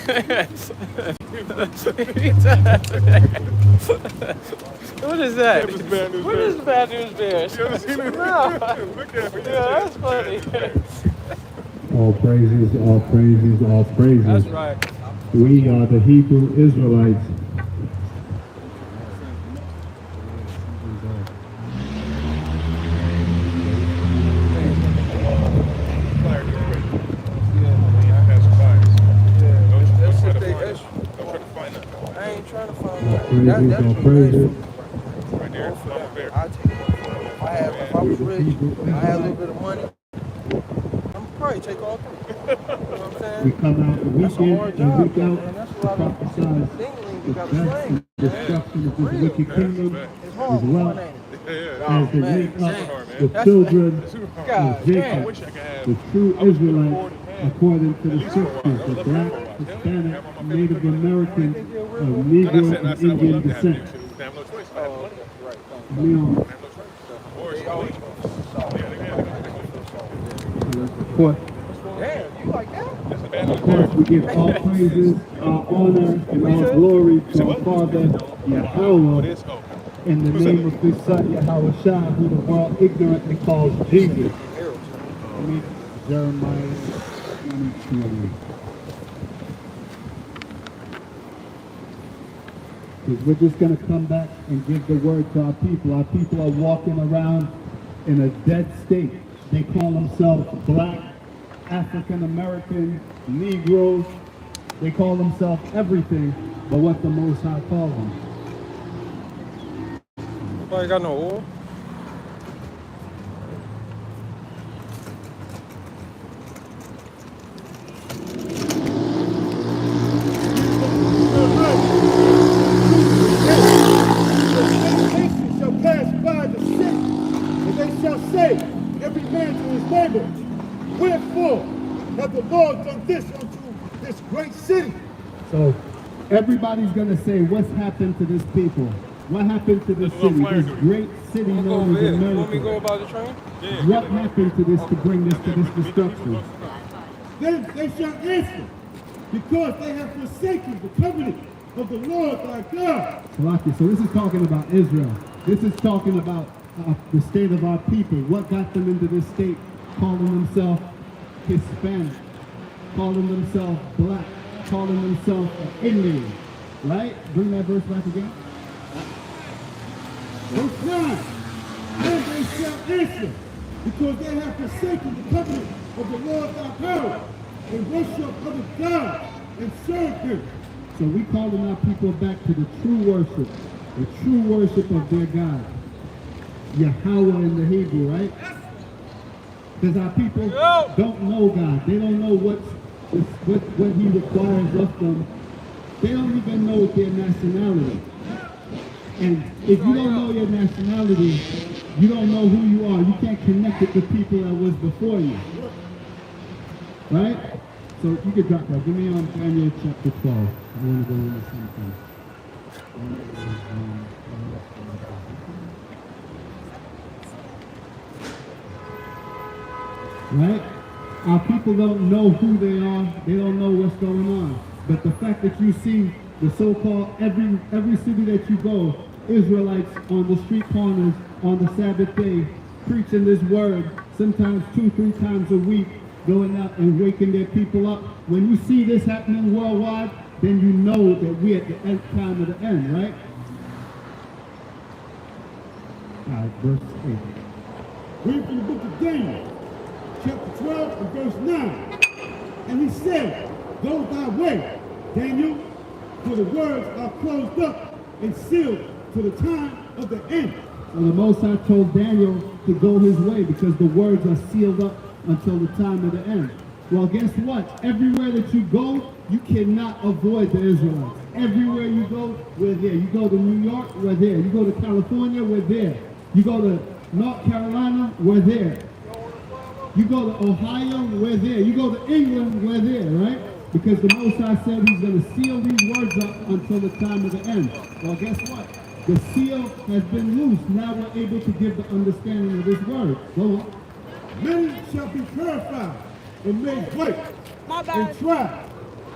What is that? What is bad news bears? You ever seen it? No. Look at me. Yeah, that's funny. All praises, all praises, all praises. That's right. We are the Hebrew Israelites. I ain't trying to find All that. praises, all praises. Right there, Mama Bear. I'll take it. If I was rich, I had a little bit of money, I'm probably take all three. You know what I'm saying? We come out week That's a in hard and job, week man. out That's a to lot of prophesy dingling the you got to death sling. and destruction of this wicked kingdom, It's as hard, well man, ain't it? as they man. wake up the That's- children God of Jacob, damn. the true Israelites, according to the scriptures, the black, Hispanic, Native American, Negro, and Indian descent. Leon. Of course, Damn, you like that? of course, we give all praises, all honor, and all glory to our Father, Yahweh, in the name of His Son, Yahweh Shah, who the world ignorantly calls Jesus. Jeremiah 20:20. Because we're just going to come back and give the word to our people. Our people are walking around in a dead state. They call themselves black, African American, Negroes. They call themselves everything but what the Most High calls them. Nobody got no oil? Shall pass by the city, and they shall say, every man to his neighbor, wherefore hath the Lord done this unto this great city? So everybody's going to say, what's happened to this people? What happened to this city, this great city I'm gonna go known over as here. You want me to go America? about the train? What happened to this to bring this to this destruction? Then they shall answer, because they have forsaken the covenant of the Lord thy God. Salaki. So this is talking about Israel. This is talking about the state of our people. What got them into this state? Calling themselves Hispanic, calling themselves black, calling themselves Indian. Right? Bring that verse back again. Verse 9, then they shall answer, because they have forsaken the covenant of the Lord thy God, and worship other gods, and serve them. So we calling our people back to the true worship of their God, Yahweh in the Hebrew, right? Because our people don't know God. They don't know what He requires of them. They don't even know their nationality. And if you don't know your nationality, you don't know who you are. You can't connect with the people that was before you. Right? So you can drop that. Give me on Daniel chapter 12. I want to go into something. Right? Our people don't know who they are. They don't know what's going on. But the fact that you see the so-called every city that you go, Israelites on the street corners on the Sabbath day, preaching this word, sometimes 2-3 times a week, going out and waking their people up. When you see this happening worldwide, then you know that we're at the end time of the end, right? All right, verse 8. Read from the book of Daniel, chapter 12 and verse 9. And he said, go thy way, Daniel, for the words are closed up and sealed to the time of the end. So the Most High told Daniel to go his way because the words are sealed up until the time of the end. Well, guess what? Everywhere that you go, you cannot avoid the Israelites. Everywhere you go, we're there. You go to New York, we're there. You go to California, we're there. You go to North Carolina, we're there. You go to Ohio, we're there. You go to England, we're there, right? Because the Most High said He's going to seal these words up until the time of the end. Well, guess what? The seal has been loosed. Now we're able to give the understanding of this word. Go on. Many shall be purified and made white and tried,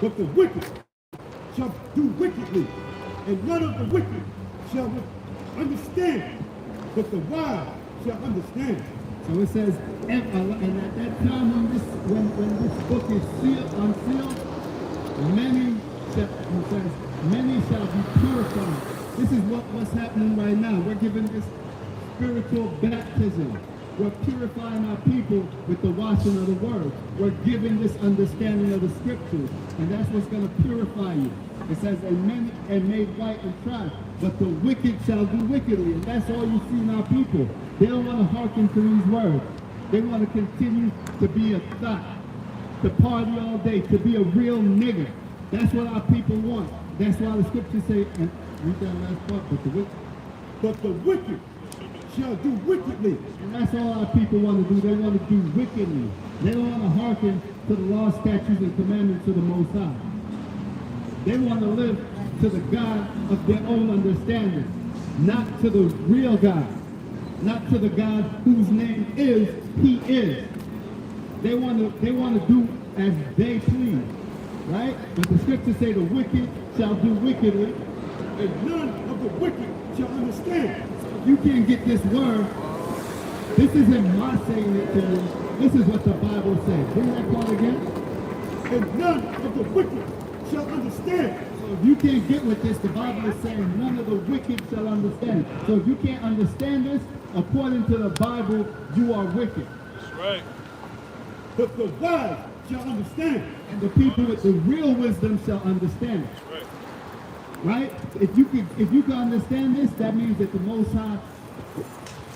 but the wicked shall do wickedly, and none of the wicked shall understand, but the wise shall understand. So it says, and at that time when this book is unsealed, many shall be purified. This is what's happening right now. We're giving this spiritual baptism. We're purifying our people with the washing of the word. We're giving this understanding of the scriptures, and that's what's going to purify you. It says, and made white and tried, but the wicked shall do wickedly. And that's all you see in our people. They don't want to hearken to these words. They want to continue to be a thot, to party all day, to be a real nigger. That's what our people want. That's why the scriptures say, and read that last part, but the wicked shall do wickedly. And that's all our people want to do. They want to do wickedly. They don't want to hearken to the law, statutes, and commandments of the Most High. They want to live to the God of their own understanding, not to the real God, not to the God whose name is He is. They want to do as they please, right? But the scriptures say the wicked shall do wickedly, and none of the wicked shall understand. You can't get this word. This isn't my saying it to you. This is what the Bible says. Bring that part again. And none of the wicked shall understand. So if you can't get with this, the Bible is saying none of the wicked shall understand. So if you can't understand this, according to the Bible, you are wicked. That's right. But the wise shall understand. And the people with the real wisdom shall understand. That's right. Right? If you can understand this, that means that the Most High,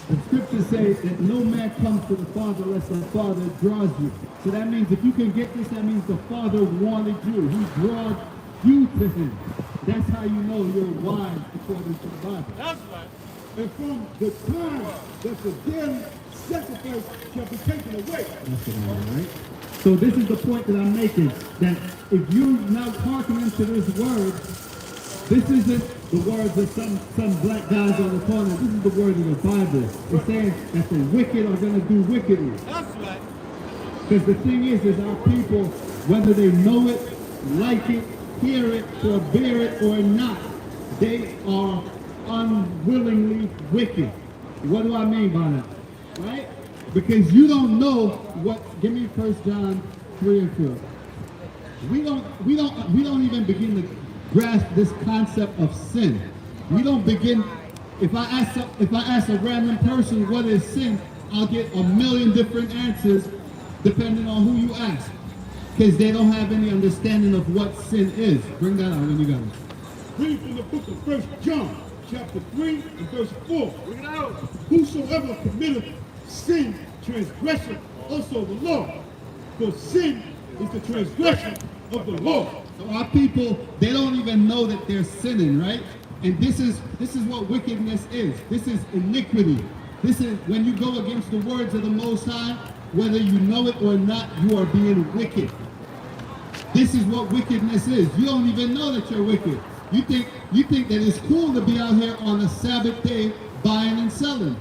the scriptures say that no man comes to the Father unless the Father draws you. So that means if you can get this, that means the Father wanted you. He brought you to Him. That's how you know you're wise according to the Bible. That's right. And from the time that the daily sacrifice shall be taken away. That's what right? So this is the point that I'm making, that if you're now hearkening to this word, this isn't the words of some black guys on the corner. This is the words of the Bible. It's saying that the wicked are going to do wickedly. That's right. Because the thing is our people, whether they know it, like it, hear it, or bear it or not, they are unwillingly wicked. What do I mean by that? Right? Because you don't know what. Give me 1 John 3 and 4. We don't even begin to grasp this concept of sin. We don't begin. If I ask a random person what is sin, I'll get a million different answers depending on who you ask, because they don't have any understanding of what sin is. Bring that out when you got it. Read from the book of 1 John, chapter 3 and verse 4. Bring it out. Whosoever committeth sin, transgression also the law. For sin is the transgression of the law. So our people, they don't even know that they're sinning, right? And this is what wickedness is. This is iniquity. This is when you go against the words of the Most High, whether you know it or not, you are being wicked. This is what wickedness is. You don't even know that you're wicked. You think that it's cool to be out here on a Sabbath day buying and selling.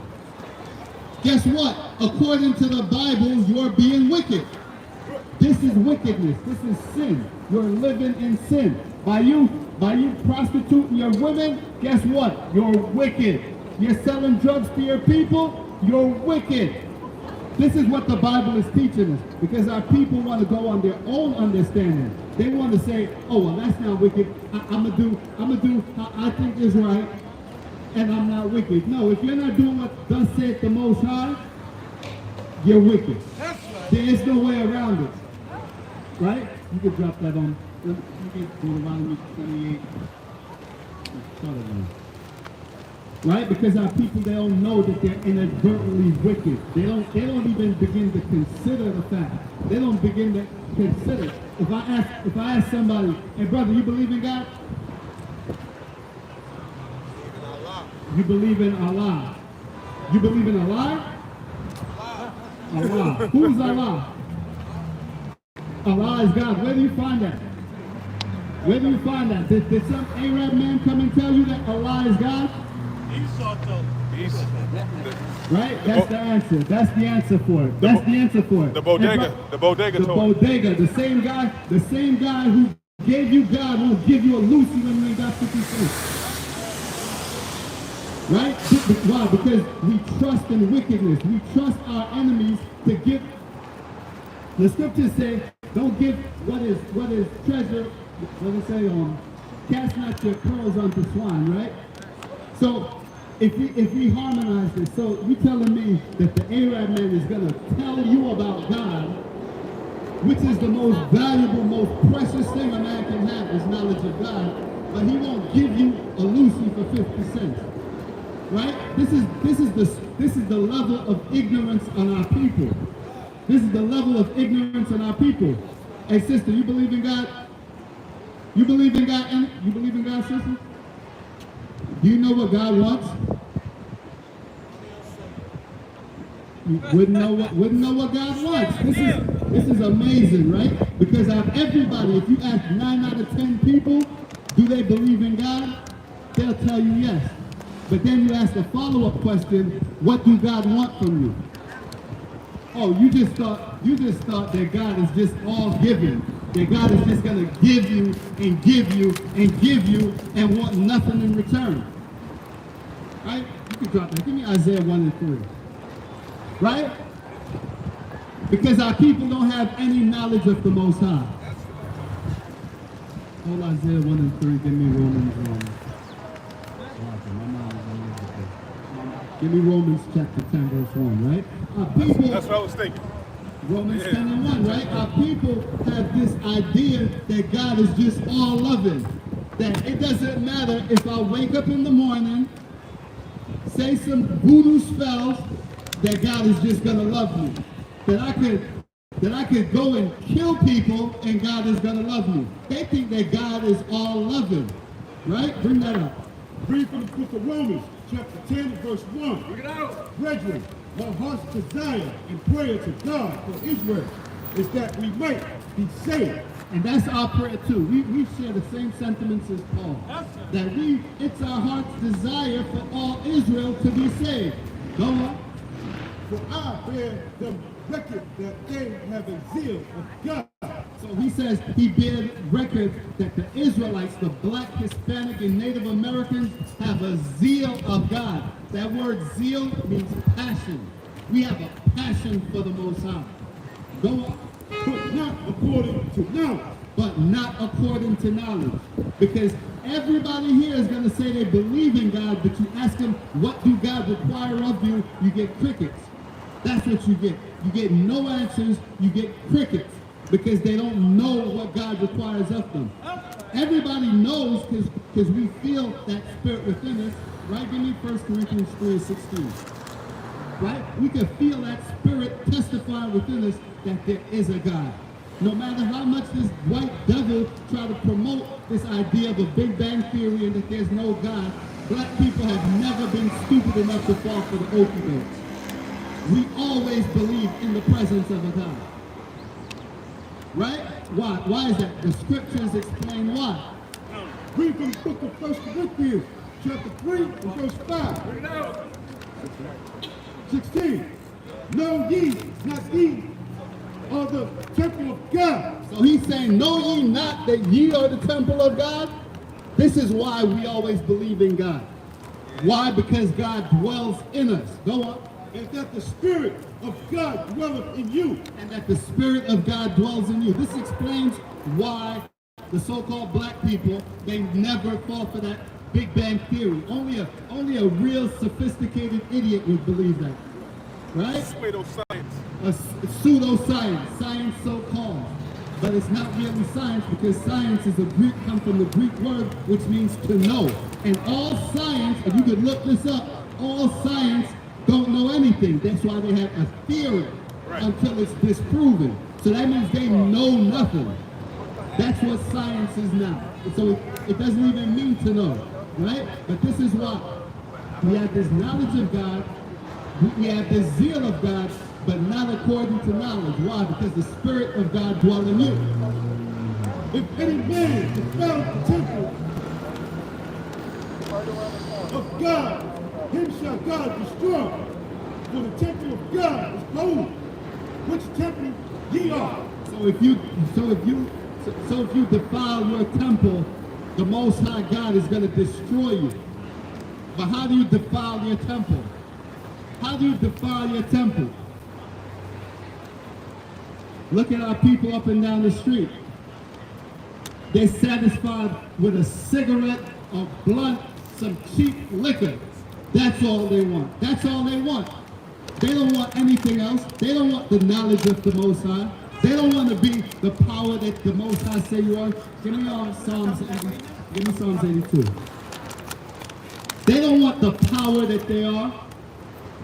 Guess what? According to the Bible, you're being wicked. This is wickedness. This is sin. You're living in sin. By you prostituting your women, guess what? You're wicked. You're selling drugs to your people, you're wicked. This is what the Bible is teaching us, because our people want to go on their own understanding. They want to say, oh, well, that's not wicked. I'm gonna do how I think is right, and I'm not wicked. No, if you're not doing what thus saith the Most High, you're wicked. That's right. There is no way around it. Right? You can drop that on. You can Deuteronomy 28. Start it now. Right? Because our people, they don't know that they're inadvertently wicked. They don't even begin to consider the fact. They don't begin to consider. If I ask somebody, hey brother, you believe in God? You believe in Allah. You believe in Allah? Allah. Who is Allah? Allah is God. Where do you find that? Where do you find that? Did some Arab man come and tell you that Allah is God? Esau told me. Right? That's the answer. That's the answer for it. That's the answer for it. The bodega. The bodega the told me. bodega. The same guy who gave you God won't give you a Lucy when you ain't got 50 cents. Right? Why? Because we trust in wickedness. We trust our enemies to give. The scriptures say, don't give what is treasure. What does it say? Cast not your pearls unto swine, right? So if we harmonize this, so you telling me that the Arab man is gonna tell you about God, which is the most valuable, most precious thing a man can have is knowledge of God, but he won't give you a Lucy for 50 cents. Right? This is the level of ignorance on our people. This is the level of ignorance on our people. Hey sister, you believe in God? You believe in God? You believe in God, sister? Do you know what God wants? You wouldn't know what God wants. This is amazing, right? Because out of everybody, if you ask 9 out of 10 people, do they believe in God? They'll tell you yes. But then you ask the follow-up question, what do God want from you? Oh, you just thought that God is just all giving. That God is just gonna give you and give you and give you and want nothing in return. Right? You can drop that. Give me Isaiah 1 and 3. Right? Because our people don't have any knowledge of the Most High. Hold Isaiah 1 and 3. Give me Romans 1. Give me Romans chapter 10, verse 1, right? Our people, That's what I was thinking. Romans 10 and 1, right? Our people have this idea that God is just all loving. That it doesn't matter if I wake up in the morning, say some voodoo spells, that God is just gonna love me. That I could go and kill people and God is gonna love me. They think that God is all loving. Right? Bring that up. Read from the book of Romans, chapter 10, verse 1. Bring it out. Brethren, my heart's desire and prayer to God for Israel is that we might be saved. And that's our prayer too. We share the same sentiments as Paul. That it's our heart's desire for all Israel to be saved. Go on. For I bear them record that they have a zeal of God. So he says he bears record that the Israelites, the black, Hispanic, and Native Americans have a zeal of God. That word zeal means passion. We have a passion for the Most High. Go on. But not according to knowledge. But not according to knowledge. Because everybody here is going to say they believe in God, but you ask them, what do God require of you? You get crickets. That's what you get. You get no answers, you get crickets. Because they don't know what God requires of them. Everybody knows because we feel that spirit within us. Right? Give me 1 Corinthians 3:16. Right? We can feel that spirit testifying within us that there is a God. No matter how much this white devil try to promote this idea of a Big Bang Theory and that there's no God, black people have never been stupid enough to fall for the okie dokes. We always believe in the presence of a God. Right? Why? Why is that? The scriptures explain why. Read from the book of 1 Corinthians, chapter 3, and verse 5. 16. Know ye not ye are the temple of God. So he's saying, know ye not that ye are the temple of God? This is why we always believe in God. Why? Because God dwells in us. Go on. And that the Spirit of God dwelleth in you. And that the Spirit of God dwells in you. This explains why the so-called black people, they never fall for that Big Bang Theory. Only a real sophisticated idiot would believe that. Right? Pseudoscience. A pseudoscience, science so-called. But it's not really science because science is comes from the Greek word which means to know. And all science, if you could look this up, all science don't know anything. That's why they have a theory until it's disproven. So that means they know nothing. That's what science is now. So it doesn't even mean to know, right? But this is why we have this knowledge of God, we have this zeal of God, but not according to knowledge. Why? Because the Spirit of God dwells in you. If any man defile the temple of God, him shall God destroy. For the temple of God is holy, which temple ye are. So if you So if you defile your temple, the Most High God is going to destroy you. But how do you defile your temple? How do you defile your temple? Look at our people up and down the street. They're satisfied with a cigarette, a blunt, some cheap liquor. That's all they want. That's all they want. They don't want anything else. They don't want the knowledge of the Most High. They don't want to be the power that the Most High say you are. Give me Psalms 80. Give me Psalms 82. They don't want the power that they are.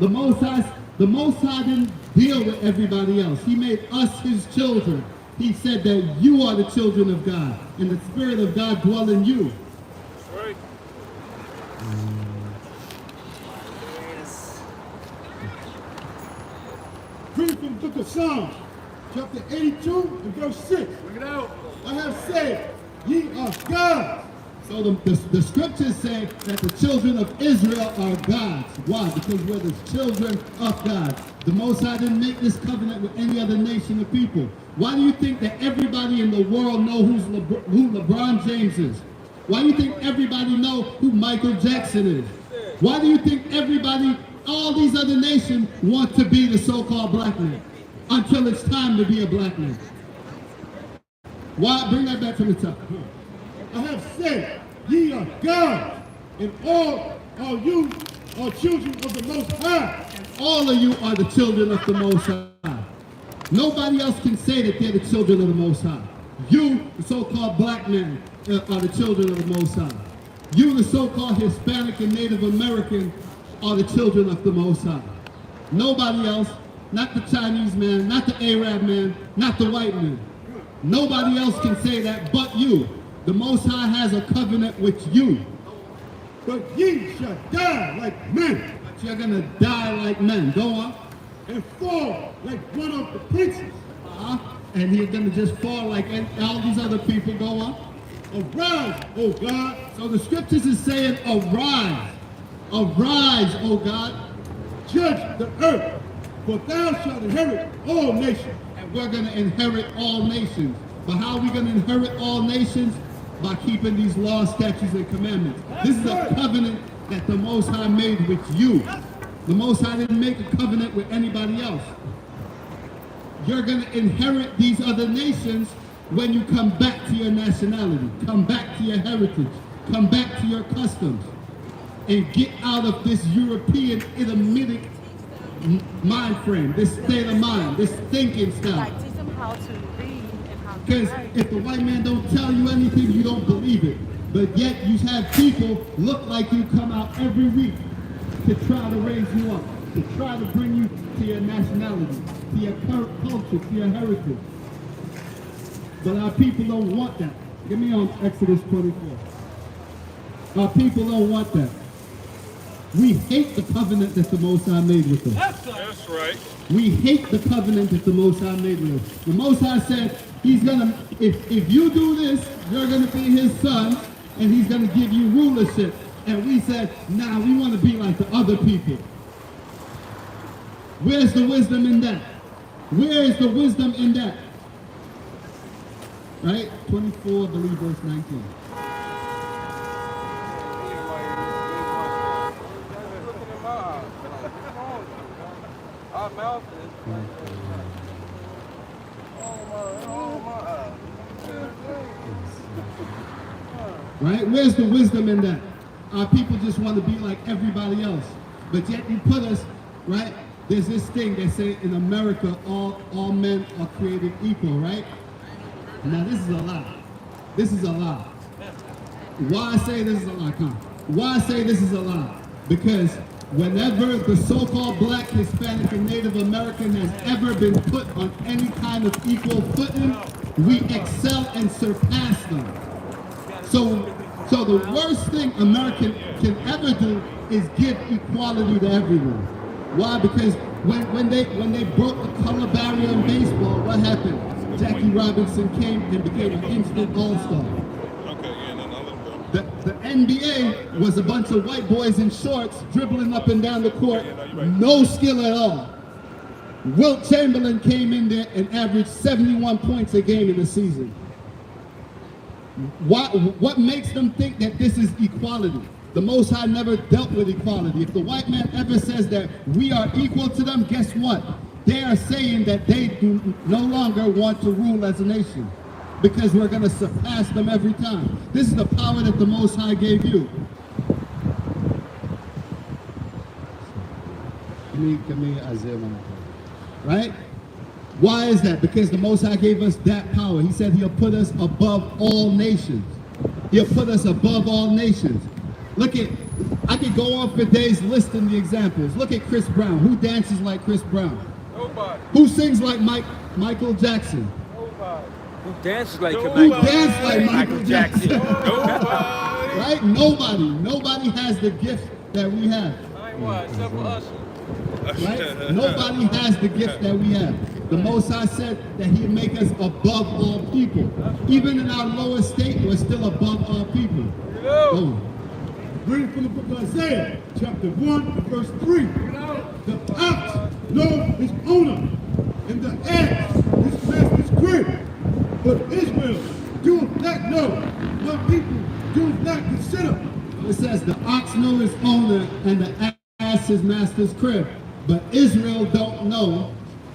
The Most High didn't deal with everybody else. He made us his children. He said that you are the children of God, and the Spirit of God dwell in you. That's right. Read from the book of Psalms, chapter 82 and verse 6. Bring it out. I have said, ye are gods. So the scriptures say that the children of Israel are gods. Why? Because we're the children of God. The Most High didn't make this covenant with any other nation of people. Why do you think that everybody in the world know who LeBron James is? Why do you think everybody know who Michael Jackson is? Why do you think everybody, all these other nations, want to be the so-called black man until it's time to be a black man? Why? Bring that back from the top. I have said, ye are gods, and all are you are children of the Most High. All of you are the children of the Most High. Nobody else can say that they're the children of the Most High. You, the so-called black men, are the children of the Most High. You, the so-called Hispanic and Native American, are the children of the Most High. Nobody else, not the Chinese man, not the Arab man, not the white man. Nobody else can say that but you. The Most High has a covenant with you. But ye shall die like men, But you're going to die like men. Go on. and fall like one of the princes. And you're going to just fall like all these other people. Go on. Arise, O God, So the scriptures is saying, arise. Arise, O God. judge the earth, for thou shalt inherit all nations. And we're going to inherit all nations. But how are we going to inherit all nations? By keeping these laws, statutes, and commandments. This is a covenant that the Most High made with you. The Most High didn't make a covenant with anybody else. You're going to inherit these other nations when you come back to your nationality, come back to your heritage, come back to your customs, and get out of this European Islamic mind frame, this state of mind, this thinking style. Like teach them how to read and how to Because write. if the white man don't tell you anything, you don't believe it. But yet you have people look like you come out every week to try to raise you up, to try to bring you to your nationality, to your culture, to your heritage. But our people don't want that. Give me on Exodus 24. Our people don't want that. We hate the covenant that the Most High made with us. That's right. We hate the covenant that the Most High made with us. The Most High said, he's gonna, if you do this, you're gonna be his son, and he's gonna give you rulership. And we said, nah, we want to be like the other people. Where's the wisdom in that? Where is the wisdom in that? Right? 24, I believe, verse 19. Our mouth is Right? Where's the wisdom in that? Our people just want to be like everybody else. But yet you put us, right? There's this thing they say in America, all men are created equal, right? Now this is a lie. This is a lie. Why I say this is a lie? Come. Why I say this is a lie? Because whenever the so-called black, Hispanic, and Native American has ever been put on any kind of equal footing, we excel and surpass them. So the worst thing America can ever do is give equality to everyone. Why? Because when they broke the color barrier in baseball, what happened? Jackie Robinson came and became an instant all-star. Okay, yeah, no, let them go. The NBA was a bunch of white boys in shorts dribbling up and down the court, no skill at all. Wilt Chamberlain came in there and averaged 71 points a game in the season. What makes them think that this is equality? The Most High never dealt with equality. If the white man ever says that we are equal to them, guess what? They are saying that they do no longer want to rule as a nation because we're going to surpass them every time. This is the power that the Most High gave you. Give me Isaiah 1. Right? Why is that? Because the Most High gave us that power. He said he'll put us above all nations. He'll put us above all nations. Look at, I could go on for days listing the examples. Look at Chris Brown. Who dances like Chris Brown? Nobody. Who sings like Michael Jackson? Nobody. Who dances like Who dances like Michael Jackson? Nobody. Right? Nobody. Nobody has the gift that we have. I ain't what, except for Usher. Right? Nobody has the gift that we have. The Most High said that he'd make us above all people. Even in our lowest state, we're still above all people. Oh. Reading from the book of Isaiah, chapter 1, and verse 3. The ox knows his owner, and the ass his master's crib. But Israel doeth not know, my people doeth not consider. It says the ox knows his owner, and the ass his master's crib. But Israel don't know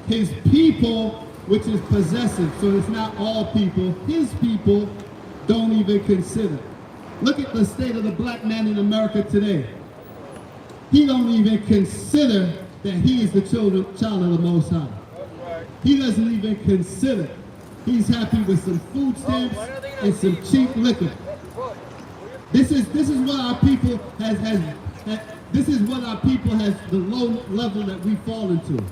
his people, which is possessive. So it's not all people. His people don't even consider. Look at the state of the black man in America today. He don't even consider that he is the child of the Most High. He doesn't even consider. He's happy with some food stamps and some cheap liquor. This is what our people has this is what our people has the low level that we fall into.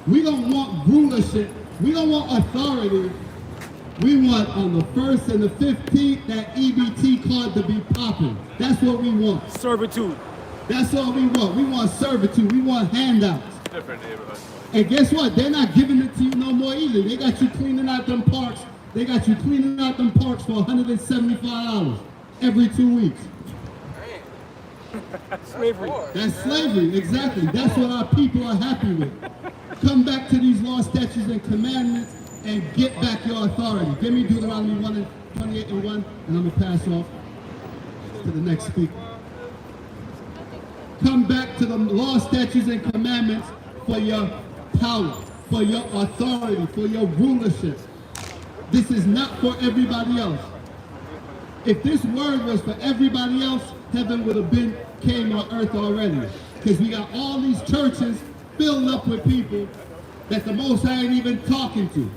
We don't want rulership. We don't want authority. We want on the 1st and the 15th that EBT card to be popping. That's what we want. Servitude. That's all we want. We want servitude. We want handouts. Different neighborhood. And guess what? They're not giving it to you no more either. They got you cleaning out them parks. They got you cleaning out them parks for $175 every 2 weeks. Slavery. That's slavery, exactly. That's what our people are happy with. Come back to these laws, statutes, and commandments and get back your authority. Give me Deuteronomy 1 and 28 and 1, and I'm going to pass off to the next speaker. Come back to the law, statutes, and commandments for your power, for your authority, for your rulership. This is not for everybody else. If this word was for everybody else, heaven would have came on earth already. Because we got all these churches filled up with people that the Most High ain't even talking to.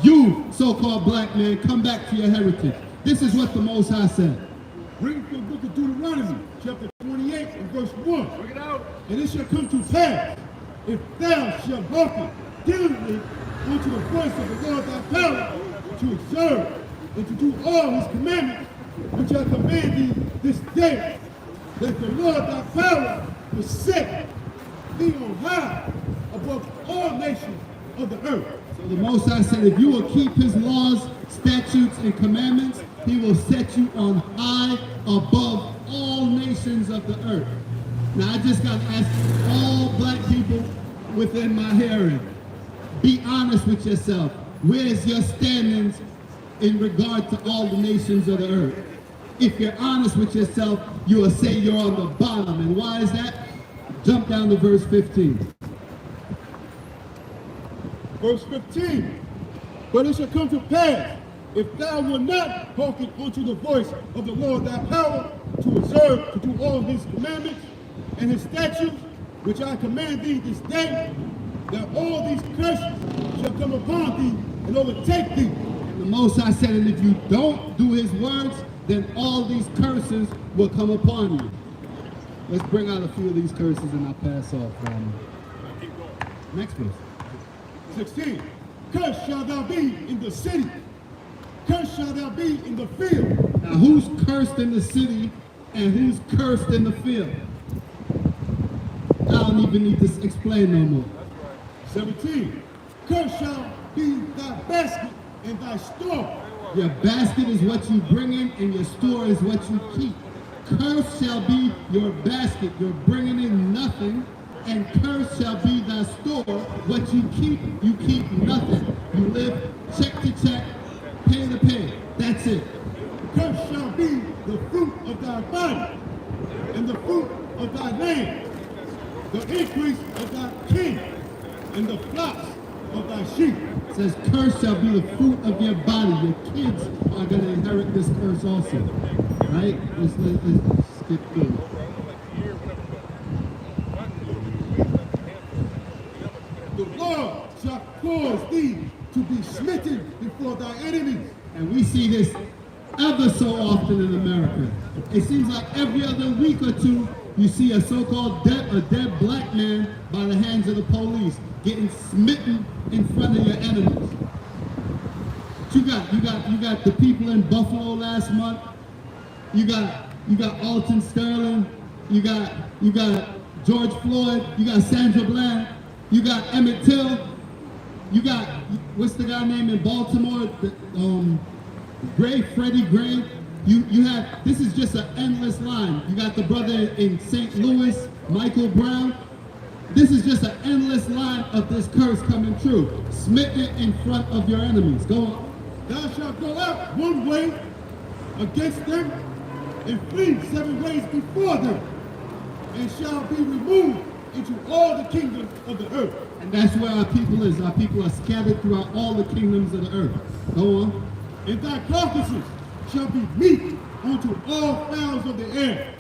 You, so-called black man, come back to your heritage. This is what the Most High said. Reading from the book of Deuteronomy, chapter 28, and verse 1. Bring it out. And it shall come to pass, if thou shalt hearken diligently unto the voice of the Lord thy power, to observe and to do all his commandments, which I command thee this day, that the Lord thy power will set thee on high above all nations of the earth. So the Most High said, if you will keep his laws, statutes, and commandments, he will set you on high above all nations of the earth. Now I just got to ask all black people within my hearing, be honest with yourself. Where's your standings in regard to all the nations of the earth? If you're honest with yourself, you will say you're on the bottom. And why is that? Jump down to verse 15. Verse 15. But it shall come to pass, if thou wilt not hearken unto the voice of the Lord thy power, to observe, to do all his commandments and his statutes, which I command thee this day, that all these curses shall come upon thee and overtake thee. And the Most High said, and if you don't do his words, then all these curses will come upon you. Let's bring out a few of these curses and I'll pass off. Next verse. 16. Cursed shall thou be in the city. Cursed shall thou be in the field. Now who's cursed in the city and who's cursed in the field? I don't even need to explain no more. 17. Cursed shall be thy basket and thy store. Your basket is what you bring in and your store is what you keep. Cursed shall be your basket. You're bringing in nothing. And cursed shall be thy store. What you keep nothing. You live check to check, Pay the pay. That's it. Cursed shall be the fruit of thy body, and the fruit of thy land, the increase of thy king, and the flocks of thy sheep. It says, curse shall be the fruit of your body. Your kids are going to inherit this curse also. Right? Let's skip through. The Lord shall cause thee to be smitten before thy enemies. And we see this ever so often in America. It seems like every other week or two, you see a so-called dead black man by the hands of the police getting smitten in front of your enemies. You got the people in Buffalo last month. You got Alton Sterling. You got George Floyd. You got Sandra Bland. You got Emmett Till. You got, what's the guy named in Baltimore? Freddie Gray. You have, this is just an endless line. You got the brother in St. Louis, Michael Brown. This is just an endless line of this curse coming true. Smitten in front of your enemies. Go on. Thou shalt go out one way against them, and flee 7 ways before them, and shall be removed into all the kingdoms of the earth. And that's where our people is. Our people are scattered throughout all the kingdoms of the earth. Go on. And thy carcasses shall be meat unto all fowls of the air.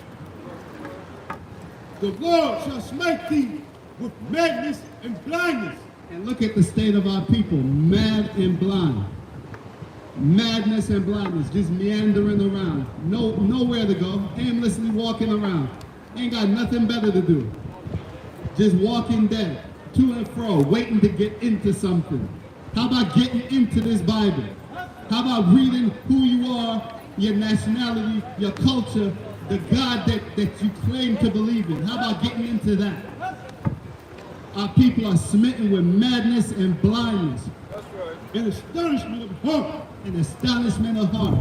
The Lord shall smite thee with madness and blindness. And look at the state of our people, mad and blind. Madness and blindness, just meandering around. Nowhere to go, aimlessly walking around. Ain't got nothing better to do. Just walking dead, to and fro, waiting to get into something. How about getting into this Bible? How about reading who you are, your nationality, your culture, the God that you claim to believe in? How about getting into that? Our people are smitten with madness and blindness. That's right. And astonishment of heart. And astonishment of heart.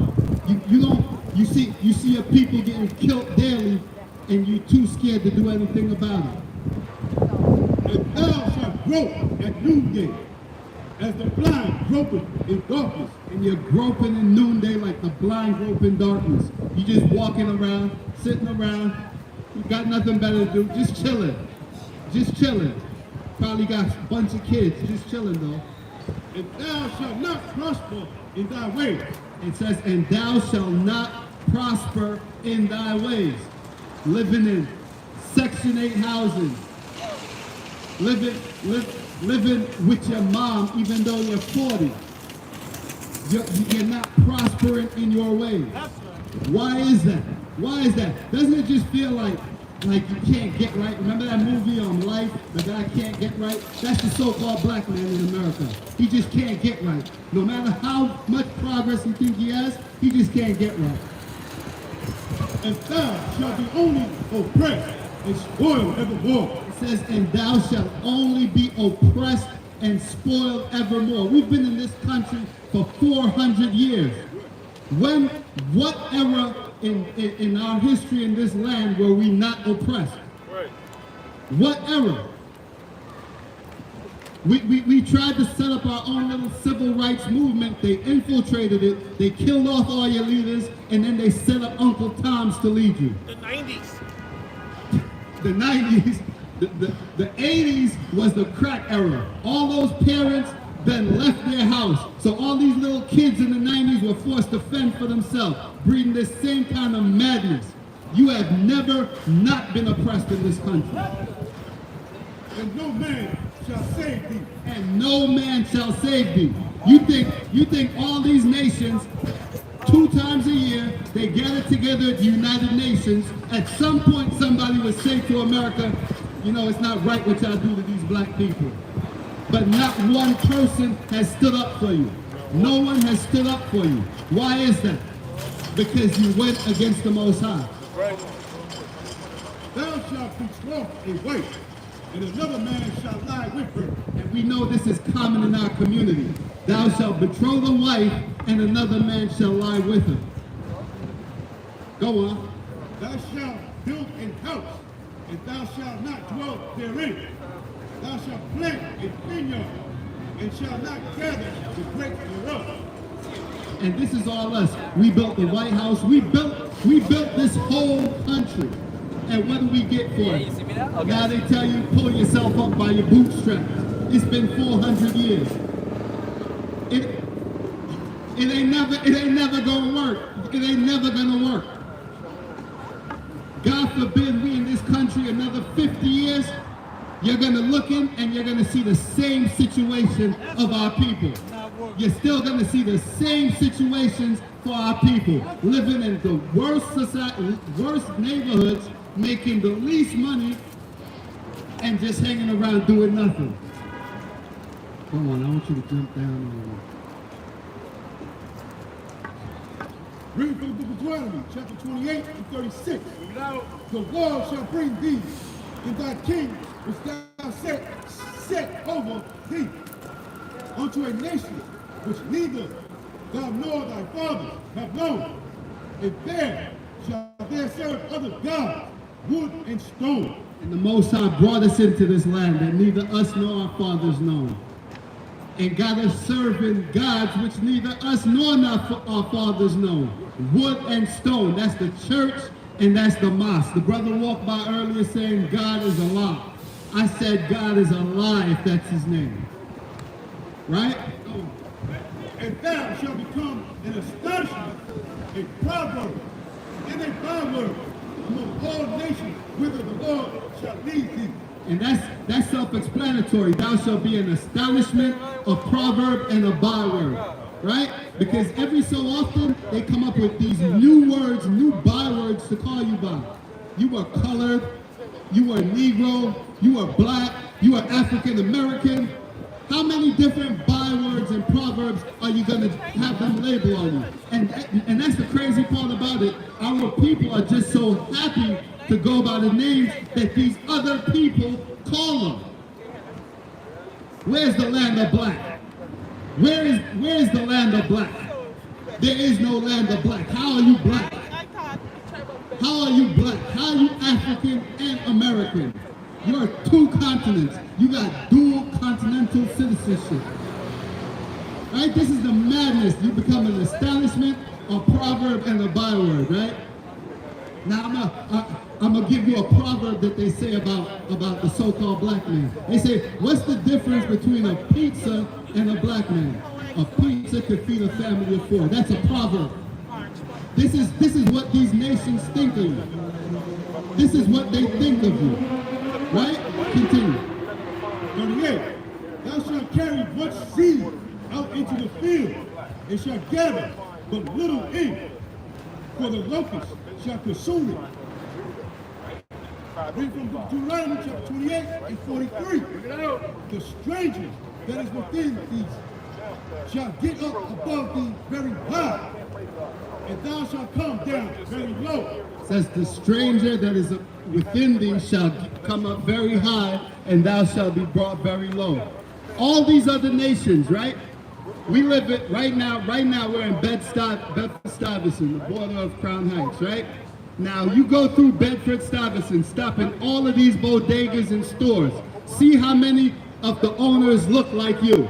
You see your people getting killed daily, and you're too scared to do anything about it. And thou shalt grope at noonday, as the blind gropeth in darkness. And you're groping in noonday like the blind grope in darkness. You just walking around, sitting around. You got nothing better to do. Just chilling. Just chilling. Probably got a bunch of kids. Just chilling though. And thou shalt not prosper in thy ways. It says, and thou shalt not prosper in thy ways. Living in Section 8 housing. Living with your mom even though you're 40. You're not prospering in your ways. Why is that? Why is that? Doesn't it just feel like you can't get right? Remember that movie on Life? The guy can't get right? That's the so-called black man in America. He just can't get right. No matter how much progress he thinks he has, he just can't get right. And thou shalt be only oppressed and spoiled evermore. It says, and thou shalt only be oppressed and spoiled evermore. We've been in this country for 400 years. What era in our history in this land were we not oppressed? Right. What era? We tried to set up our own little civil rights movement. They infiltrated it. They killed off all your leaders, and then they set up Uncle Tom's to lead you. The 90s. The 90s, the 80s was the crack era. All those parents then left their house. So all these little kids in the 90s were forced to fend for themselves, breeding this same kind of madness. You have never not been oppressed in this country. And no man shall save thee. And no man shall save thee. You think all these nations, 2 times a year, they gather together at the United Nations. At some point, somebody would say to America, you know, it's not right what y'all do to these black people. But not one person has stood up for you. No one has stood up for you. Why is that? Because you went against the Most High. Right. Thou shalt betroth a wife, and another man shall lie with her. And we know this is common in our community. Thou shalt betroth a wife, and another man shall lie with her. Go on. Thou shalt build an house, and thou shalt not dwell therein. Thou shalt plant a vineyard, and shalt not gather the grapes thereof. and this is all us. We built the White House. We built this whole country. And what do we get for it? Now they tell you, pull yourself up by your bootstraps. It's been 400 years. It ain't never gonna work. It ain't never gonna work. God forbid we in this country another 50 years, you're gonna look in and you're gonna see the same situation of our people. You're still gonna see the same situations for our people, living in the worst society, worst neighborhoods, making the least money, and just hanging around doing nothing. Come on, I want you to jump down. Read from the book of Deuteronomy, chapter 28 and 36. The Lord shall bring thee and thy king, which thou set over thee, unto a nation which neither thou nor thy fathers have known. And there shall there serve other gods, wood and stone. And the Most High brought us into this land that neither us nor our fathers know. And got us serving gods which neither us nor our fathers know. Wood and stone, that's the church and that's the mosque. The brother walked by earlier saying God is a lie. I said God is a lie if that's his name. Right? And thou shalt become an astonishment, a proverb, and a byword among all nations, whither the Lord shall lead thee. And that's self-explanatory. Thou shalt be an astonishment, a proverb, and a byword. Right? Because every so often they come up with these new words, new bywords to call you by. You are colored, you are Negro, you are black, you are African American. How many different bywords and proverbs are you going to have them label on you? And that's the crazy part about it. Our people are just so happy to go by the names that these other people call them. Where's the land of black? Where is the land of black? There is no land of black. How are you black? How are you black? How are you African and American? You're two continents. You got dual continental citizenship. Right? This is the madness. You become an astonishment, a proverb, and a byword, right? Now I'm gonna give you a proverb that they say about the so-called black man. They say, what's the difference between a pizza and a black man? A pizza could feed a family of 4. That's a proverb. This is what these nations think of you. This is what they think of you. Right? Continue. 38. Thou shalt carry much seed out into the field, and shalt gather but little in, for the locust shall consume it. Read from Deuteronomy chapter 28 and 43. The stranger that is within thee shall get up above thee very high, and thou shalt come down very low. It says the stranger that is within thee shall come up very high, and thou shalt be brought very low. All these other nations, right? We live it right now we're in Bedford-Stuyvesant, the border of Crown Heights, right? Now you go through Bedford-Stuyvesant, stop in all of these bodegas and stores. See how many of the owners look like you.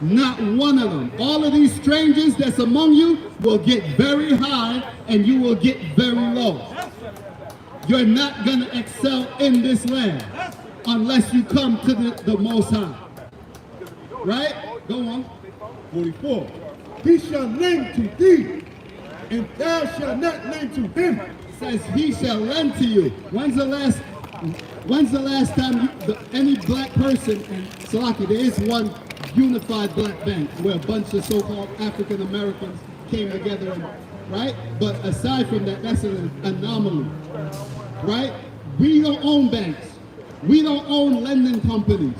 Not one of them. All of these strangers that's among you will get very high and you will get very low. You're not going to excel in this land unless you come to the Most High. Right? Go on. 44. He shall lend to thee, and thou shalt not lend to him. It says he shall lend to you. When's the last time any black person, and Salaki, there is one unified black bank where a bunch of so-called African Americans came together, right? But aside from that, that's an anomaly, right? We don't own banks. We don't own lending companies.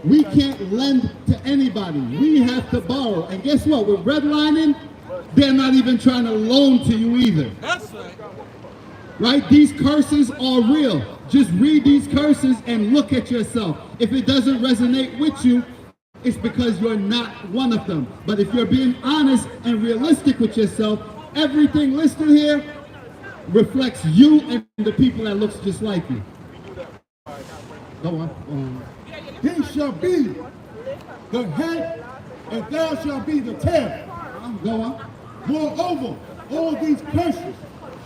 We can't lend to anybody. We have to borrow. And guess what? With redlining, they're not even trying to loan to you either. That's right. Right? These curses are real. Just read these curses and look at yourself. If it doesn't resonate with you, it's because you're not one of them. But if you're being honest and realistic with yourself, everything listed here reflects you and the people that looks just like you. Go on. He shall be the head, and thou shalt be the tail. Go on. Moreover, all these curses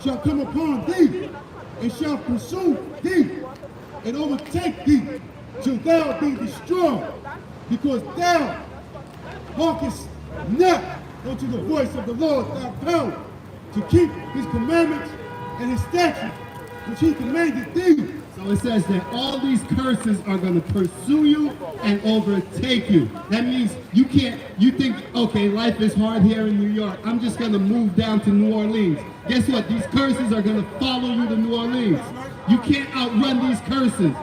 shall come upon thee, and shall pursue thee, and overtake thee, till thou be destroyed, because thou hearkenest not unto the voice of the Lord thy power, to keep his commandments and his statutes, which he commanded thee. So it says that all these curses are going to pursue you and overtake you. That means you can't, you think, okay, life is hard here in New York. I'm just going to move down to New Orleans. Guess what? These curses are going to follow you to New Orleans. You can't outrun these curses.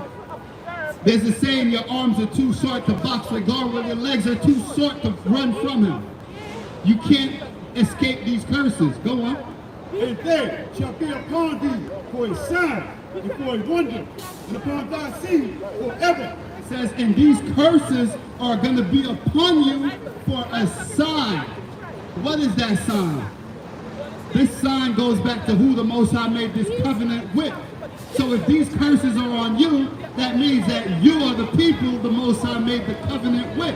There's a saying, your arms are too short to box with Garfield, your legs are too short to run from him. You can't escape these curses. Go on. And they shall be upon thee for a sign, and for a wonder, and upon thy seed forever. It says, and these curses are going to be upon you for a sign. What is that sign? This sign goes back to who the Most High made this covenant with. So if these curses are on you, that means that you are the people the Most High made the covenant with.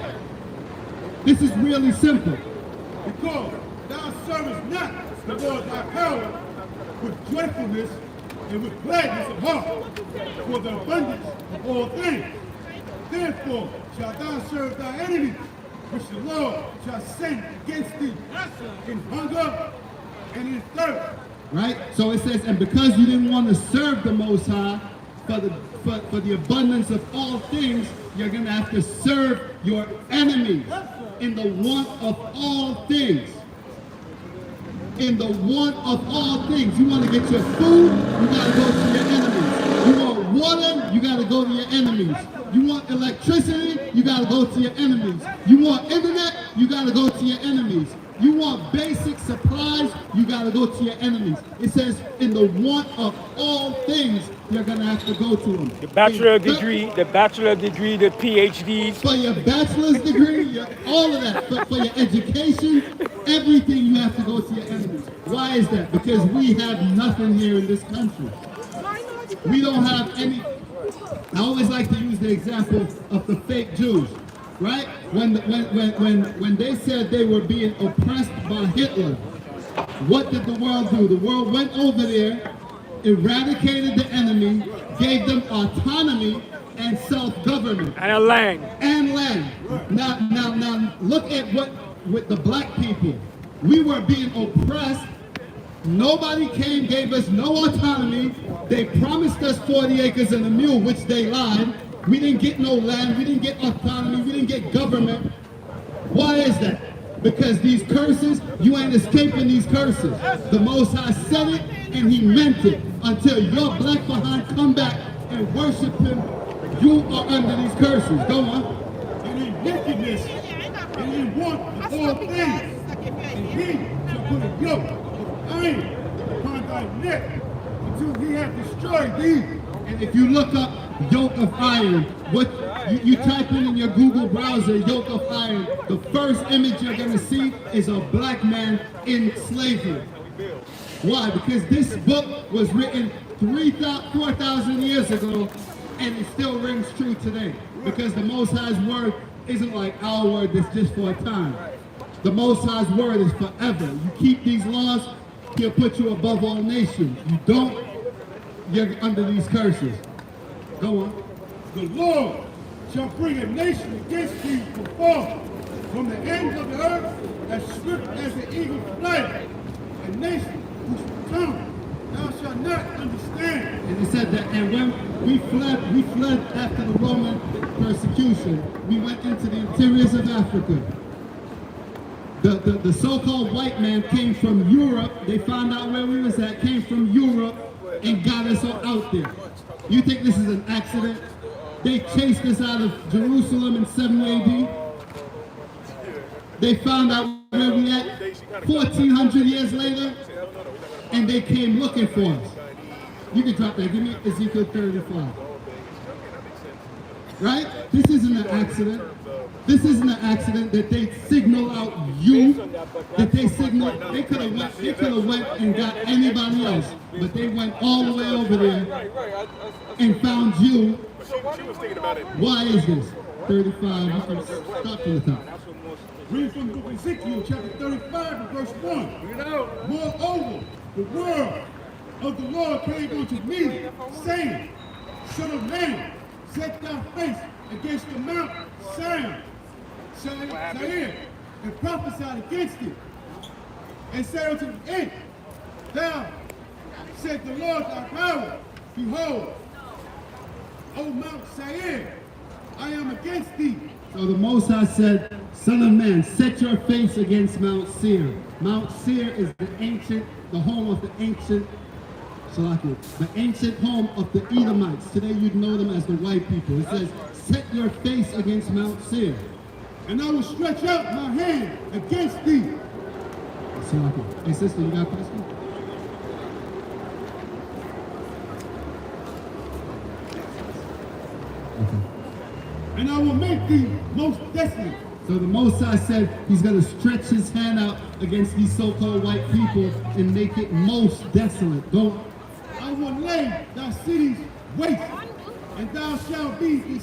This is really simple. Because thou servest not the Lord thy power with joyfulness and with gladness of heart, for the abundance of all things. Therefore shalt thou serve thy enemies, which the Lord shall send against thee in hunger and in thirst. Right? So it says, and because you didn't want to serve the Most High for the abundance of all things, you're going to have to serve your enemies in the want of all things. In the want of all things. You want to get your food, you got to go to your enemies. You want water, you got to go to your enemies. You want electricity, you got to go to your enemies. You want internet, you got to go to your enemies. You want basic supplies, you got to go to your enemies. It says, in the want of all things, you're going to have to go to them. The bachelor degree, the PhDs. For your bachelor's degree, all of that. For your education, everything you have to go to your enemies. Why is that? Because we have nothing here in this country. We don't have any. I always like to use the example of the fake Jews. Right? When they said they were being oppressed by Hitler, what did the world do? The world went over there, eradicated the enemy, gave them autonomy and self-government. And a land. And land. Now look at what with the black people. We were being oppressed. Nobody came, gave us no autonomy. They promised us 40 acres and a mule, which they lied. We didn't get no land, we didn't get autonomy, we didn't get government. Why is that? Because these curses, you ain't escaping these curses. The Most High said it and he meant it. Until your black behind come back and worship him, you are under these curses. Go on. And in wickedness, and in want of all things, and he shall put a yoke of iron upon thy neck, until he hath destroyed thee. And if you look up yoke of iron, what you type in your Google browser, yoke of iron, the first image you're going to see is a black man in slavery. Why? Because this book was written 4,000 years ago, and it still rings true today. Because the Most High's word isn't like our word that's just for a time. The Most High's word is forever. You keep these laws, he'll put you above all nations. You don't, you're under these curses. Go on. The Lord shall bring a nation against thee from far, from the ends of the earth, as swift as the eagle's flight, a nation whose tongue thou shalt not understand. And it said that, and when we fled after the Roman persecution. We went into the interiors of Africa. The so-called white man came from Europe. They found out where we was at, came from Europe, and got us all out there. You think this is an accident? They chased us out of Jerusalem in 70 AD. They found out where we at 1,400 years later, and they came looking for us. You can drop that. Give me Ezekiel 35. Right? This isn't an accident. This isn't an accident that they signal out you, that they could have went and got anybody else, but they went all the way over there and found you. Why is this? 35, you can start from the top. Read from the book of Ezekiel, chapter 35, and verse 1. Moreover, the word of the Lord came unto me, saying, Son of man, set thy face against the mount Zion, and prophesy against it, and say unto it, Thou, said the Lord thy power, behold, O Mount Seir, I am against thee. So the Most High said, Son of man, set your face against Mount Seir. Mount Seir is the home of the ancient home of the Edomites. Today you'd know them as the white people. It says, set your face against Mount Seir. And I will stretch out my hand against thee. Hey sister, you got a question? And I will make thee most desolate. So the Most High said he's going to stretch his hand out against these so-called white people and make it most desolate. I will lay thy cities waste, and thou shalt be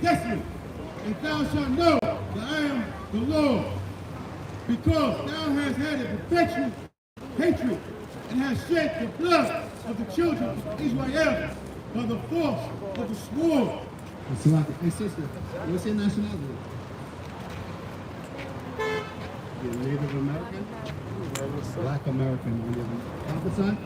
desolate, and thou shalt know that I am the Lord, because thou hast had a perpetual hatred, and hast shed the blood of the children of Israel by the force of the sword. Hey sister, what's your nationality? You're Native American? Black American on your father's side?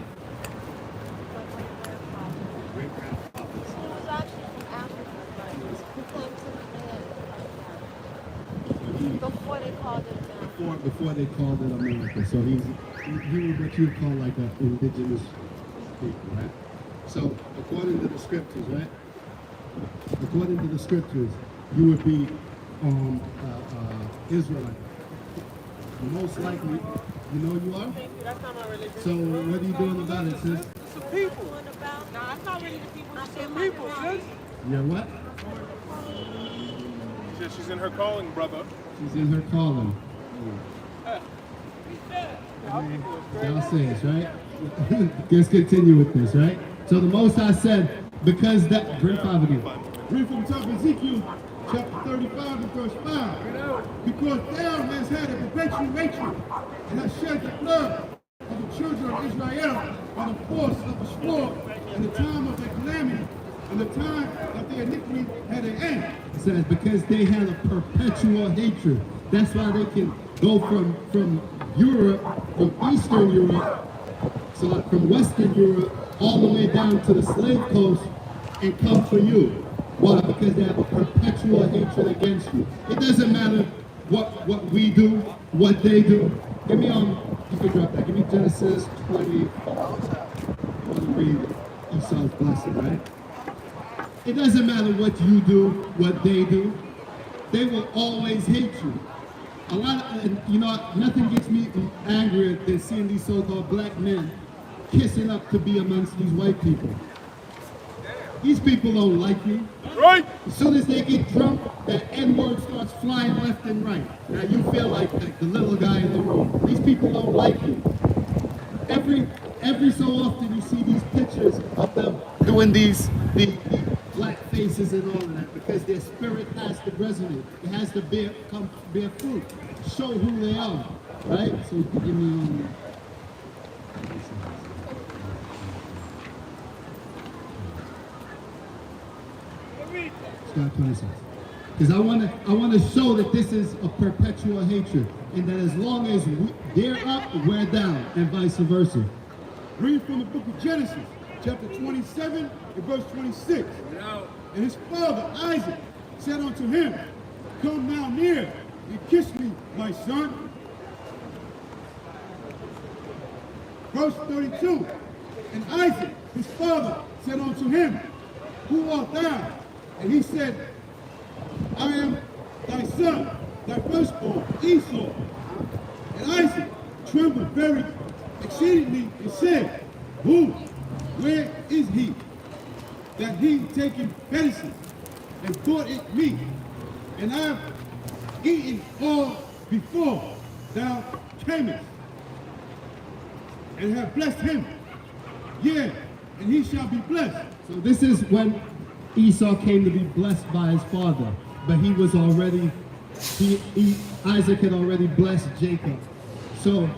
Before they called it America. So he was what you would call like an indigenous people, right? So according to the scriptures, right? According to the scriptures, you would be Israelite. Most likely, you know you are? That's not my religion. So what are you doing about it, sis? It's the people. No, that's not really the people. It's the people, sis. Yeah, what? She said she's in her calling, brother. She's in her calling. Y'all say this, right? Let's continue with this, right? So the Most High said, because that, bring 5 again. Read from the top of Ezekiel, chapter 35 and verse 5. Because thou hast had a perpetual hatred, and hast shed the blood of the children of Israel by the force of the sword, in the time of their calamity, and the time that their iniquity had an end. It says, because they had a perpetual hatred. That's why they can go from Europe, from Eastern Europe, so like from Western Europe, all the way down to the slave coast and come for you. Why? Because they have a perpetual hatred against you. It doesn't matter what we do, what they do. Give me you can drop that. Give me Genesis 20. I want to read Esau's blessing, right? It doesn't matter what you do, what they do. They will always hate you. Nothing gets me angrier than seeing these so-called black men kissing up to be amongst these white people. These people don't like you. Right. As soon as they get drunk, that N-word starts flying left and right. Now you feel like the little guy in the room. These people don't like you. Every so often you see these pictures of them doing these black faces and all of that because their spirit has to resonate. It has to bear fruit. Show who they are. Right? So give me Scott 26. Because I want to show that this is a perpetual hatred, and that as long as they're up, we're down, and vice versa. Read from the book of Genesis, chapter 27 and verse 26. And his father Isaac said unto him, Come now near and kiss me, my son. Verse 32. And Isaac, his father, said unto him, Who art thou? And he said, I am thy son, thy firstborn, Esau. And Isaac trembled very exceedingly and said, Where is he? That he taken venison and brought it me, and I have eaten all before thou camest, and have blessed him. Yea, and he shall be blessed. So this is when Esau came to be blessed by his father, but he was already Isaac had already blessed Jacob. So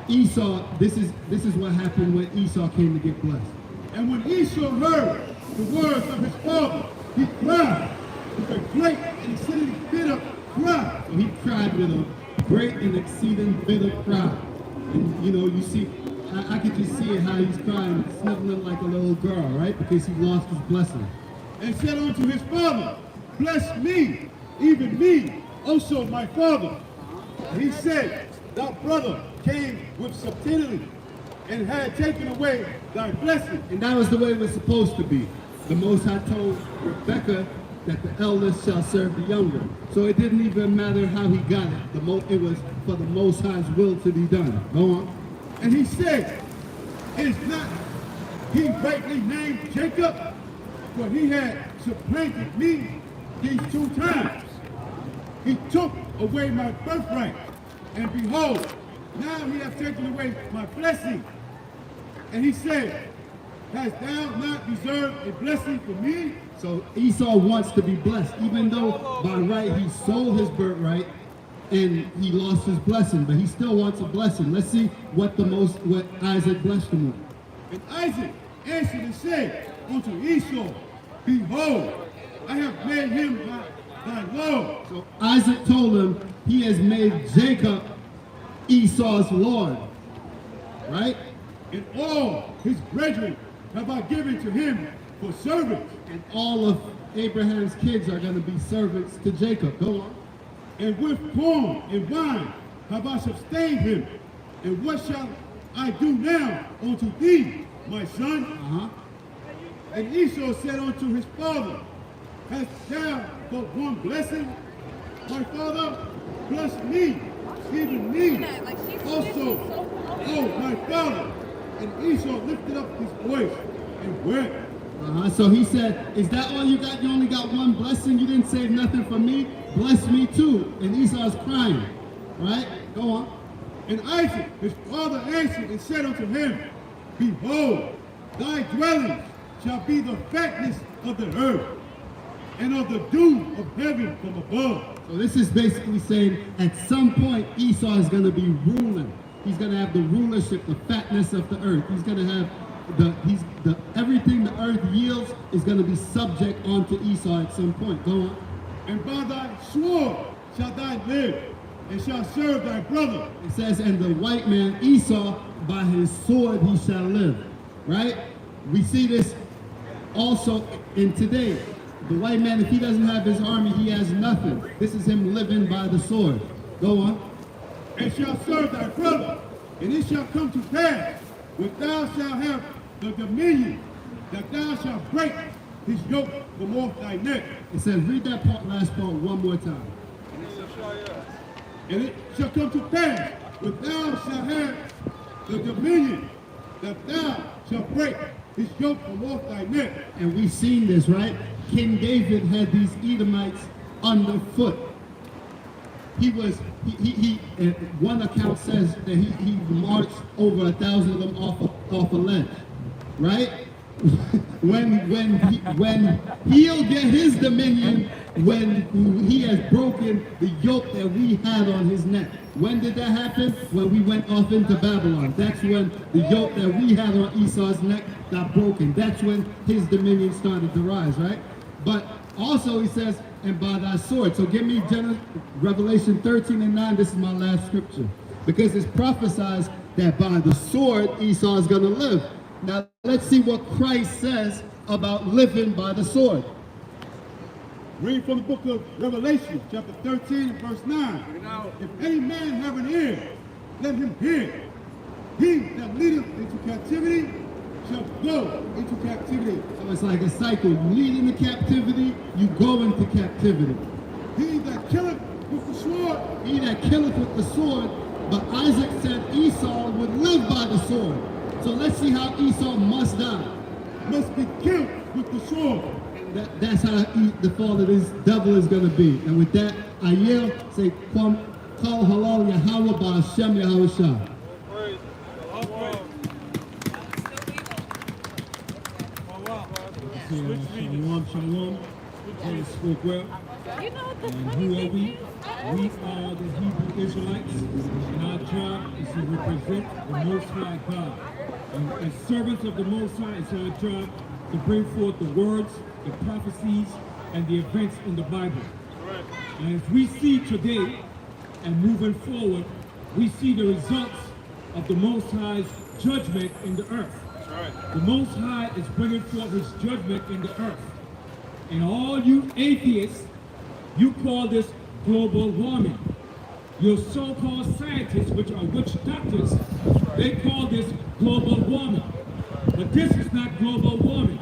Esau, this is what happened when Esau came to get blessed. And when Esau heard the words of his father, he cried with a great and exceeding bitter cry. So he cried with a great and exceeding bitter cry. And you know, you see, I could just see it how he's crying, sniveling like a little girl, right? Because he lost his blessing. And said unto his father, bless me, even me, also my father. And he said, thy brother came with subtlety and had taken away thy blessing. And that was the way it was supposed to be. The Most High told Rebekah that the eldest shall serve the younger. So it didn't even matter how he got it. It was for the Most High's will to be done. Go on. And he said, is not he rightly named Jacob? For he had supplanted me these 2 times. He took away my birthright, and behold, now he hath taken away my blessing. And he said, hast thou not deserved a blessing for me? So Esau wants to be blessed, even though by right he sold his birthright and he lost his blessing, but he still wants a blessing. Let's see what Isaac blessed him with. And Isaac answered and said unto Esau, behold, I have made him thy Lord. So Isaac told him he has made Jacob Esau's Lord, right? And all his brethren have I given to him for servants. And all of Abraham's kids are going to be servants to Jacob. Go on. And with corn and wine have I sustained him. And what shall I do now unto thee, my son? And Esau said unto his father, hast thou but one blessing? My father, bless me, even me, also, oh my father. And Esau lifted up his voice and wept. So he said, is that all you got? You only got one blessing? You didn't save nothing for me? Bless me too. And Esau's crying, right? Go on. And Isaac, his father, answered and said unto him, behold, thy dwelling shall be the fatness of the earth, and of the dew of heaven from above. So this is basically saying at some point Esau is going to be ruling. He's going to have the rulership, the fatness of the earth. He's going to have everything the earth yields is going to be subject onto Esau at some point. Go on. And by thy sword shall thou live, and shall serve thy brother. It says, and the white man Esau, by his sword he shall live. Right? We see this also in today. The white man, if he doesn't have his army, he has nothing. This is him living by the sword. Go on. And shall serve thy brother, and it shall come to pass, when thou shalt have the dominion, that thou shalt break his yoke from off thy neck. It says, read that last part one more time. And it shall come to pass, when thou shalt have the dominion, that thou shalt break his yoke from off thy neck. And we've seen this, right? King David had these Edomites underfoot. One account says that he marched over 1,000 of them off a ledge, right? when he'll get his dominion when he has broken the yoke that we had on his neck. When did that happen? When we went off into Babylon. That's when the yoke that we had on Esau's neck got broken. That's when his dominion started to rise, right? But also he says, and by thy sword. So give me Revelation 13:9. This is my last scripture. Because it's prophesied that by the sword Esau is going to live. Now let's see what Christ says about living by the sword. Read from the book of Revelation, chapter 13, and verse 9. If any man have an ear, let him hear. He that leadeth into captivity shall go into captivity. So it's like a cycle. You lead into captivity, you go into captivity. He that killeth with the sword, he that killeth with the sword, but Isaac said Esau would live by the sword. So let's see how Esau must die. Must be killed with the sword. That's how the fall of this devil is going to be. And with that, I yell, say, Kal Halal Yahweh Ba'Hashem Yahweh Shah. Shalom, shalom. Spoke well. You know what the And funny who are thing we? is? We are the Hebrew Israelites, and our job is to represent the Most High God. And as servants of the Most High, it's our job to bring forth the words, the prophecies, and the events in the Bible. And as we see today, and moving forward, we see the results of the Most High's judgment in the earth. The Most High is bringing forth his judgment in the earth. And all you atheists, you call this global warming. Your so-called scientists, which are witch doctors, they call this global warming. But this is not global warming.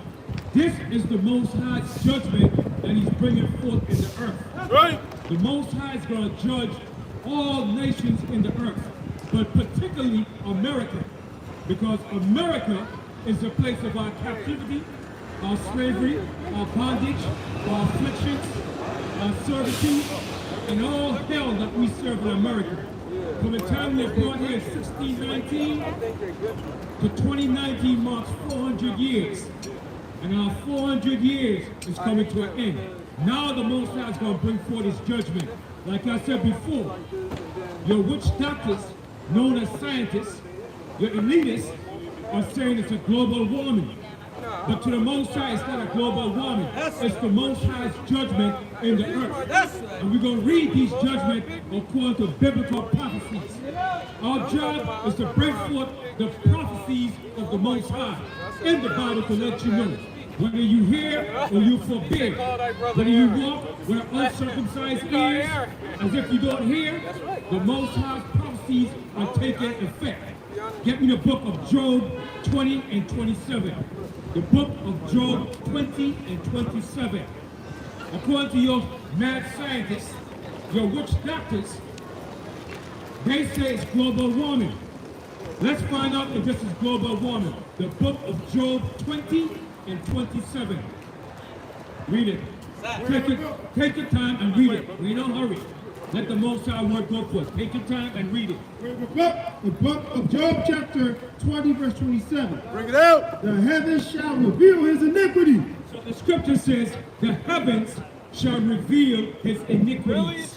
This is the Most High's judgment that he's bringing forth in the earth. That's right. The Most High is going to judge all nations in the earth, but particularly America, because America is the place of our captivity, our slavery, our bondage, our afflictions, our servitude, and all hell that we serve in America. From the time we were brought here in 1619 to 2019 marks 400 years. And our 400 years is coming to an end. Now the Most High is going to bring forth his judgment. Like I said before, your witch doctors, known as scientists, your elitists, are saying it's a global warming. But to the Most High, it's not a global warming. It's the Most High's judgment in the earth. And we're going to read these judgments according to biblical prophecies. Our job is to bring forth the prophecies of the Most High in the Bible to let you know. Whether you hear or you forbid, whether you walk with uncircumcised ears, as if you don't hear, the Most High's prophecies are taking effect. Get me the book of Job 20 and 27. The book of Job 20 and 27. According to your mad scientists, your witch doctors, they say it's global warming. Let's find out if this is global warming. The book of Job 20 and 27. Read it. Take your time and read it. We don't hurry. Let the Most High word go forth. Take your time and read it. The book of Job chapter 20 verse 27. Bring it out. The heavens shall reveal his iniquity. So the scripture says, the heavens shall reveal his iniquities.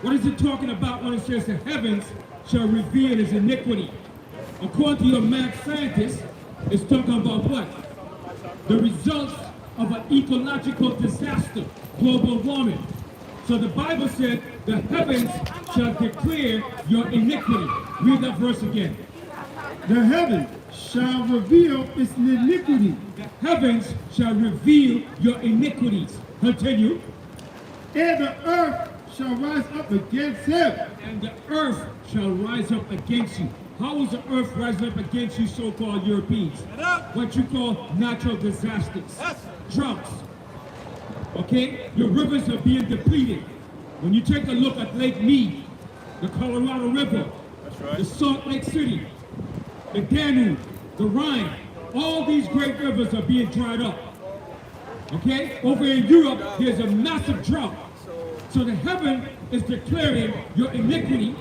What is it talking about when it says the heavens shall reveal his iniquity? According to your mad scientists, it's talking about what? The results of an ecological disaster, global warming. So the Bible said, the heavens shall declare your iniquity. Read that verse again. The heavens shall reveal its iniquity. The heavens shall reveal your iniquities. Continue. And the earth shall rise up against him. And the earth shall rise up against you. How is the earth rising up against you so-called Europeans? What you call natural disasters, droughts. Okay? Your rivers are being depleted. When you take a look at Lake Mead, the Colorado River, the Salt Lake City, the Danube, the Rhine, all these great rivers are being dried up. Okay? Over in Europe, there's a massive drought. So the heaven is declaring your iniquity,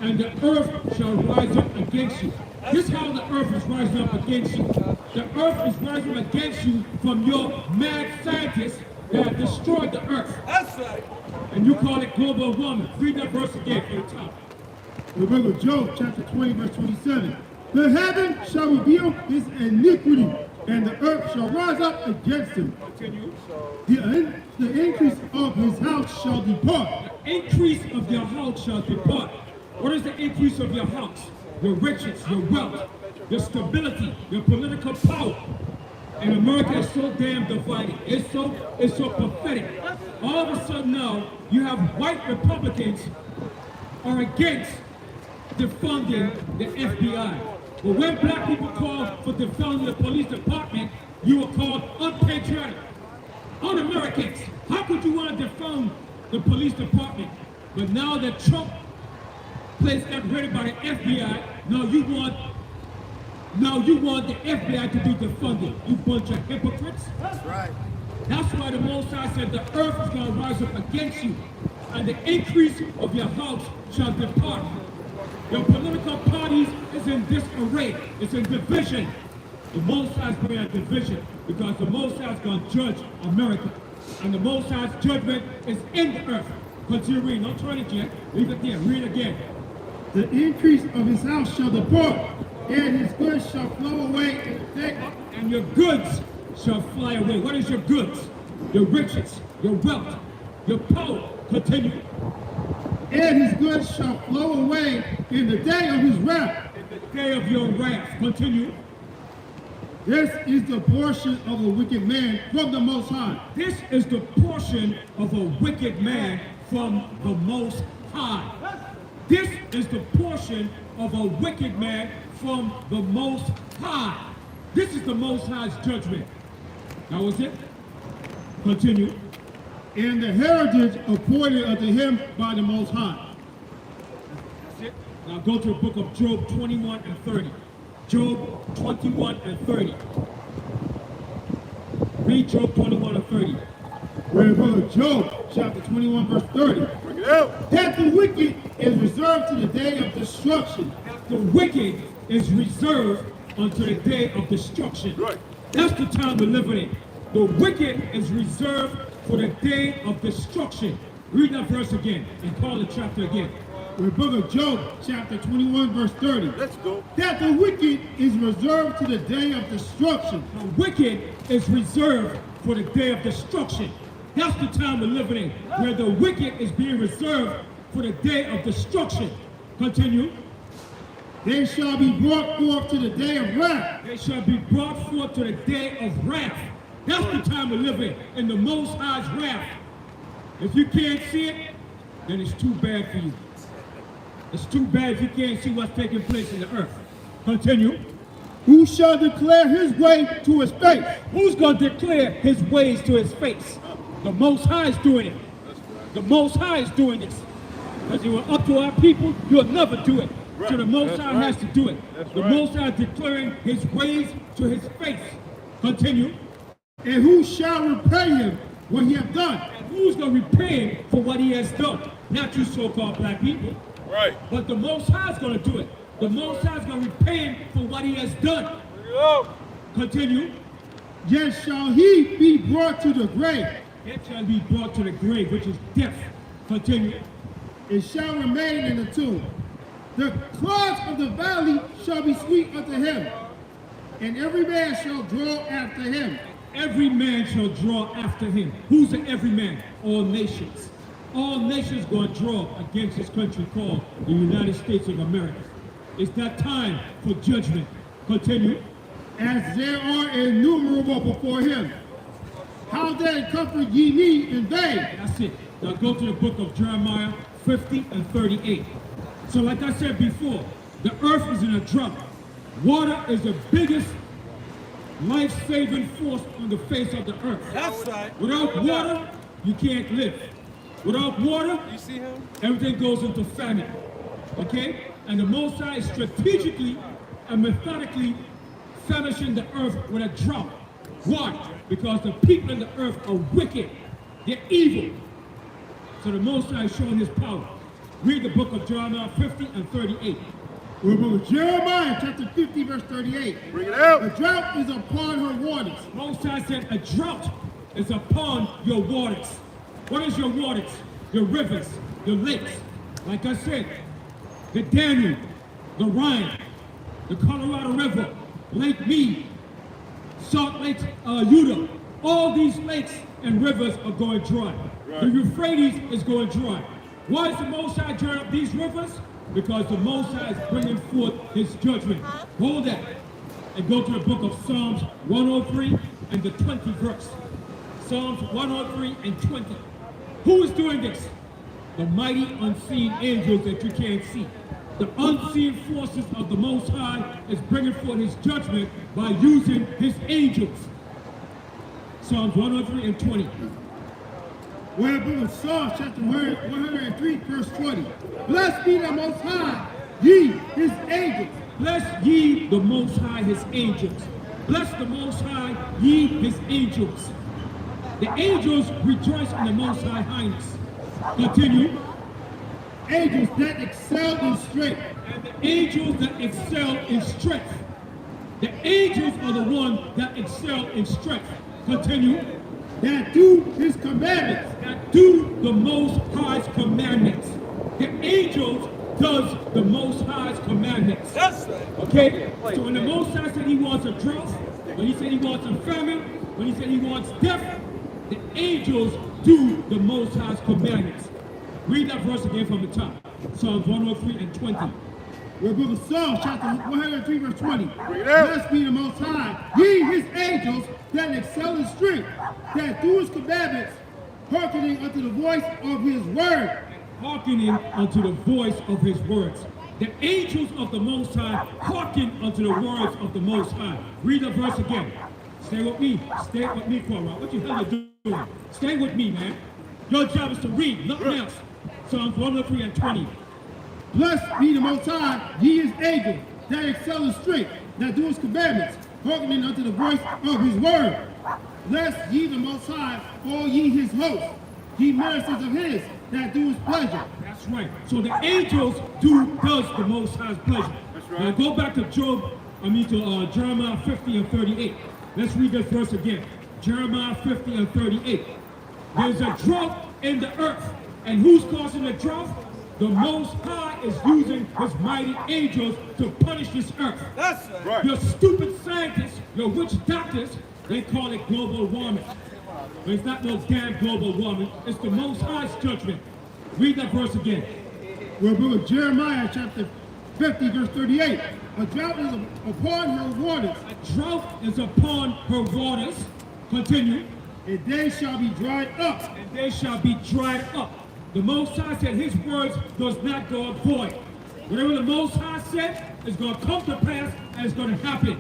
and the earth shall rise up against you. This is how the earth is rising up against you. The earth is rising up against you from your mad scientists that have destroyed the earth. That's right. And you call it global warming. Read that verse again from the top. The book of Job chapter 20 verse 27. The heaven shall reveal his iniquity, and the earth shall rise up against him. Continue. The increase of his house shall depart. The increase of your house shall depart. What is the increase of your house? Your riches, your wealth, your stability, your political power. And America is so damn divided. It's so pathetic. All of a sudden now, you have white Republicans are against defunding the FBI. But when black people call for defunding the police department, you were called unpatriotic, un-Americans. How could you want to defund the police department? But now that Trump place got ready by the FBI, now you want the FBI to do defunding. You bunch of hypocrites. That's right. That's why the Most High said the earth is going to rise up against you, and the increase of your house shall depart. Your political parties is in disarray. It's in division. The Most High is bringing a division because the Most High is going to judge America. And the Most High's judgment is in the earth. Continue reading. Don't turn it yet. Leave it there. Read again. The increase of his house shall depart, and his goods shall flow away in the day of And your goods shall fly away. What is your goods? Your riches, your wealth, your power. Continue. and his goods shall flow away in the day of his wrath. In the day of your wrath. Continue. This is the portion of a wicked man from the Most High. This is the portion of a wicked man from the Most High. This is the portion of a wicked man from the Most High. This is the Most High's judgment. That was it. Continue. And the heritage appointed unto him by the Most High. That's it. Now go to the book of Job 21 and 30. Job 21 and 30. Read Job 21 and 30. We're in the book of Job, chapter 21, verse 30. Bring it out. That the wicked is reserved to the day of destruction. The wicked is reserved unto the day of destruction. Right. That's the time we're living in. The wicked is reserved for the day of destruction. Read that verse again and call the chapter again. We're in the book of Job, chapter 21, verse 30. Let's go. That the wicked is reserved to the day of destruction. The wicked is reserved for the day of destruction. That's the time we're living in, where the wicked is being reserved for the day of destruction. Continue. They shall be brought forth to the day of wrath. They shall be brought forth to the day of wrath. That's the time we're living in the Most High's wrath. If you can't see it, then it's too bad for you. It's too bad if you can't see what's taking place in the earth. Continue. Who shall declare his way to his face? Who's going to declare his ways to his face? The Most High is doing it. The Most High is doing this. Because you were up to our people, you'll never do it. So the Most High has to do it. The Most High is declaring his ways to his face. Continue. And who shall repay him what he hath done? And who's going to repay him for what he has done? Not you so-called black people. Right. But the Most High is going to do it. The Most High is going to repay him for what he has done. Continue. Yet shall he be brought to the grave. It shall be brought to the grave, which is death. Continue. It shall remain in the tomb. The clods of the valley shall be sweet unto him, and every man shall draw after him. Every man shall draw after him. Who's the every man? All nations. All nations going to draw against this country called the United States of America. It's that time for judgment. Continue. As there are innumerable before him. How then comfort ye me in vain? That's it. Now go to the book of Jeremiah 50 and 38. So like I said before, the earth is in a drought. Water is the biggest life-saving force on the face of the earth. That's right. Without water, you can't live. Without water, You see him? everything goes into famine. Okay? And the Most High is strategically and methodically famishing the earth with a drought. Why? Because the people in the earth are wicked. They're evil. So the Most High is showing his power. Read the book of Jeremiah 50 and 38. We're in the book of Jeremiah, chapter 50, verse 38. Bring it out. A drought is upon her waters. Most High said a drought is upon your waters. What is your waters? Your rivers, your lakes. Like I said, the Danube, the Rhine, the Colorado River, Lake Mead, Salt Lake, Utica. All these lakes and rivers are going dry. The Euphrates is going dry. Why is the Most High drying up these rivers? Because the Most High is bringing forth his judgment. Hold that. And go to the book of Psalms 103 and the 20th verse. Psalms 103 and 20. Who is doing this? The mighty unseen angels that you can't see. The unseen forces of the Most High is bringing forth his judgment by using his angels. Psalms 103 and 20. We're in the book of Psalms, chapter 103, verse 20. Blessed be the Most High, ye his angels. Bless ye the Most High his angels. Bless the Most High ye his angels. The angels rejoice in the Most High highness. Continue. Angels that excel in strength. And the angels that excel in strength. The angels are the ones that excel in strength. Continue. that do his commandments. that do the Most High's commandments. The angels does the Most High's commandments. That's right. Okay? So when the Most High said he wants a drought, when he said he wants a famine, when he said he wants death, the angels do the Most High's commandments. Read that verse again from the top. Psalms 103 and 20. We're book of Psalms, chapter 103, verse 20. Bring it out. Blessed be the Most High, ye his angels that excel in strength, that do his commandments, hearkening unto the voice of his word. Hearkening unto the voice of his words. The angels of the Most High hearken unto the words of the Most High. Read the verse again. Stay with me. Stay with me, Cora. What the hell you doing? Stay with me, man. Your job is to read, nothing else. Psalms 103 and 20. Blessed be the Most High, ye his angels that excel in strength, that do his commandments, hearkening unto the voice of his word. Bless ye the Most High, all ye his hosts, ye ministers of his, that do his pleasure. That's right. So the angels does the Most High's pleasure. That's right. Now go back to Jeremiah 50 and 38. Let's read this verse again. Jeremiah 50 and 38. There's a drought in the earth. And who's causing the drought? The Most High is using his mighty angels to punish this earth. That's right. Right. Your stupid scientists, your witch doctors, they call it global warming. But it's not no damn global warming. It's the Most High's judgment. Read that verse again. We're book of Jeremiah, chapter 50, verse 38. A drought is upon her waters, A drought is upon her waters. Continue. and they shall be dried up. And they shall be dried up. The Most High said his words does not go void. Whatever the Most High said is going to come to pass and it's going to happen.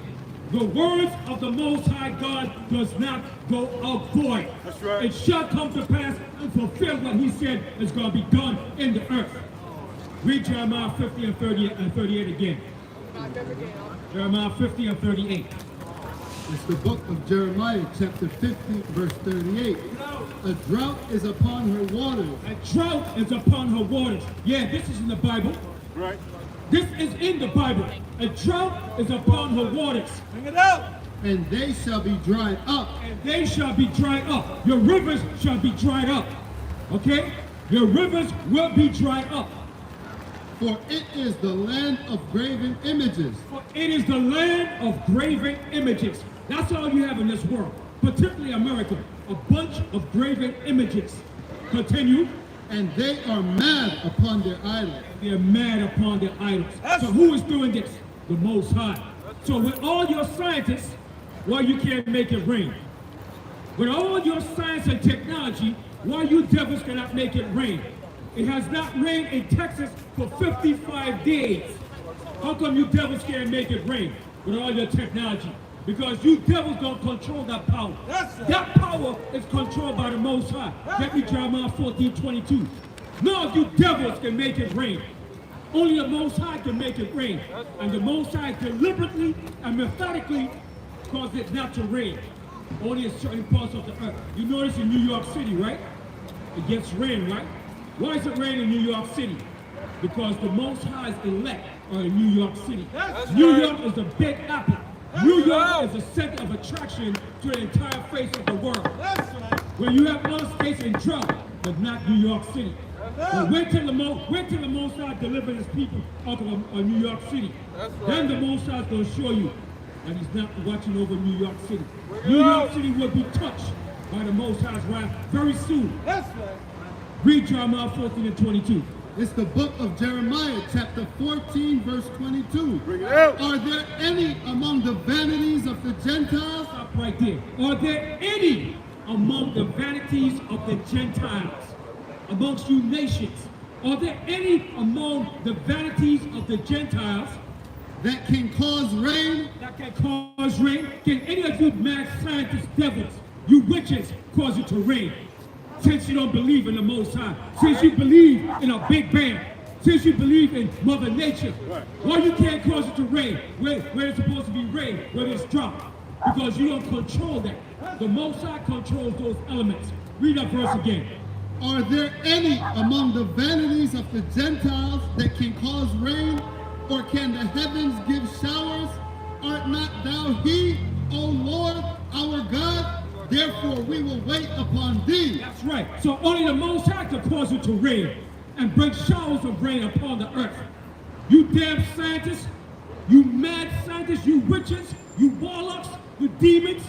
The words of the Most High God does not go void. That's right. It shall come to pass and fulfill what he said is going to be done in the earth. Read Jeremiah 50 and 38 again. Jeremiah 50 and 38. It's the book of Jeremiah, chapter 50, verse 38. A drought is upon her waters. A drought is upon her waters. Yeah, this is in the Bible. Right. This is in the Bible. A drought is upon her waters. Bring it out. And they shall be dried up. And they shall be dried up. Your rivers shall be dried up. Okay? Your rivers will be dried up. For it is the land of graven images. For it is the land of graven images. That's all you have in this world, particularly America. A bunch of graven images. Continue. And they are mad upon their idols. They're mad upon their idols. So who is doing this? The Most High. So with all your scientists, why you can't make it rain? With all your science and technology, why you devils cannot make it rain? It has not rained in Texas for 55 days. How come you devils can't make it rain with all your technology? Because you devils don't control that power. That's right. That power is controlled by the Most High. Get me Jeremiah 14:22. None of you devils can make it rain. Only the Most High can make it rain. And the Most High deliberately and methodically caused it not to rain. Only in certain parts of the earth. You notice in New York City, right? It gets rain, right? Why is it raining in New York City? Because the Most High's elect are in New York City. That's New right. York is the big apple. New York is the center of attraction to the entire face of the world. That's right. Where you have other states in drought, but not New York City. But wait till the Most High delivers his people out of New York City. That's right. Then the Most High is going to show you that he's not watching over New York City. New York City will be touched by the Most High's wrath very soon. That's right. Read Jeremiah 14 and 22. It's the book of Jeremiah, chapter 14, verse 22. Bring it out. Are there any among the vanities of the Gentiles? Stop right there. Are there any among the vanities of the Gentiles, amongst you nations? Are there any among the vanities of the Gentiles That can cause rain? that can cause rain? Can any of you mad scientists, devils, you witches, cause it to rain? Since you don't believe in the Most High, since you believe in a Big Bang, since you believe in Mother Nature, why you can't cause it to rain where it's supposed to be rain, where it's drought? Because you don't control that. The Most High controls those elements. Read that verse again. Are there any among the vanities of the Gentiles that can cause rain? Or can the heavens give showers? Art not thou he, O Lord, our God? Therefore we will wait upon thee. That's right. So only the Most High can cause it to rain and bring showers of rain upon the earth. You damn scientists, you mad scientists, you witches, you warlocks, you demons,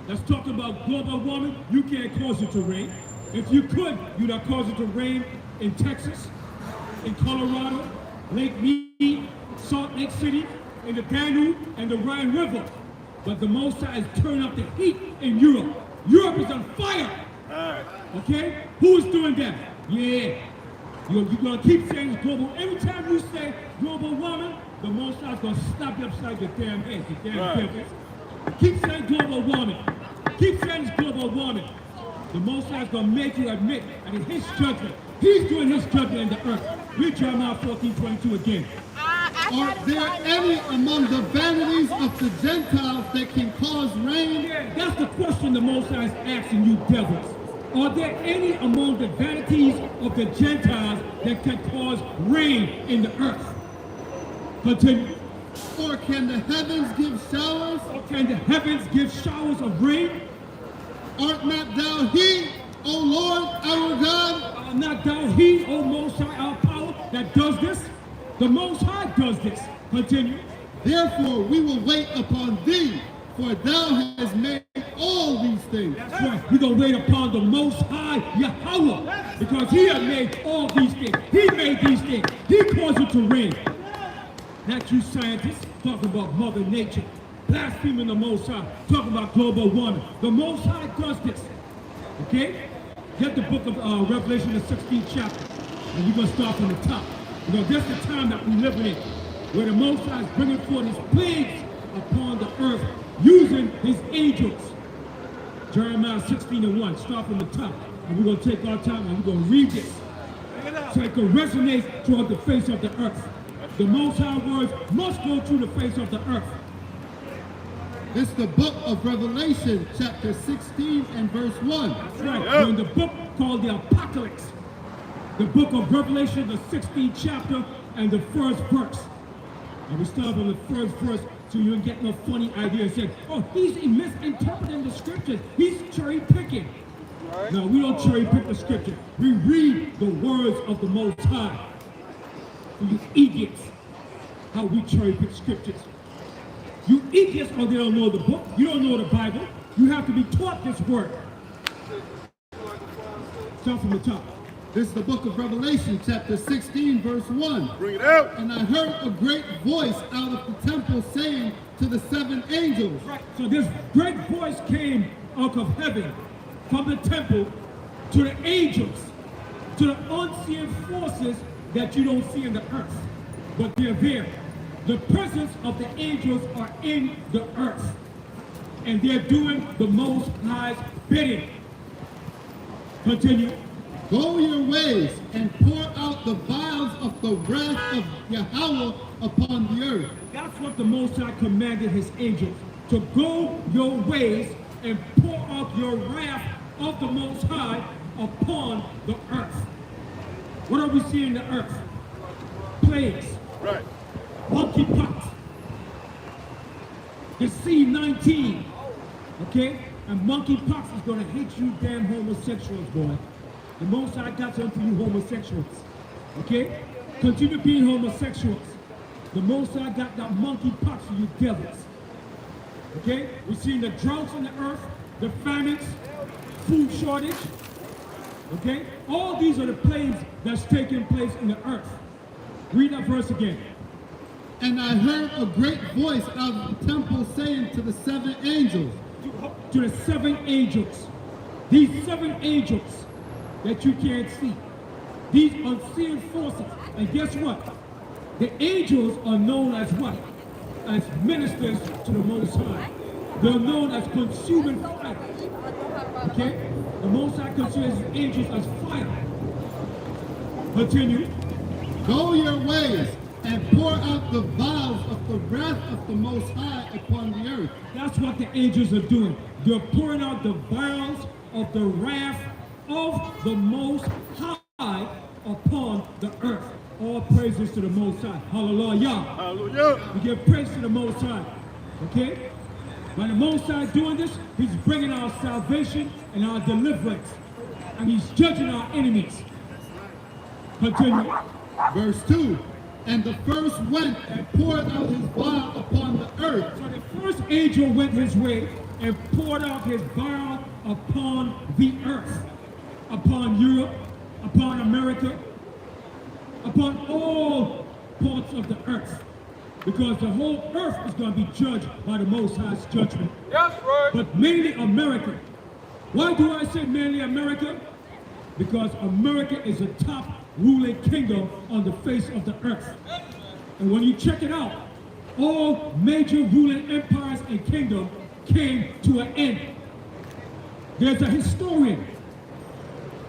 that's talking about global warming, you can't cause it to rain. If you could, you'd have caused it to rain in Texas, in Colorado, Lake Mead, Salt Lake City, in the Danube, and the Rhine River. But the Most High is turning up the heat in Europe. Europe is on fire. Okay? Who is doing that? Yeah. You're going to keep saying it's global. Every time you say global warming, the Most High is going to slap you upside your damn head, you damn devils. Keep saying global warming. Keep saying it's global warming. The Most High is going to make you admit that in his judgment, he's doing his judgment in the earth. Read Jeremiah 14:22 again. Are there any among the vanities of the Gentiles that can cause rain? Yeah, that's the question the Most High is asking you devils. Are there any among the vanities of the Gentiles that can cause rain in the earth? Continue. Or can the heavens give showers? Or can the heavens give showers of rain? Art not thou he, O Lord, our God? Are not thou he, O Most High, our power, that does this? The Most High does this. Continue. Therefore we will wait upon thee, for thou hast made all these things. That's right. We're going to wait upon the Most High, Yahweh, because he has made all these things. He made these things. He caused it to rain. Not you scientists talking about Mother Nature, blaspheming the Most High, talking about global warming. The Most High does this. Okay? Get the book of Revelation, the 16th chapter, and you're going to start from the top. Because that's the time that we're living in, where the Most High is bringing forth his plagues upon the earth, using his angels. Jeremiah 16:1, start from the top. And we're going to take our time and we're going to read this, so it can resonate throughout the face of the earth. The Most High words must go through the face of the earth. This is the book of Revelation, chapter 16 and verse 1. That's right. We're in the book called the Apocalypse. The book of Revelation, the 16th chapter, and the first verse. And we start on the first verse so you don't get no funny ideas. Saying, oh, he's misinterpreting the scriptures. He's cherry picking. Right. No, we don't cherry pick the scripture. We read the words of the Most High. You idiots, how we cherry pick scriptures. You idiots, or they don't know the book. You don't know the Bible. You have to be taught this word. Start from the top. This is the book of Revelation, chapter 16, verse 1. Bring it out. And I heard a great voice out of the temple saying to the 7 angels. Right. So this great voice came out of heaven from the temple to the angels, to the unseen forces that you don't see in the earth, but they're there. The presence of the angels are in the earth, and they're doing the Most High's bidding. Continue. Go your ways and pour out the vials of the wrath of Yahweh upon the earth. That's what the Most High commanded his angels, to go your ways and pour out your wrath of the Most High upon the earth. What are we seeing in the earth? Plagues. Right. Monkeypox. The C-19. Okay? And monkeypox is going to hit you damn homosexuals, boy. The Most High got something for you homosexuals. Okay? Continue being homosexuals. The Most High got that monkeypox for you devils. Okay? We're seeing the droughts in the earth, the famines, food shortage. Okay? All these are the plagues that's taking place in the earth. Read that verse again. And I heard a great voice out of the temple saying to the 7 angels. To the 7 angels. These 7 angels that you can't see. These unseen forces. And guess what? The angels are known as what? As ministers to the Most High. They're known as consuming fire. Okay? The Most High considers angels as fire. Continue. Go your ways and pour out the vials of the wrath of the Most High upon the earth. That's what the angels are doing. They're pouring out the vials of the wrath of the Most High upon the earth. All praises to the Most High. Hallelujah. Hallelujah. We give praise to the Most High. Okay? By the Most High doing this, he's bringing our salvation and our deliverance. And he's judging our enemies. Continue. Verse 2. And the first went and poured out his vial upon the earth. So the first angel went his way and poured out his vial upon the earth, upon Europe, upon America, upon all parts of the earth. Because the whole earth is going to be judged by the Most High's judgment. Yes, right. But mainly America. Why do I say mainly America? Because America is the top ruling kingdom on the face of the earth. And when you check it out, all major ruling empires and kingdoms came to an end. There's a historian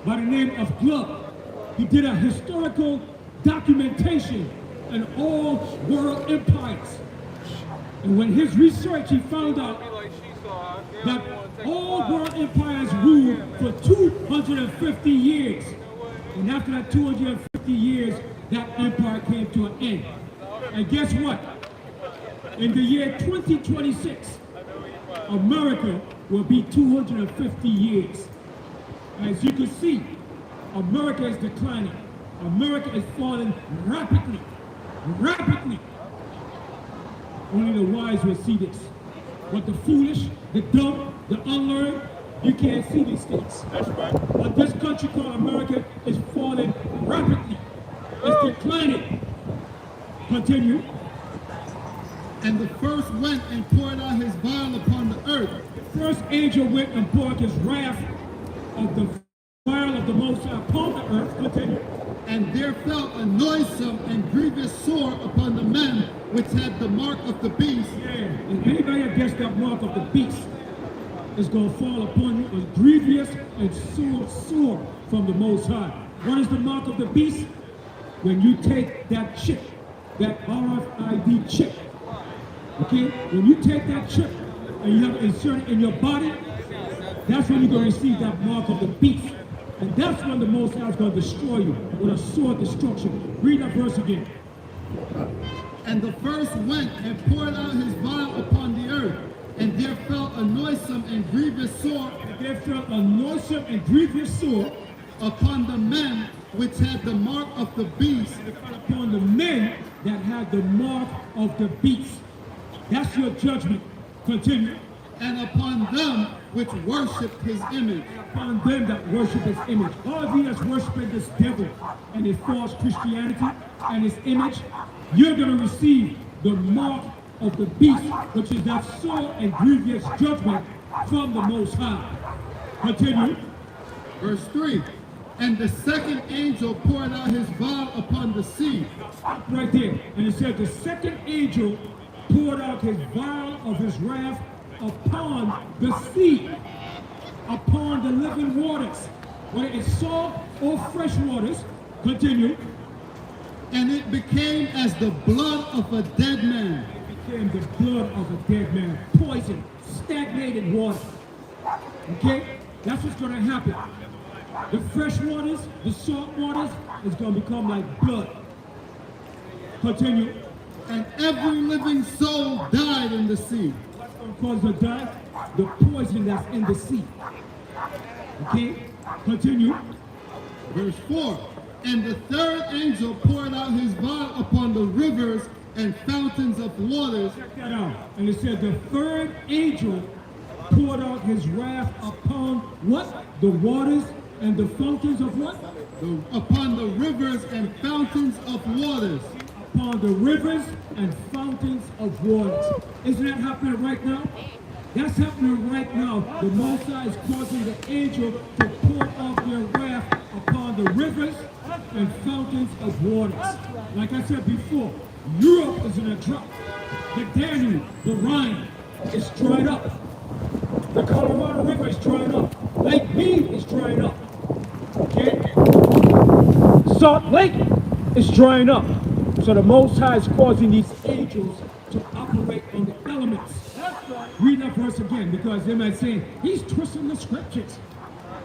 by the name of Gluck. He did a historical documentation on all world empires. And when his research, he found out that all world empires ruled for 250 years. And after that 250 years, that empire came to an end. And guess what? In the year 2026, America will be 250 years. As you can see, America is declining. America is falling rapidly. Rapidly. Only the wise will see this. But the foolish, the dumb, the unlearned, you can't see these things. That's right. But this country called America is falling rapidly. It's declining. Continue. And the first went and poured out his vial upon the earth. The first angel went and poured his wrath of the vial of the Most High upon the earth. Continue. And there fell a noisome and grievous sore upon the men which had the mark of the beast. Yeah, and anybody that gets that mark of the beast is going to fall upon you as grievous and sore from the Most High. What is the mark of the beast? When you take that chip, that RFID chip, okay? When you take that chip and you have it inserted in your body, that's when you're going to receive that mark of the beast. And that's when the Most High is going to destroy you with a sword destruction. Read that verse again. And the first went and poured out his vial upon the earth. And there fell a noisome and grievous sore. And there fell a noisome and grievous sore upon the men which had the mark of the beast. And it fell upon the men that had the mark of the beast. That's your judgment. Continue. And upon them which worshipped his image. Upon them that worship his image. All of you that's worshiping this devil and his false Christianity and his image, you're going to receive the mark of the beast, which is that sore and grievous judgment from the Most High. Continue. Verse 3. And the second angel poured out his vial upon the sea. Right there. And it said the second angel poured out his vial of his wrath upon the sea, upon the living waters, whether it's salt or fresh waters. Continue. And it became as the blood of a dead man. It became the blood of a dead man, poison, stagnated water. Okay? That's what's going to happen. The fresh waters, the salt waters, is going to become like blood. Continue. And every living soul died in the sea. What's going to cause them to die? The poison that's in the sea. Okay? Continue. Verse 4. And the third angel poured out his vial upon the rivers and fountains of waters. Check that out. And it said the third angel poured out his wrath upon what? The waters and the fountains of what? Upon the rivers and fountains of waters. Upon the rivers and fountains of waters. Isn't that happening right now? That's happening right now. The Most High is causing the angel to pour out their wrath upon the rivers and fountains of waters. Like I said before, Europe is in a drought. The Danube, the Rhine is dried up. The Colorado River is dried up. Lake Mead is dried up. Okay? Salt Lake is drying up. So the Most High is causing these angels to operate on the elements. Read that verse again, because they might say, he's twisting the scriptures.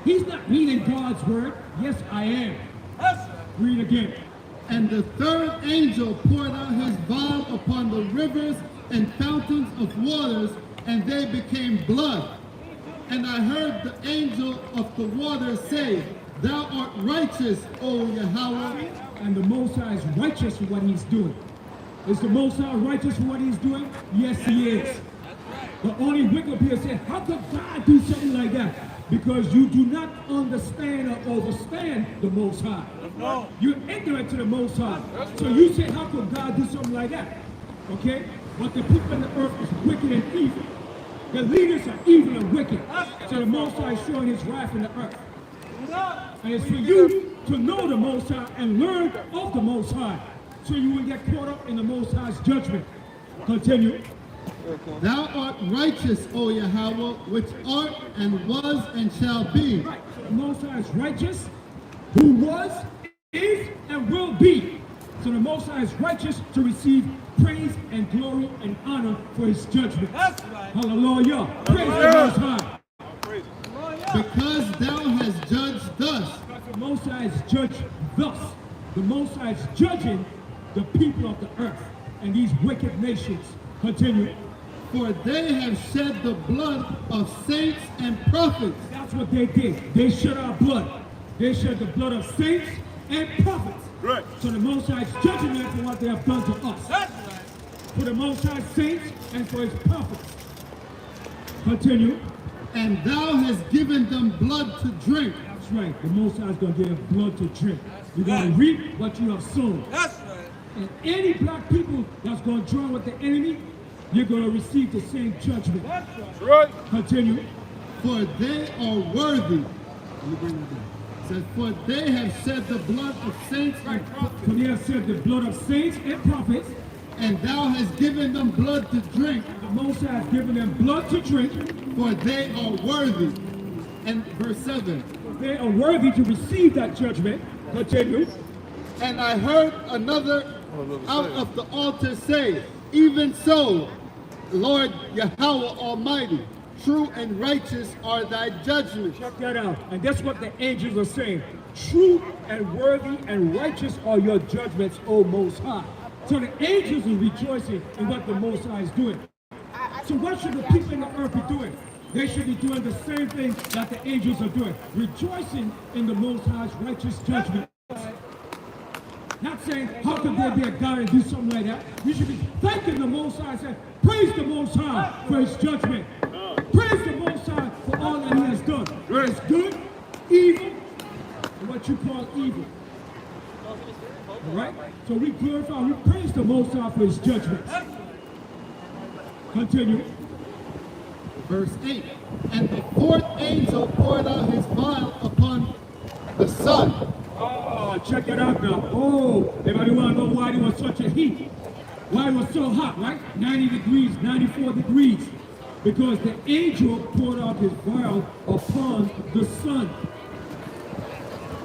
He's not reading God's word. Yes, I am. Read again. And the third angel poured out his vial upon the rivers and fountains of waters and they became blood. And I heard the angel of the waters say, Thou art righteous, O Yahweh. And the Most High is righteous for what he's doing. Is the Most High righteous for what he's doing? Yes, he is. The only wicked people say, how could God do something like that? Because you do not understand or overstand the Most High. No. You're ignorant to the Most High. So you say, how could God do something like that? Okay? But the people in the earth is wicked and evil. The leaders are evil and wicked. So the Most High is showing his wrath in the earth. And it's for you to know the Most High and learn of the Most High, so you will get caught up in the Most High's judgment. Continue. Thou art righteous, O Yahweh, which art and was and shall be. Right. So the Most High is righteous, who was, is, and will be. So the Most High is righteous to receive praise and glory and honor for his judgment. That's right. Hallelujah. Praise the Most High. Because thou hast judged thus. The Most High is judged thus. The Most High is judging the people of the earth and these wicked nations. Continue. For they have shed the blood of saints and prophets. That's what they did. They shed our blood. They shed the blood of saints and prophets. Right. So the Most High is judging them for what they have done to us. That's right. For the Most High saints and for his prophets. Continue. And thou hast given them blood to drink. That's right. The Most High is going to give them blood to drink. You're going to reap what you have sown. That's right. And any black people that's going to join with the enemy, you're going to receive the same judgment. That's right. Right. Continue. For they are worthy. Let me bring that down. It says, for they have shed the blood of saints and prophets. For they have shed the blood of saints and prophets. And thou hast given them blood to drink. The Most High has given them blood to drink. For they are worthy. And verse 7. They are worthy to receive that judgment. Continue. And I heard another out of the altar say, Even so, Lord Yahweh Almighty, true and righteous are thy judgments. Check that out. And that's what the angels are saying. True and worthy and righteous are your judgments, O Most High. So the angels are rejoicing in what the Most High is doing. So what should the people in the earth be doing? They should be doing the same thing that the angels are doing. Rejoicing in the Most High's righteous judgment. Not saying, how could there be a God and do something like that? You should be thanking the Most High and saying, praise the Most High for his judgment. Praise the Most High for all that he has done. It's good, evil, and what you call evil. All right? So we glorify, we praise the Most High for his judgments. Continue. Verse 8. And the fourth angel poured out his vial upon the sun. Oh, check it out now. Oh, everybody want to know why there was such a heat? Why it was so hot, right? 90 degrees, 94 degrees. Because the angel poured out his vial upon the sun.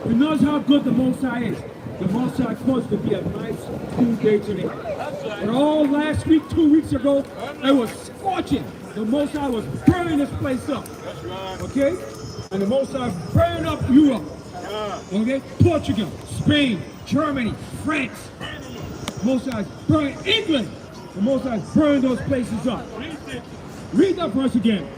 You notice how good the Most High is. The Most High caused to be a nice, cool day today. But all last week, 2 weeks ago, it was scorching. The Most High was burning this place up. Okay? And the Most High burned up Europe. Okay? Portugal, Spain, Germany, France. The Most High burned England. The Most High burned those places up. Read that verse again.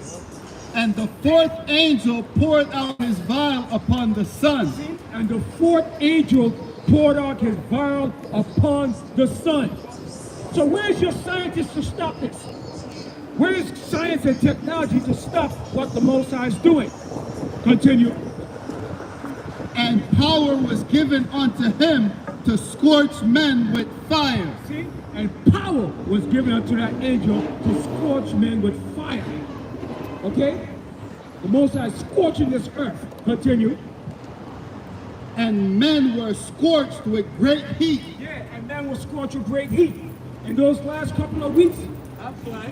And the fourth angel poured out his vial upon the sun. And the fourth angel poured out his vial upon the sun. So where's your scientists to stop this? Where's science and technology to stop what the Most High is doing? Continue. And power was given unto him to scorch men with fire. See? And power was given unto that angel to scorch men with fire. Okay? The Most High is scorching this earth. Continue. And men were scorched with great heat. Yeah, and men were scorched with great heat. In those last couple of weeks,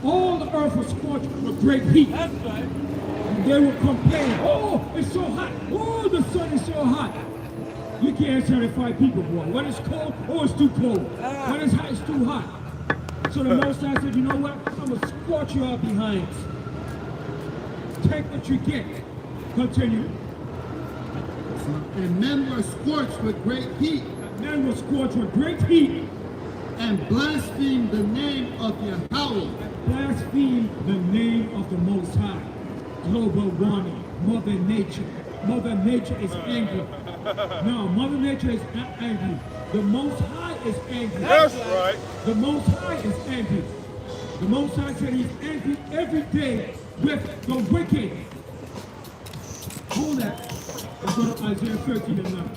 all the earth was scorched with great heat. That's right. And they were complaining, oh, it's so hot. Oh, the sun is so hot. You can't satisfy people, boy. When it's cold, oh, it's too cold. When it's hot, it's too hot. So the Most High said, you know what? I'm going to scorch you out behind. Take what you get. Continue. And men were scorched with great heat. And men were scorched with great heat. And blasphemed the name of Yahweh. Blaspheme the name the Most High. Global warming, Mother Nature. Mother Nature is angry. No, Mother Nature is not angry. The Most High is angry. That's right. The Most High is angry. The Most High said he's angry every day with the wicked. Hold that. Let's go to Isaiah 13 and 9.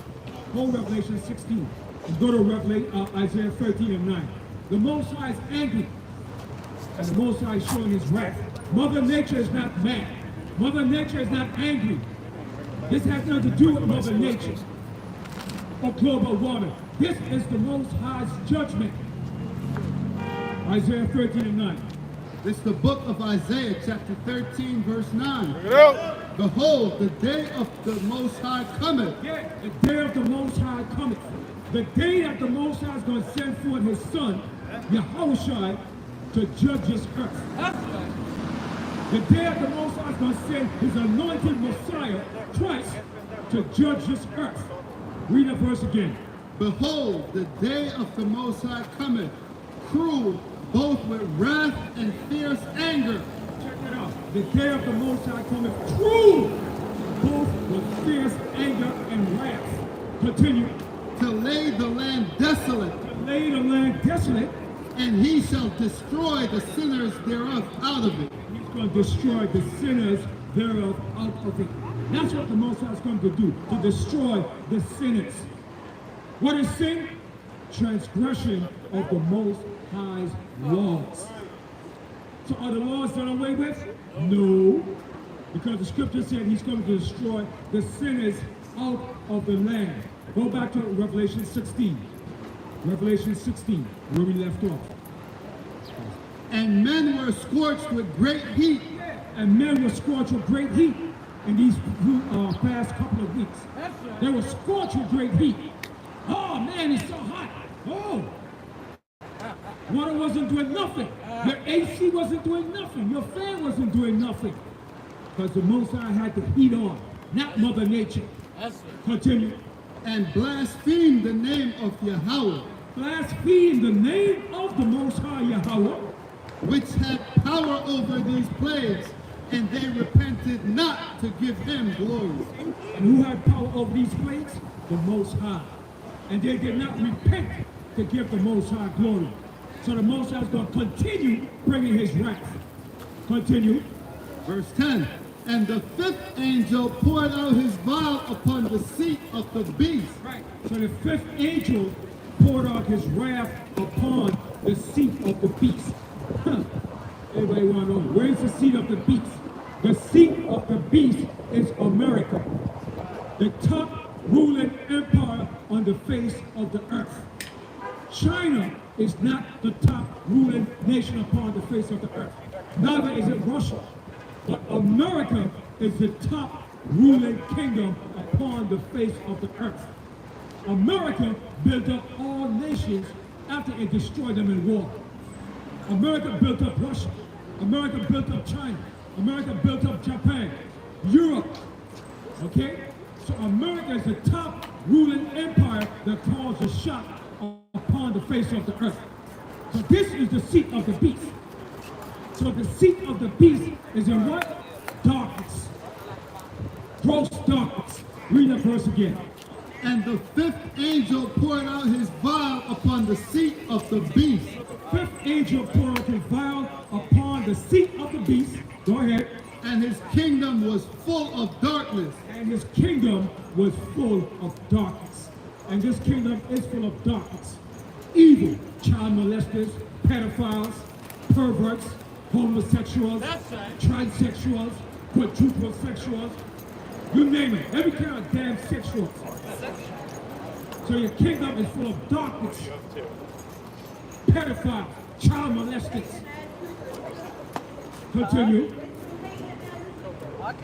Hold Revelation 16. Let's go to Isaiah 13 and 9. The Most High is angry. And the Most High is showing his wrath. Mother Nature is not mad. Mother Nature is not angry. This has nothing to do with Mother Nature or global warming. This is the Most High's judgment. Isaiah 13 and 9. It's the book of Isaiah, chapter 13, verse 9. Bring it out. Behold, the day of the Most High cometh. Yeah, the day of the Most High cometh. The day that the Most High is going to send forth his son, Yahushua, to judge this earth. The day that the Most High is going to send his anointed Messiah, Christ, to judge this earth. Read that verse again. Behold, the day of the Most High cometh, cruel, both with wrath and fierce anger. Check it out. The day of the Most High cometh true, both with fierce anger and wrath. Continue. To lay the land desolate, To lay the land desolate, and he shall destroy the sinners thereof out of it. he's going to destroy the sinners thereof out of it. That's what the Most High is going to do, to destroy the sinners. What is sin? Transgression of the Most High's laws. So are the laws done away with? No. Because the scripture said he's going to destroy the sinners out of the land. Go back to Revelation 16. Revelation 16, where we left off. And men were scorched with great heat, And men were scorched with great heat in these past couple of weeks. They were scorched with great heat. Oh man, it's so hot. Oh. Water wasn't doing nothing. Your AC wasn't doing nothing. Your fan wasn't doing nothing. Because the Most High had the heat on, not Mother Nature. Continue. and blasphemed the name of Yahweh, Blaspheme the name of the Most High Yahweh, which had power over these plagues, and they repented not to give him glory. and who had power over these plagues? The Most High. And they did not repent to give the Most High glory. So the Most High is going to continue bringing his wrath. Continue. Verse 10, and the fifth angel poured out his vial upon the seat of the beast, Right. So the fifth angel poured out his wrath upon the seat of the beast. Huh. Everybody want to know, where's the seat of the beast? The seat of the beast is America, the top ruling empire on the face of the earth. China is not the top ruling nation upon the face of the earth. Neither is it Russia. But America is the top ruling kingdom upon the face of the earth. America built up all nations after it destroyed them in war. America built up Russia. America built up China. America built up Japan, Europe. Okay? So America is the top ruling empire that calls the shot upon the face of the earth. So this is the seat of the beast. So the seat of the beast is in what? Darkness. Gross darkness. Read that verse again. and the fifth angel poured out his vial upon the seat of the beast, Fifth angel poured out his vial upon the seat of the beast. Go ahead. and his kingdom was full of darkness, And his kingdom was full of darkness. And this kingdom is full of darkness. Evil, child molesters, pedophiles, perverts, homosexuals, transsexuals, quadruple sexuals, you name it, every kind of damn sexual. So your kingdom is full of darkness, pedophiles, child molesters. Continue.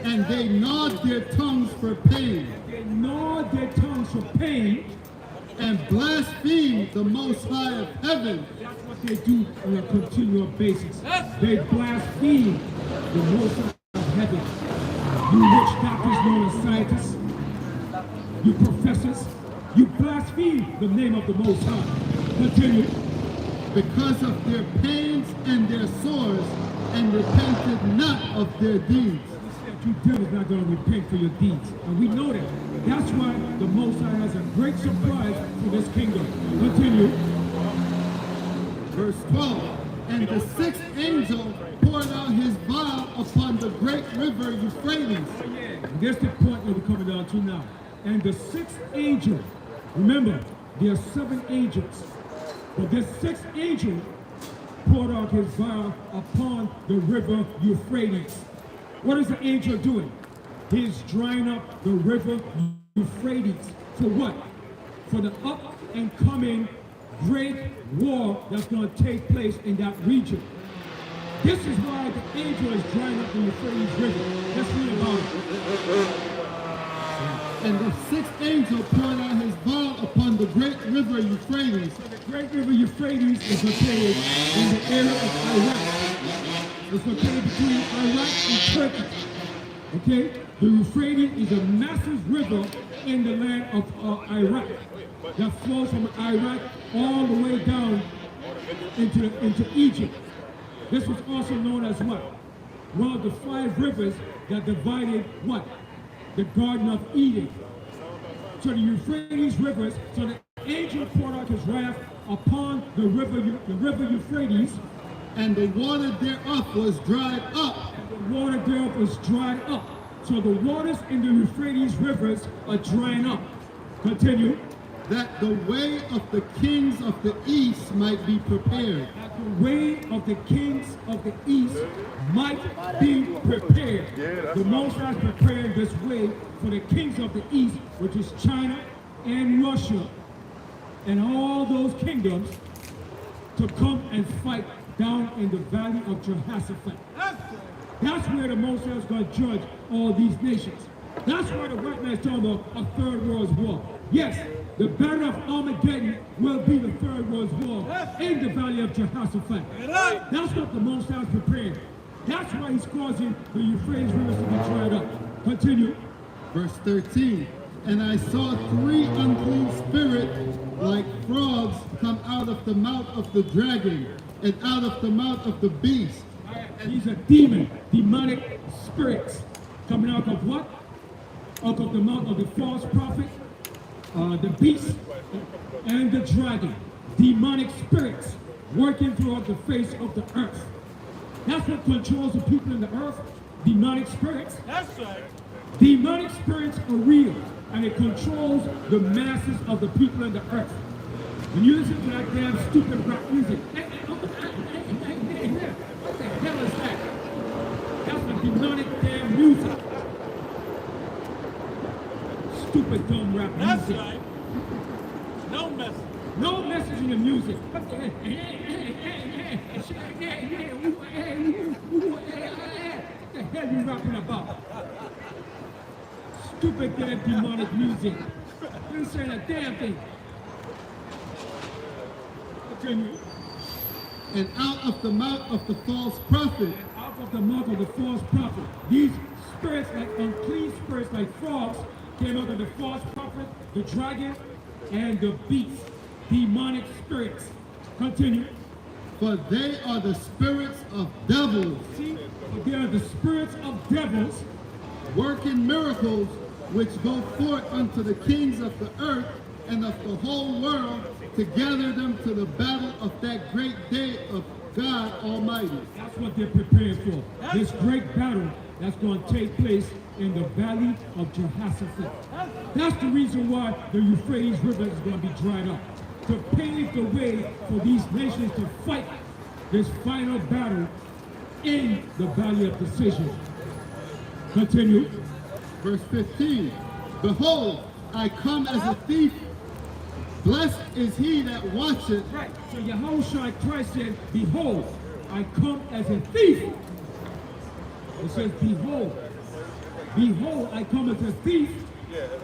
and they gnawed their tongues for pain, They gnawed their tongues for pain. and blasphemed the Most High of heaven, That's what they do on a continual basis. They blaspheme the Most High of heaven. You rich doctors known as scientists, you professors, you blaspheme the name of the Most High. Continue. because of their pains and their sores, and repented not of their deeds. He said you devils not going to repent for your deeds. And we know that. That's why the Most High has a great surprise for this kingdom. Continue. Verse 12. And the sixth angel poured out his vial upon the great river Euphrates. Oh yeah, that's the point that we're coming down to now. And the sixth angel, remember, there are 7 angels, but this sixth angel poured out his vial upon the river Euphrates. What is the angel doing? He's drying up the river Euphrates. For what? For the up and coming great war that's going to take place in that region. This is why the angel is drying up the Euphrates River. Let's read about it. And the sixth angel poured out his vial upon the great river Euphrates. So the great river Euphrates is located in the area of Iraq. It's located between Iraq and Turkey. Okay? The Euphrates is a massive river in the land of Iraq that flows from Iraq all the way down into Egypt. This was also known as what? One of the 5 rivers that divided what? The Garden of Eden. So the Euphrates rivers, so the angel poured out his wrath upon the river Euphrates, and the water thereof was dried up. and the water thereof was dried up. So the waters in the Euphrates rivers are drying up. Continue. That the way of the kings of the east might be prepared. That the way of the kings of the east might be prepared. The Most High prepared this way for the kings of the east, which is China and Russia, and all those kingdoms to come and fight down in the valley of Jehoshaphat. That's where the Most High is going to judge all these nations. That's why the white man is talking about a third world war. Yes, the battle of Armageddon will be the third world war in the valley of Jehoshaphat. That's what the Most High is preparing. That's why he's causing the Euphrates rivers to be dried up. Continue. Verse 13. And I saw 3 unclean spirits like frogs come out of the mouth of the dragon and out of the mouth of the beast. These are demonic spirits coming out of what? Out of the mouth of the false prophet, the beast, and the dragon. Demonic spirits working throughout the face of the earth. That's what controls the people in the earth. Demonic spirits. That's right. Demonic spirits are real, and it controls the masses of the people in the earth. When you listen to that damn stupid rap music, what the hell is that? That's the demonic damn music. Stupid dumb rap music. That's right. No message. No message in the music. What the hell you rapping about? Stupid damn demonic music. You ain't saying a damn thing. Continue. And out of the mouth of the false prophet, Out of the mouth of the false prophet. These spirits, like unclean spirits, like frogs, came out of the false prophet, the dragon, and the beast. Demonic spirits. Continue. for they are the spirits of devils, See, but they are the spirits of devils, working miracles, which go forth unto the kings of the earth and of the whole world, to gather them to the battle of that great day of God Almighty. That's what they're preparing for. This great battle that's going to take place in the valley of Jehoshaphat. That's the reason why the Euphrates River is going to be dried up. To pave the way for these nations to fight this final battle in the valley of decision. Continue. Verse 15, behold, I come as a thief. Blessed is he that watcheth. Right. So Yahushua Christ said, behold, I come as a thief. It says, behold. Behold, I come as a thief.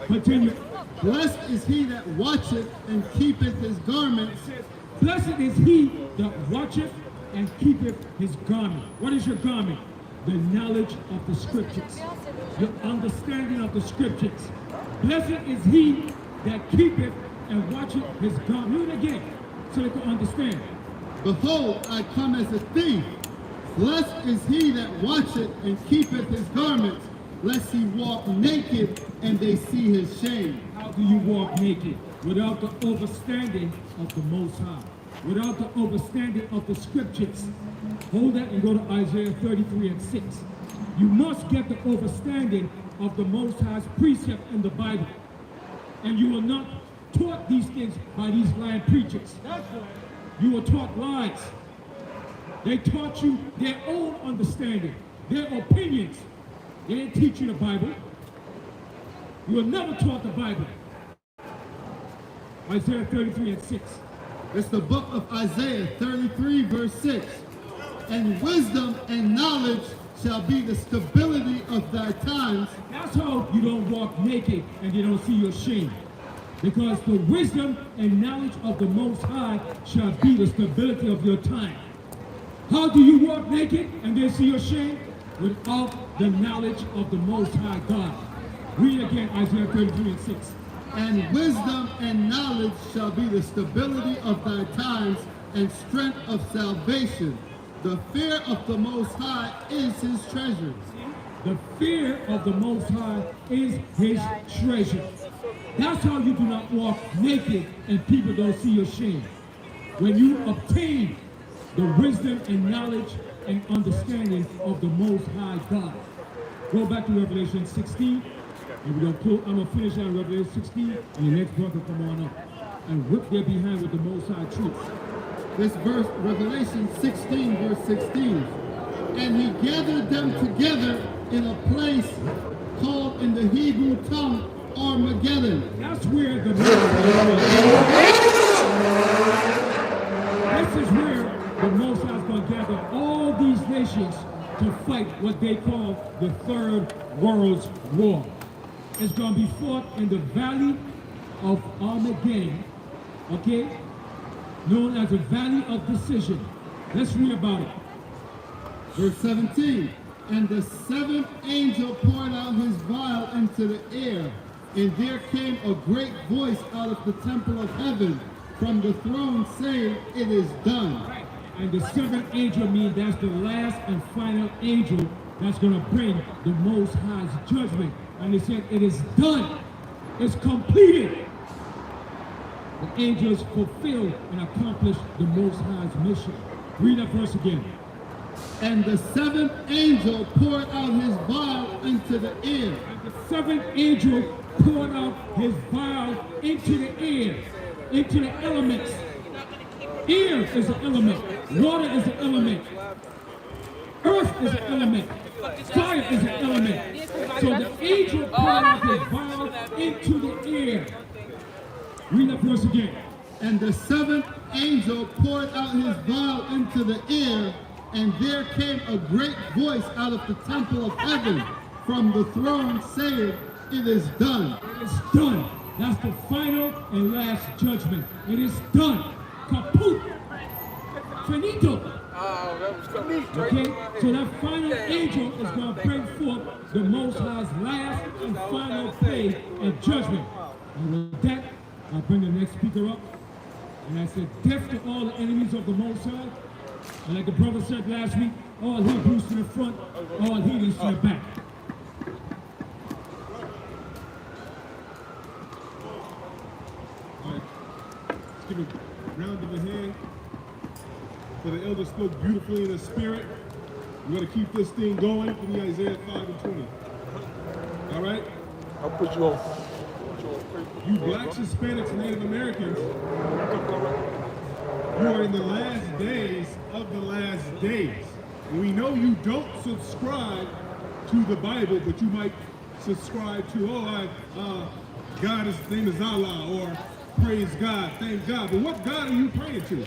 Continue. Blessed is he that watcheth and keepeth his garment. It says, blessed is he that watcheth and keepeth his garment. What is your garment? The knowledge of the scriptures. Your understanding of the scriptures. Blessed is he that keepeth and watcheth his garment. Read it again so they can understand. Behold, I come as a thief. Blessed is he that watcheth and keepeth his garments, lest he walk naked and they see his shame. How do you walk naked? Without the overstanding of the Most High. Without the overstanding of the scriptures. Hold that and go to Isaiah 33 and 6. You must get the overstanding of the Most High's precept in the Bible. And you are not taught these things by these lying preachers. You were taught lies. They taught you their own understanding, their opinions. They didn't teach you the Bible. You were never taught the Bible. Isaiah 33 and 6. It's the book of Isaiah 33 verse 6. And wisdom and knowledge shall be the stability of thy times. That's how you don't walk naked and you don't see your shame. Because the wisdom and knowledge of the Most High shall be the stability of your time. How do you walk naked and then see your shame? Without the knowledge of the Most High God. Read again Isaiah 33 and 6. And wisdom and knowledge shall be the stability of thy times and strength of salvation. The fear of the Most High is his treasure. The fear of the Most High is his treasure. That's how you do not walk naked and people don't see your shame. When you obtain the wisdom and knowledge and understanding of the Most High God. Go back to Revelation 16. And we're I'm going to finish on Revelation 16, and the next brother come on up and whip their behind with the Most High truth. This verse, Revelation 16, verse 16. And he gathered them together in a place called in the Hebrew tongue Armageddon. That's where the This is where the Most High is going to gather all these nations to fight what they call the Third World War. It's going to be fought in the Valley of Armageddon, okay? Known as the Valley of Decision. Let's read about it. Verse 17. And the seventh angel poured out his vial into the air, and there came a great voice out of the temple of heaven from the throne saying, it is done. Right. And the seventh angel means that's the last and final angel that's going to bring the Most High's judgment. And he said, it is done. It's completed. The angels fulfilled and accomplished the Most High's mission. Read that verse again. And the seventh angel poured out his vial into the air. And the seventh angel poured out his vial into the air, into the elements. Air is an element. Water is an element. Earth is an element. Fire is an element. So the angel poured out his vial into the air. Read that verse again. And the seventh angel poured out his vial into the air, and there came a great voice out of the temple of heaven from the throne saying, it is done. It is done. That's the final and last judgment. It is done. Kaput. Finito. Oh, that was coming straight Okay, to my head. so that final angel is going to bring forth the Most High's last and final day and judgment. And with that, I'll bring the next speaker up. And I said, death to all the enemies of the Most High. And like the brother said last week, all Hebrews to the front, all heathens to the back. All right. Let's give a round of a hand. For the elder spoke beautifully in the spirit. We're going to keep this thing going. Give me Isaiah 5 and 20. All right? I'll put you on. You blacks, Hispanics, Native Americans, you are in the last days of the last days. And we know you don't subscribe to the Bible, but you might subscribe to, God, his name is Allah, or praise God, thank God. But what God are you praying to?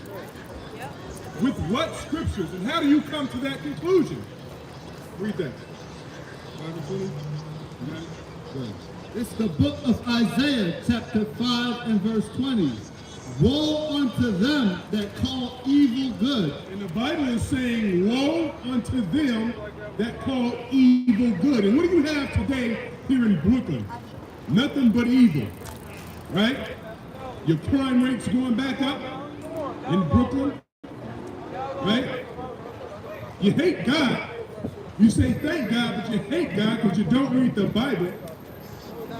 With what scriptures? And how do you come to that conclusion? Read that. 5 and 20. You got it? Go ahead. It's the book of Isaiah, chapter 5 and verse 20. Woe unto them that call evil good. And the Bible is saying, woe unto them that call evil good. And what do you have today here in Brooklyn? Nothing but evil, right? Your crime rate's going back up in Brooklyn, right? You hate God. You say thank God, but you hate God because you don't read the Bible.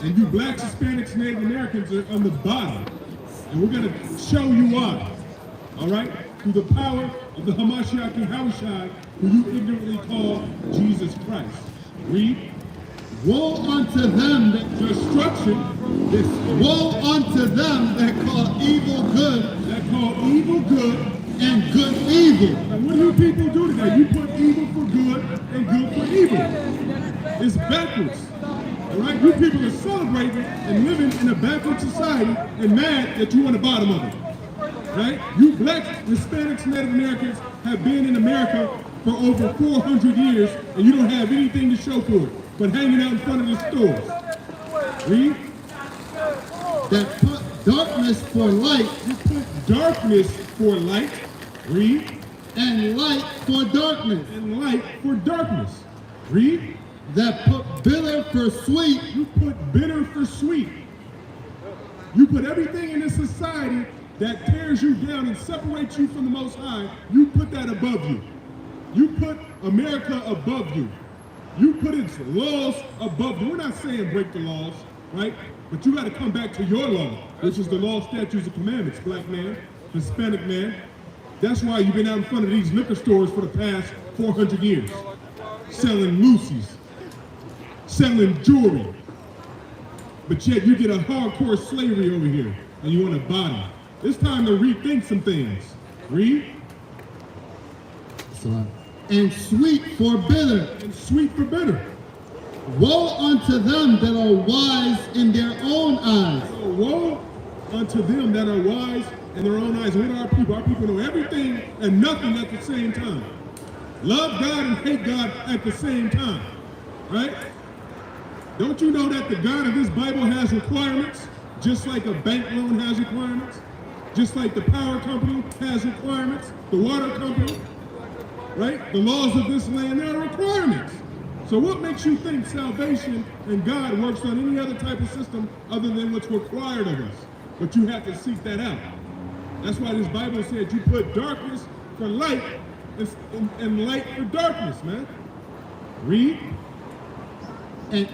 And you blacks, Hispanics, Native Americans are on the bottom. And we're going to show you why. All right? Through the power of the Hamashiach Yahushua, who you ignorantly call Jesus Christ. Read. Woe unto them that Destruction. This woe unto them that call evil good that call evil good. and good evil. And what do you people do today? You put evil for good and good for evil. It's backwards. All right? You people are celebrating and living in a backward society and mad that you're on the bottom of it. Right? You blacks, Hispanics, Native Americans have been in America for over 400 years and you don't have anything to show for it but hanging out in front of the stores. Read. That put darkness for light You put darkness for light. Read. and light for darkness. And light for darkness. Read. That put bitter for sweet You put bitter for sweet. You put everything in this society that tears you down and separates you from the Most High, you put that above you. You put America above you. You put its laws above you. We're not saying break the laws, right? But you got to come back to your law, which is the law, statutes, and commandments, black man, Hispanic man. That's why you've been out in front of these liquor stores for the past 400 years, selling Lucy's, selling jewelry. But yet you get a hardcore slavery over here, and you want a body. It's time to rethink some things. Read. and sweet for bitter. And sweet for bitter. Woe unto them that are wise in their own eyes. So woe unto them that are wise in their own eyes. What are our people? Our people know everything and nothing at the same time. Love God and hate God at the same time. Right? Don't you know that the God of this Bible has requirements? Just like a bank loan has requirements? Just like the power company has requirements? The water company? Right? The laws of this land, there are requirements. So what makes you think salvation and God works on any other type of system other than what's required of us? But you have to seek that out. That's why this Bible said you put darkness for light and light for darkness, man. Read. And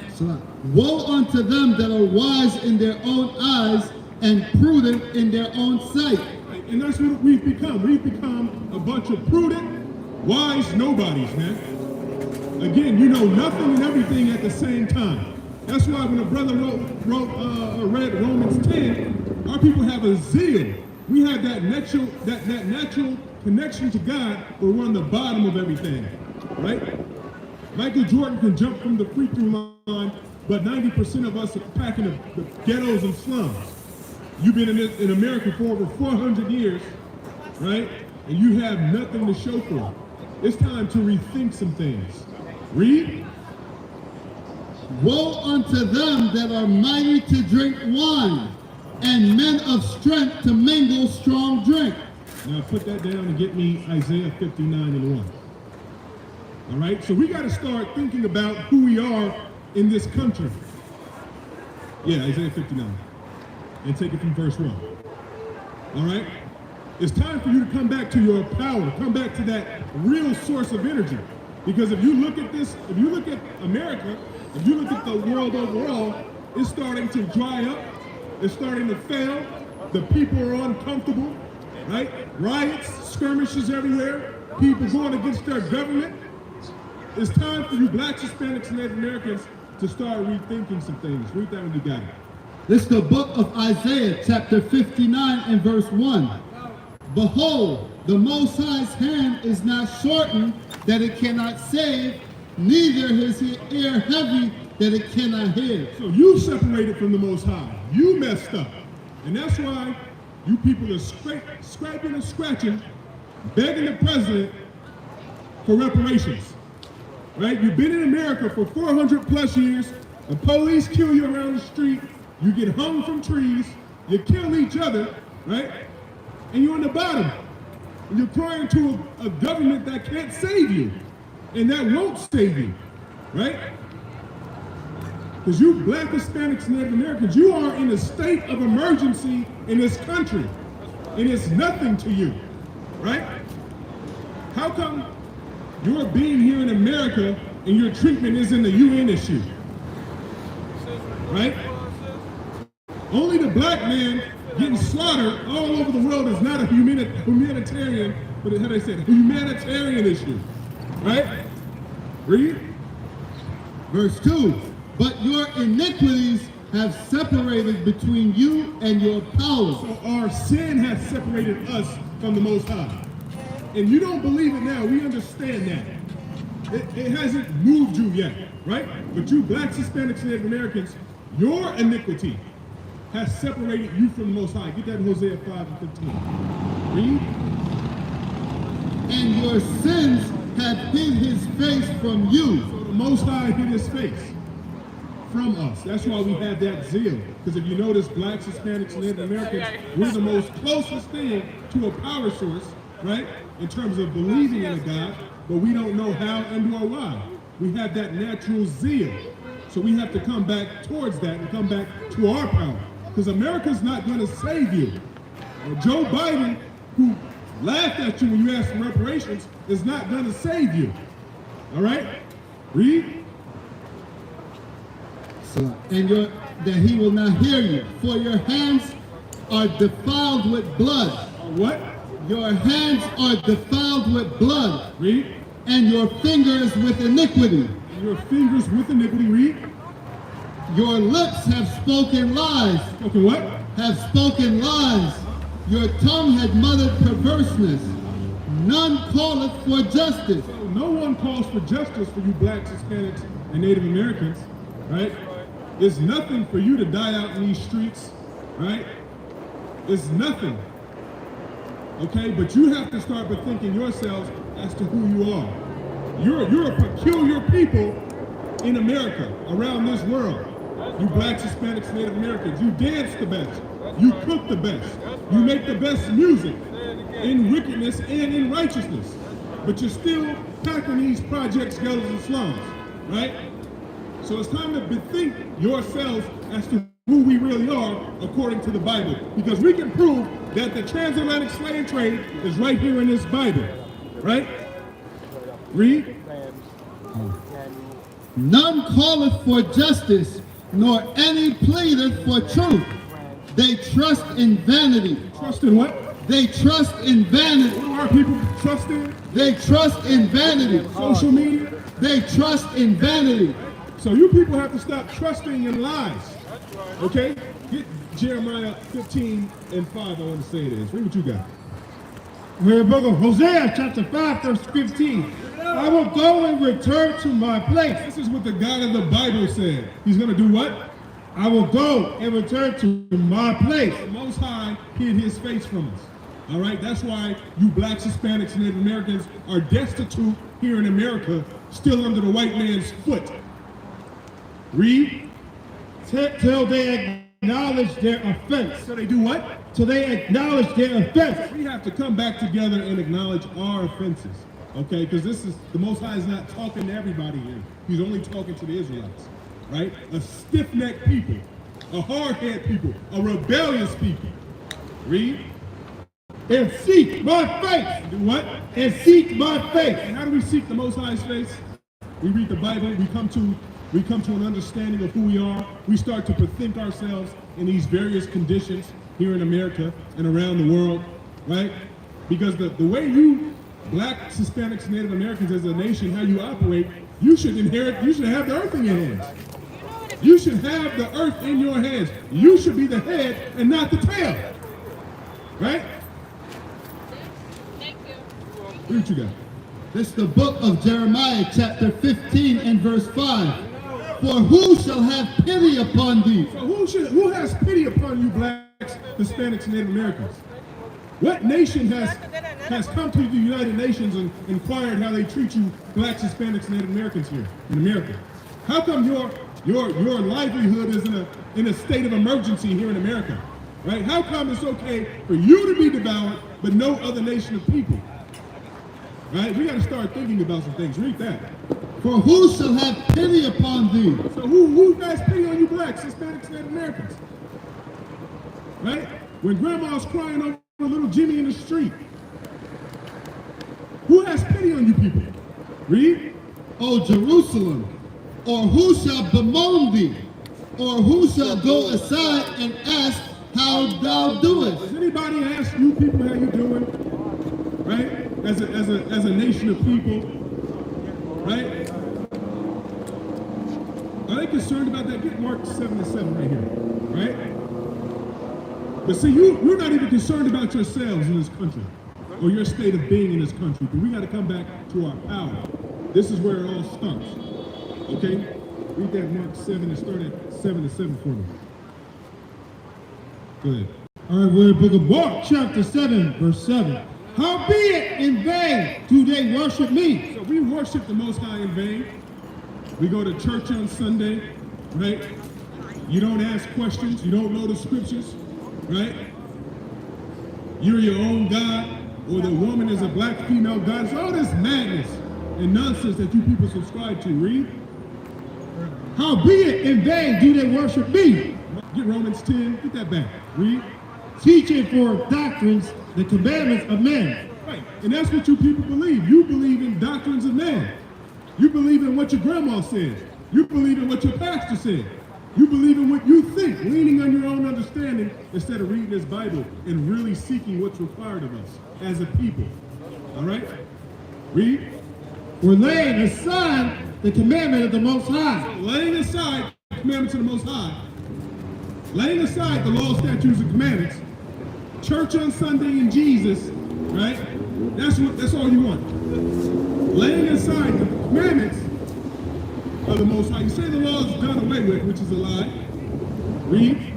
woe unto them that are wise in their own eyes and prudent in their own sight. Right. And that's what we've become. We've become a bunch of prudent, wise nobodies, man. Again, you know nothing and everything at the same time. That's why when a brother read Romans 10, our people have a zeal. We have that natural connection to God, but we're on the bottom of everything, right? Michael Jordan can jump from the free throw line, but 90% of us are packing the ghettos and slums. You've been in America for over 400 years, right? And you have nothing to show for it. It's time to rethink some things. Read. Woe unto them that are mighty to drink wine, and men of strength to mingle strong drink. Now put that down and get me Isaiah 59:1. All right, so we got to start thinking about who we are in this country. Yeah, Isaiah 59. And take it from verse 1. All right? It's time for you to come back to your power, come back to that real source of energy. Because if you look at this, if you look at America, if you look at the world overall, it's starting to dry up. It's starting to fail. The people are uncomfortable, right? Riots, skirmishes everywhere. People going against their government. It's time for you blacks, Hispanics, and Native Americans to start rethinking some things. Read that when you got it. This is the book of Isaiah, chapter 59 and verse 1. Behold, the Most High's hand is not shortened that it cannot save, neither his ear heavy that it cannot hear. So you separated from the Most High. You messed up. And that's why you people are scraping and scratching, begging the president for reparations. Right? You've been in America for 400 plus years. The police kill you around the street. You get hung from trees. You kill each other, right? And you're on the bottom. And you're crying to a government that can't save you. And that won't save you, right? Because you black, Hispanics, and Native Americans, you are in a state of emergency in this country. And it's nothing to you, right? How come Your being here in America and your treatment is in the UN issue. Right? Only the black man getting slaughtered all over the world is not a humanitarian, but how they say it, a humanitarian issue. Right? Read. Verse 2, but your iniquities have separated between you and your power. So our sin has separated us from the Most High. And you don't believe it now, we understand that. It hasn't moved you yet, right? But you blacks, Hispanics, and Native Americans, your iniquity has separated you from the Most High. Get that in Hosea 5 and 15. Read. And your sins have hid his face from you. So the Most High hid his face from us. That's why we have that zeal. Because if you notice, blacks, Hispanics, and Native Americans, we're the most closest thing to a power source, right? In terms of believing in a God, but we don't know how and or why. We have that natural zeal. So we have to come back towards that and come back to our power. Because America's not going to save you. Joe Biden, who laughed at you when you asked for reparations, is not going to save you. All right? Read. And that he will not hear you. For your hands are defiled with blood. What? Your hands are defiled with blood. Read. And your fingers with iniquity. Your fingers with iniquity. Read. Your lips have spoken lies. Okay, what? Have spoken lies. Your tongue had muttered perverseness. None calleth for justice. So no one calls for justice for you blacks, Hispanics, and Native Americans, right? It's nothing for you to die out in these streets, right? It's nothing. Okay, but you have to start bethinking yourselves as to who you are. You're a peculiar people in America, around this world. You blacks, Hispanics, Native Americans, you dance the best, you cook the best, you make the best music in wickedness and in righteousness, but you're still packing these projects, gutters, and slums, right? So it's time to bethink yourselves as to who we really are according to the Bible, because we can prove that the transatlantic slave trade is right here in this Bible, right? Read. None calleth for justice, nor any pleadeth for truth. They trust in vanity. Trust in what? They trust in vanity. What do our people trust in? They trust in vanity. Social media? They trust in vanity. So you people have to stop trusting in lies. Okay? Get Jeremiah 15 and 5, I want to say it is. Read what you got. We're in the book of Hosea, chapter 5, verse 15. I will go and return to my place. This is what the God of the Bible said. He's going to do what? I will go and return to my place. The Most High hid his face from us. All right? That's why you blacks, Hispanics, and Native Americans are destitute here in America, still under the white man's foot. Read. Till they acknowledge their offense. So they do what? Till they acknowledge their offense. We have to come back together and acknowledge our offenses. Okay? Because this is, the Most High is not talking to everybody here. He's only talking to the Israelites. Right? A stiff-necked people, a hard-headed people, a rebellious people. Read. And seek my face. Do what? And seek my face. And how do we seek the Most High's face? We read the Bible. We come to an understanding of who we are. We start to bethink ourselves in these various conditions here in America and around the world, right? Because the way you blacks, Hispanics, Native Americans as a nation, how you operate, you should have the earth in your hands. You should have the earth in your hands. You should be the head and not the tail. Right? Thank you. Read what you got. This is the book of Jeremiah, chapter 15 and verse 5. For who shall have pity upon thee? So who has pity upon you blacks, Hispanics, and Native Americans? What nation has come to the United Nations and inquired how they treat you blacks, Hispanics, and Native Americans here in America? How come your livelihood is in a state of emergency here in America? Right? How come it's okay for you to be devoured, but no other nation of people? Right? We got to start thinking about some things. Read that. For who shall have pity upon thee? So who has pity on you blacks, Hispanics, and Native Americans? Right? When grandma's crying over little Jimmy in the street, who has pity on you people? Read. O Jerusalem, or who shall bemoan thee? Or who shall go aside and ask how thou doest? Does anybody ask you people how you doing? Right? As a nation of people, right? Are they concerned about that? Get Mark 7:7 right here, right? But see, you're not even concerned about yourselves in this country or your state of being in this country. But we got to come back to our power. This is where it all starts. Okay? Read that Mark 7 and start at 7:7 for me. Go ahead. All right, we're in the book of Mark, chapter 7, verse 7. Howbeit in vain do they worship me. So we worship the Most High in vain. We go to church on Sunday, right? You don't ask questions. You don't know the scriptures, right? You're your own God, or the woman is a black female God. It's all this madness and nonsense that you people subscribe to. Read. Howbeit in vain do they worship me, Get Romans 10. Get that back. Read. teaching for doctrines the commandments of men. Right. And that's what you people believe. You believe in doctrines of man. You believe in what your grandma said. You believe in what your pastor said. You believe in what you think, leaning on your own understanding instead of reading this Bible and really seeking what's required of us as a people. All right? Read. We're laying aside the commandment of the Most High. Laying aside the commandments of the Most High. Laying aside the law, statutes, and commandments. Church on Sunday and Jesus, right? That's all you want. Laying aside the commandments of the Most High. You say the law is done away with, which is a lie. Read.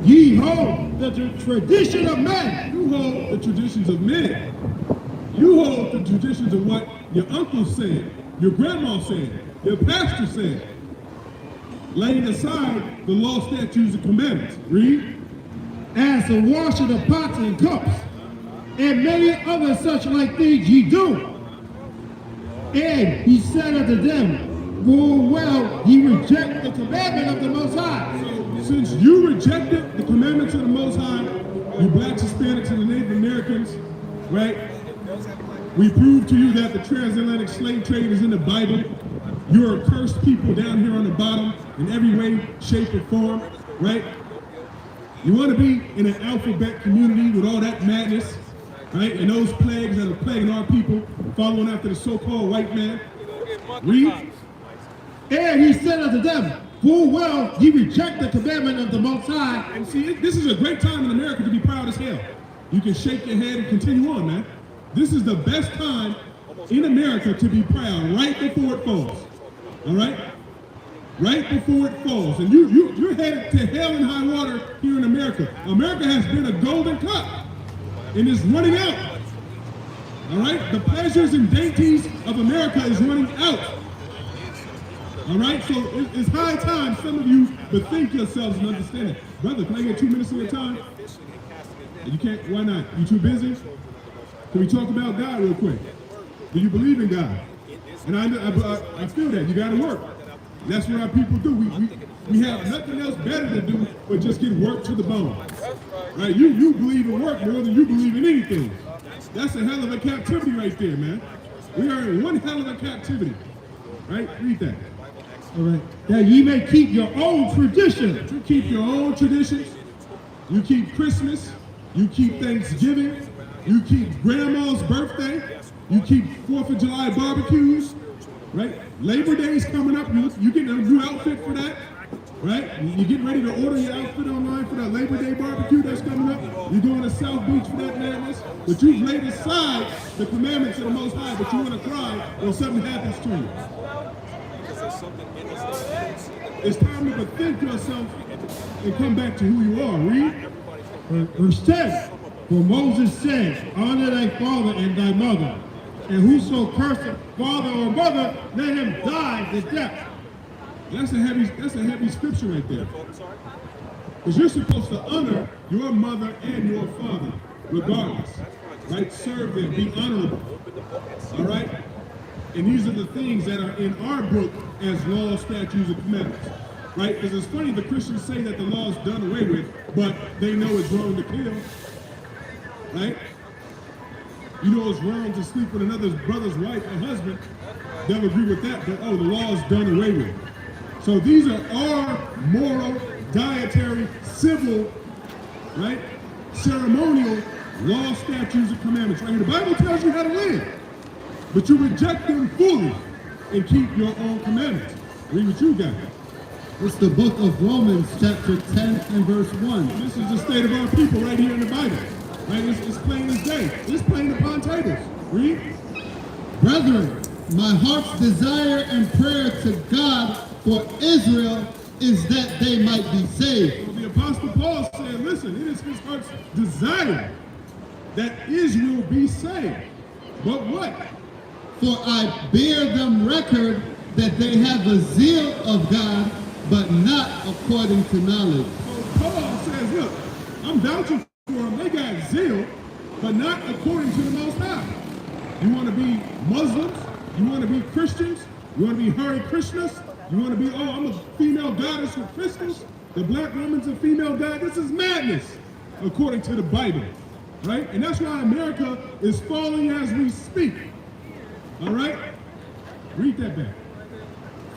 Ye hold the tradition of men. You hold the traditions of men. You hold the traditions of what your uncle said, your grandma said, your pastor said. Laying aside the law, statutes, and commandments. Read. As the washing of pots and cups, and many other such like things ye do. And he said unto them, full well ye reject the commandment of the Most High. So, since you rejected the commandments of the Most High, you blacks, Hispanics, and the Native Americans, right? We prove to you that the transatlantic slave trade is in the Bible. You're a cursed people down here on the bottom in every way, shape, or form, right? You want to be in an alphabet community with all that madness, right? And those plagues that are plaguing our people, following after the so-called white man. Read. And he said unto them, full well ye reject the commandment of the Most High. And see, this is a great time in America to be proud as hell. You can shake your head and continue on, man. This is the best time in America to be proud, right before it falls. All right? Right before it falls. And you're headed to hell and high water here in America. America has been a golden cup and is running out. All right? The pleasures and dainties of America is running out. All right? So it's high time some of you bethink yourselves and understand it. Brother, can I get 2 minutes of your time? You can't? Why not? You too busy? Can we talk about God real quick? Do you believe in God? And I feel that. You got to work. That's what our people do. We have nothing else better to do but just get work to the bone. Right? You believe in work more than you believe in anything. That's a hell of a captivity right there, man. We are in one hell of a captivity. Right? Read that. All right. That ye may keep your own tradition. You keep your own traditions. You keep Christmas. You keep Thanksgiving. You keep grandma's birthday. You keep 4th of July barbecues. Right? Labor Day's coming up. You getting a new outfit for that. Right? You're getting ready to order your outfit online for that Labor Day barbecue that's coming up. You're going to South Beach for that madness. But you've laid aside the commandments of the Most High, but you want to cry when something happens to you. It's time to bethink yourself and come back to who you are. Read. Verse 10. For Moses said, honor thy father and thy mother, and whoso curseth father or mother, let him die the death. That's a heavy scripture right there. Because you're supposed to honor your mother and your father, regardless. Right? Serve them, be honorable. All right? And these are the things that are in our book as law, statutes, and commandments. Right? Because it's funny, the Christians say that the law is done away with, but they know it's wrong to kill. Right? You know it's wrong to sleep with another brother's wife or husband. they'll agree with that, but oh, the law is done away with. So these are our moral, dietary, civil, right, ceremonial law, statutes, and commandments. Right here, the Bible tells you how to live, but you reject them fully and keep your own commandments. Read what you got. It's the book of Romans, chapter 10 and verse 1. This is the state of our people right here in the Bible. Right? It's plain as day. It's plain upon tables. Read. Brethren, my heart's desire and prayer to God for Israel is that they might be saved. Well, the Apostle Paul said, listen, it is his heart's desire that Israel be saved. But what? For I bear them record that they have a zeal of God, but not according to knowledge. So Paul says, look, I'm vouching for them. They got zeal, but not according to the Most High. You want to be Muslims? You want to be Christians? You want to be Hare Krishnas? You want to be, oh, I'm a female goddess for Christians? The black woman's a female god? This is madness, according to the Bible, right? And that's why America is falling as we speak, all right? Read that back.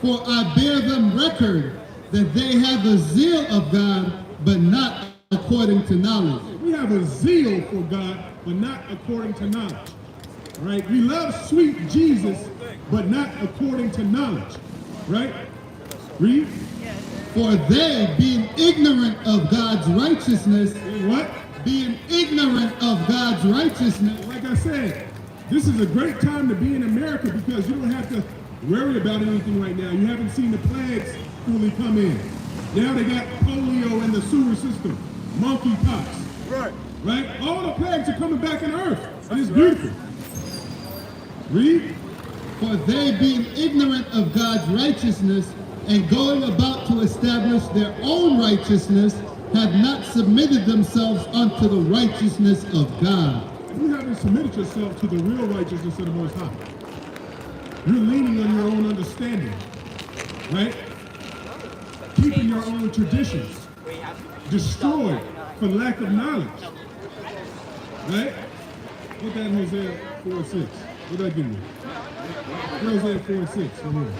For I bear them record that they have a zeal of God, but not according to knowledge. We have a zeal for God, but not according to knowledge. Right? We love sweet Jesus, but not according to knowledge. Right? Read. For they, being ignorant of God's righteousness, What? being ignorant of God's righteousness, Like I said, this is a great time to be in America because you don't have to worry about anything right now. You haven't seen the plagues fully come in. Now they got polio in the sewer system, monkeypox. Right. Right? All the plagues are coming back in earth. And it's beautiful. Read. for they being ignorant of God's righteousness and going about to establish their own righteousness, have not submitted themselves unto the righteousness of God. You haven't submitted yourself to the real righteousness of the Most High. You're leaning on your own understanding, right? Keeping your own traditions, destroyed for lack of knowledge, right? Put that in Hosea 4:6. What did I give you? Hosea 4:6. Right here.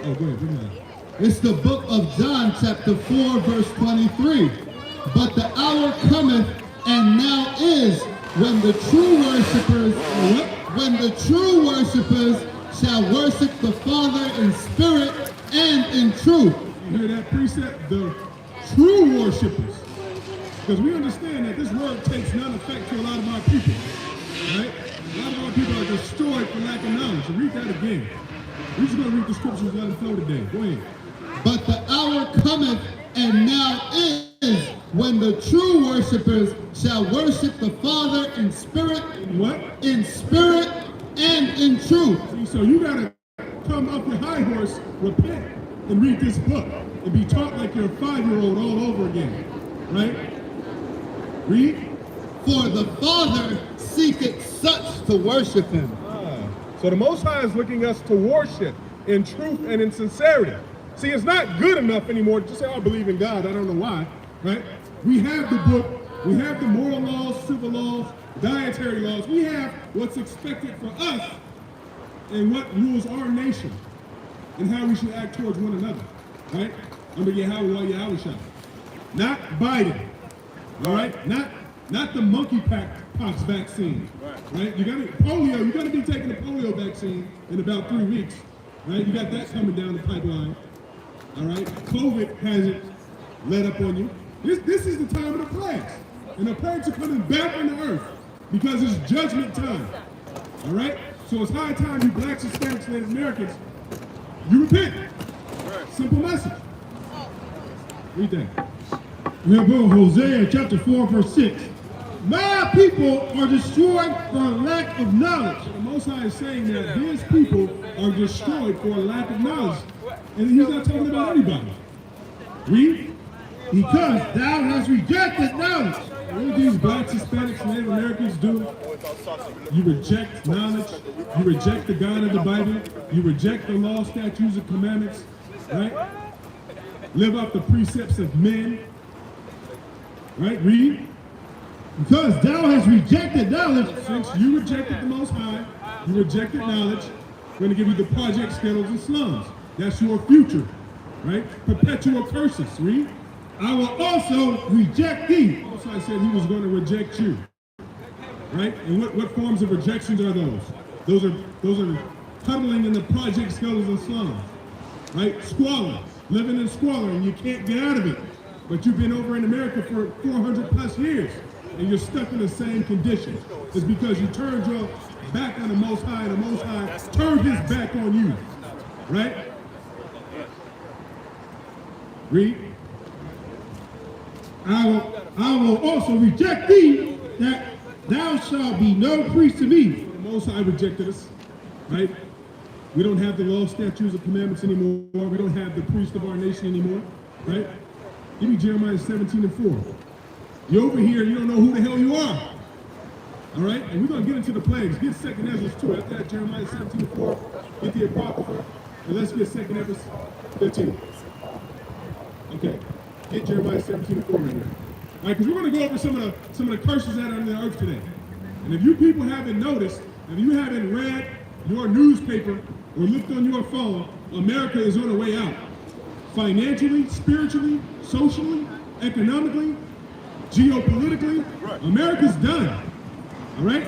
Oh, go ahead, bring it up. It's the book of John, chapter 4, verse 23. But the hour cometh, and now is, when the true worshipers, shall worship the Father in spirit and in truth. You hear that precept? The true worshipers. Because we understand that this word takes none effect to a lot of our people, right? A lot of our people are destroyed for lack of knowledge. So read that again. We're just going to read the scriptures and let them flow today. Go ahead. But the hour cometh, and now is, when the true worshipers shall worship the Father in spirit, In what? in spirit and in truth. See, so you got to come off your high horse, repent, and read this book, and be taught like you're a 5-year-old all over again, right? Read. For the Father seeketh such to worship him. So the Most High is looking us to worship in truth and in sincerity. See, it's not good enough anymore to just say, oh, I believe in God. I don't know why, right? We have the book, we have the moral laws, civil laws, dietary laws. We have what's expected for us and what rules our nation and how we should act towards one another, right? Under Yahweh. Not Biden, all right? Not the monkeypox vaccine, right? You gotta be taking the polio vaccine in about 3 weeks, right? You got that coming down the pipeline, all right? COVID hasn't let up on you. This is the time of the plagues, and the plagues are coming back on the earth because it's judgment time, all right? So it's high time you blacks, Hispanics, Native Americans, you repent. Simple message. Read that. We have Hosea chapter 4, verse 6. My people are destroyed for lack of knowledge. The Most High is saying that his people are destroyed for a lack of knowledge. And he's not talking about anybody. Read. Because thou hast rejected knowledge. What do these blacks, Hispanics, Native Americans do? You reject knowledge. You reject the God of the Bible. You reject the law, statutes, and commandments. Right? Live up the precepts of men. Right? Read. Because thou hast rejected knowledge. Since you rejected the Most High, you rejected knowledge, We're going to give you the projects, ghettos, and slums. That's your future, right? Perpetual curses, read. I will also reject thee. Also, I said he was going to reject you, right? And what forms of rejections are those? Those are huddling in the projects, ghettos, and slums, right? Squalor, living in squalor, and you can't get out of it. But you've been over in America for 400 plus years, and you're stuck in the same condition. It's because you turned your back on the Most High, and the Most High turned his back on you, right? Read. I will also reject thee, that thou shalt be no priest to me. The Most High rejected us, right? We don't have the law, statutes, and commandments anymore. We don't have the priest of our nation anymore, right? Give me Jeremiah 17:4. You're over here, you don't know who the hell you are. All right? And we're going to get into the plagues. Get 2nd Ezra 2. After that, Jeremiah 17:4. Get the Apocrypha. And let's get 2nd Ezra 15. Okay. Get Jeremiah 17:4 right here. All right, because we're going to go over some of the curses that are on the earth today. And if you people haven't noticed, if you haven't read your newspaper or looked on your phone, America is on the way out. Financially, spiritually, socially, economically, geopolitically, America's done. All right?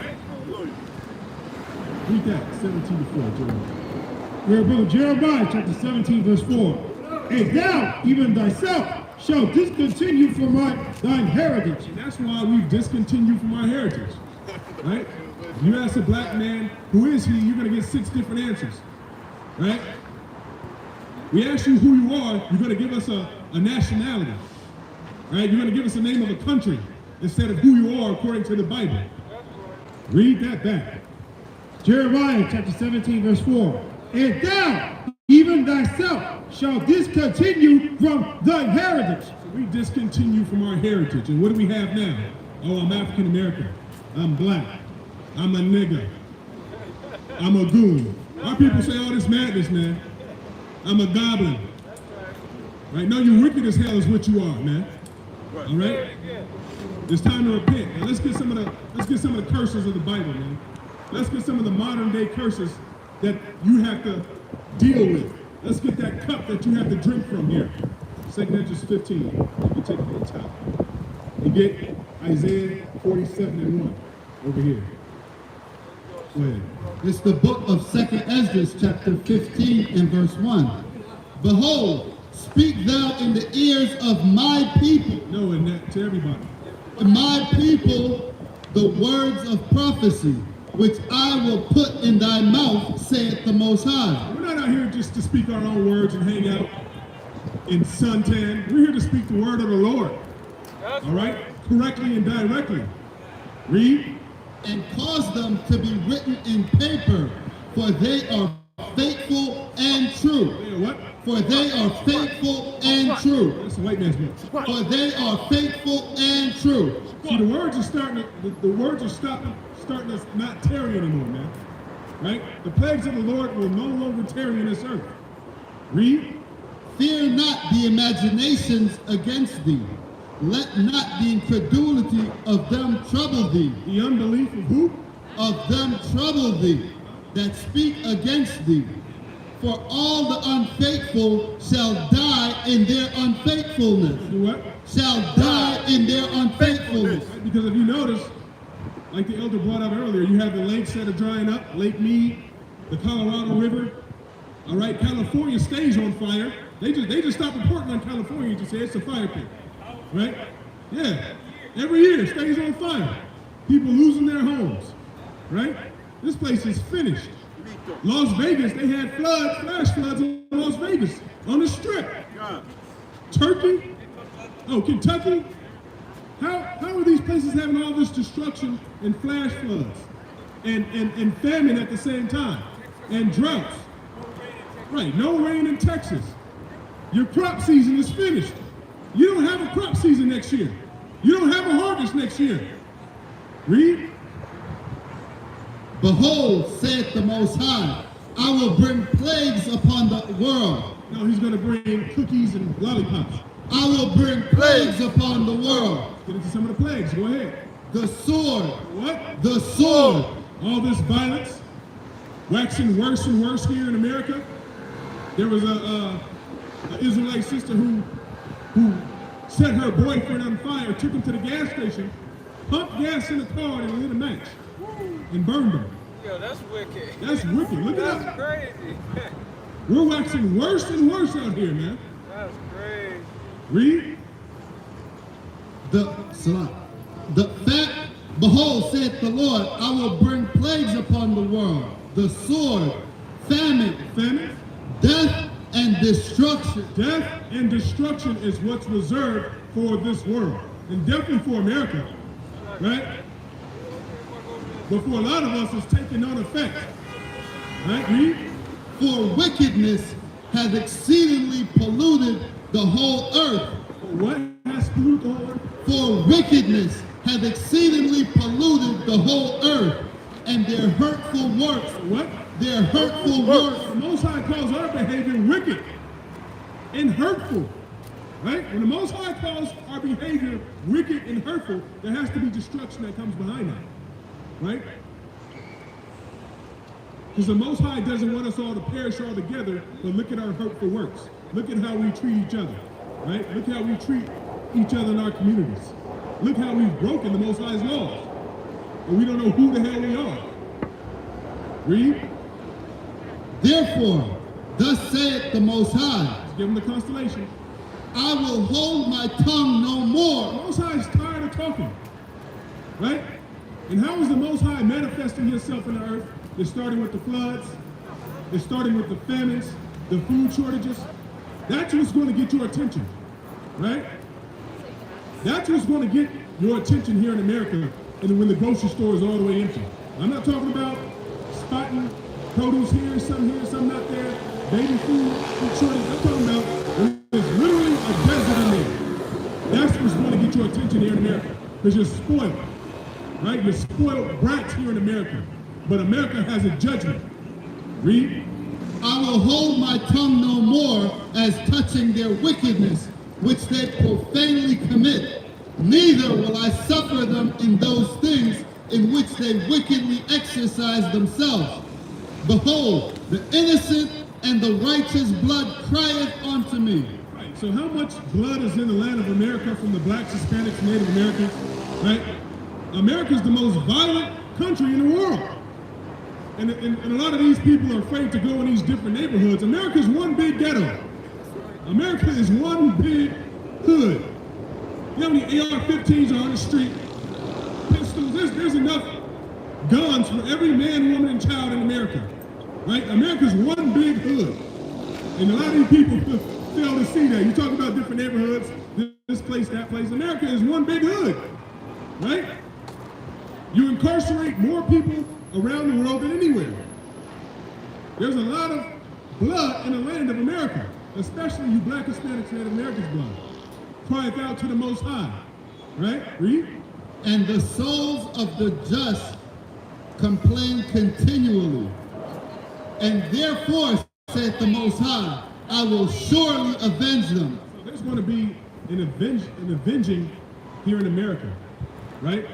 Read that, 17:4, Jeremiah. We're about Jeremiah chapter 17, verse 4. And thou, even thyself, shall discontinue from thine heritage. And that's why we've discontinued from our heritage. Right? If you ask a black man, who is he, you're going to get 6 different answers. Right? We ask you who you are, you're going to give us a nationality. Right? You're going to give us the name of a country instead of who you are according to the Bible. Read that back. Jeremiah chapter 17, verse 4. And thou, even thyself, shall discontinue from thine heritage. So we discontinue from our heritage. And what do we have now? Oh, I'm African American. I'm black. I'm a nigger. I'm a goon. Our people say all this madness, man. I'm a goblin. Right? No, you're wicked as hell is what you are, man. All right? It's time to repent. And let's get some of the curses of the Bible, man. Let's get some of the modern day curses that you have to deal with. Let's get that cup that you have to drink from here. 2nd Ezra 15. You can take it from the top. And get Isaiah 47:1 over here. Go ahead. It's the book of 2nd Ezra, chapter 15 and verse 1. Behold, speak thou in the ears of my people. No, and that to everybody. My people, the words of prophecy, which I will put in thy mouth, saith the Most High. We're not out here just to speak our own words and hang out in suntan. We're here to speak the word of the Lord. All right? Correctly and directly. Read. And cause them to be written in paper, for they are faithful and true. They are what? For they are faithful and true. That's a white man's book. For they are faithful and true. See, the words are starting to not tarry anymore, man. Right? The plagues of the Lord will no longer tarry in this earth. Read. Fear not the imaginations against thee. Let not the incredulity of them trouble thee. The unbelief of who? Of them trouble thee, that speak against thee. For all the unfaithful shall die in their unfaithfulness. Do what? Shall die in their unfaithfulness. Right? Because if you notice, like the elder brought out earlier, you have the lakes that are drying up, Lake Mead, the Colorado River. All right, California stays on fire. They just stopped reporting on California to say it's a fire pit. Right? Yeah. Every year it stays on fire. People losing their homes. Right? This place is finished. Las Vegas, they had flash floods in Las Vegas on the strip. Turkey? Oh, Kentucky? How are these places having all this destruction and flash floods and famine at the same time and droughts? Right, no rain in Texas. Your crop season is finished. You don't have a crop season next year. You don't have a harvest next year. Read. Behold, saith the Most High, I will bring plagues upon the world. No, he's going to bring cookies and lollipops. I will bring plagues upon the world. Let's get into some of the plagues. Go ahead. The sword. What? The sword. All this violence. waxing worse and worse here in America. There was a Israelite sister who set her boyfriend on fire, took him to the gas station, pumped gas in the car and lit a match and burned him. Yo, that's wicked. That's wicked. Look at That's that. crazy. We're waxing worse and worse out here, man. That's crazy. Read. The fact, behold, saith the Lord, I will bring plagues upon the world, the sword, famine, death, and destruction. Death and destruction is what's reserved for this world, and definitely for America, right? But for a lot of us, it's taking on effect, right? Read. For wickedness hath exceedingly polluted the whole earth. What has polluted the whole earth? For wickedness hath exceedingly polluted the whole earth, and their hurtful works. What? Their hurtful works. The Most High calls our behavior wicked and hurtful, right? When the Most High calls our behavior wicked and hurtful, there has to be destruction that comes behind that, right? Because the Most High doesn't want us all to perish all together, but look at our hurtful works. Look at how we treat each other, right? Look how we treat each other in our communities. Look how we've broken the Most High's laws, and we don't know who the hell we are. Read. Therefore, thus saith the Most High, Let's give him the constellation. I will hold my tongue no The more. Most High is tired of talking, right? And how is the Most High manifesting himself in the earth? It's starting with the floods. It's starting with the famines, the food shortages. That's what's going to get your attention, right? That's what's going to get your attention here in America, and when the grocery store is all the way empty. I'm not talking about spotting produce here, some not there, baby food shortage. I'm talking about when there's literally a desert in there. That's what's going to get your attention here in America, because you're spoiled, right? You're spoiled brats here in America. But America has a judgment. Read. I will hold my tongue no more as touching their wickedness, which they profanely commit. Neither will I suffer them in those things in which they wickedly exercise themselves. Behold, the innocent and the righteous blood crieth unto me. Right. So how much blood is in the land of America from the blacks, Hispanics, Native Americans? Right? America's the most violent country in the world. And a lot of these people are afraid to go in these different neighborhoods. America's one big ghetto. America is one big hood. You know how many AR-15s are on the street? Pistols. There's enough guns for every man, woman, and child in America. Right? America's one big hood. And a lot of these people fail to see that. You talk about different neighborhoods, this place, that place. America is one big hood. Right? You incarcerate more people around the world than anywhere. There's a lot of blood in the land of America, especially you black Hispanics, Native Americans' blood. Crieth out to the Most High, right? Read. And the souls of the just complain continually. And therefore, saith the Most High, I will surely avenge them. So there's going to be an avenging here in America, right?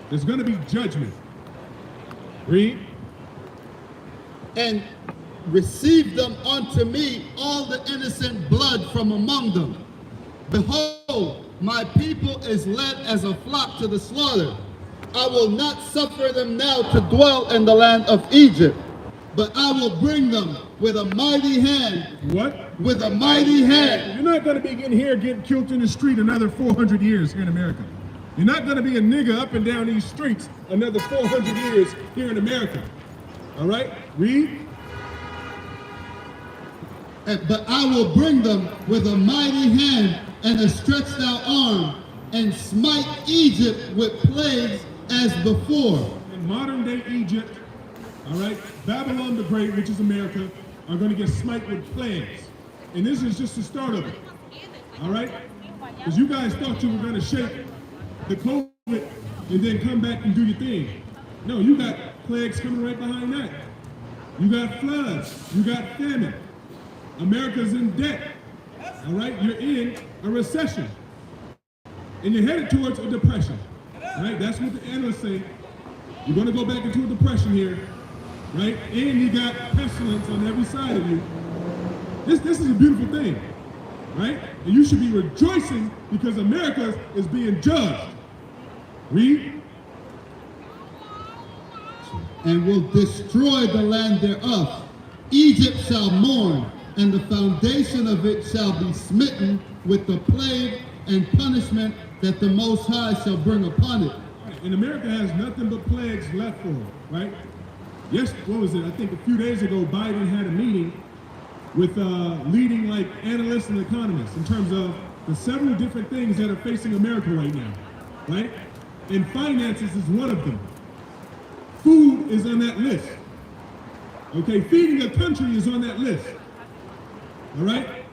There's going to be judgment. Read. And receive them unto me all the innocent blood from among them. Behold, my people is led as a flock to the slaughter. I will not suffer them now to dwell in the land of Egypt, but I will bring them with a mighty hand. What? With a mighty hand. You're not going to be getting killed in the street another 400 years here in America. You're not going to be a nigga up and down these streets another 400 years here in America. All right? Read. But I will bring them with a mighty hand and a stretched out arm, and smite Egypt with plagues as before. In modern day Egypt, all right, Babylon the Great, which is America, are going to get smite with plagues. And this is just the start of it. All right? Because you guys thought you were going to shake the COVID and then come back and do your thing. No, you got plagues coming right behind that. You got floods. You got famine. America's in debt. All right? You're in a recession. And you're headed towards a depression. All right? That's what the analysts say. You're going to go back into a depression here. right? And you got pestilence on every side of you. This is a beautiful thing, right? And you should be rejoicing because America is being judged. Read. And will destroy the land thereof. Egypt shall mourn, and the foundation of it shall be smitten with the plague and punishment that the Most High shall bring upon it. Right. And America has nothing but plagues left for it, right? Yes, what was it? I think a few days ago, Biden had a meeting with leading like analysts and economists in terms of the several different things that are facing America right now, right? And finances is one of them. Food is on that list. Okay, feeding a country is on that list. All right?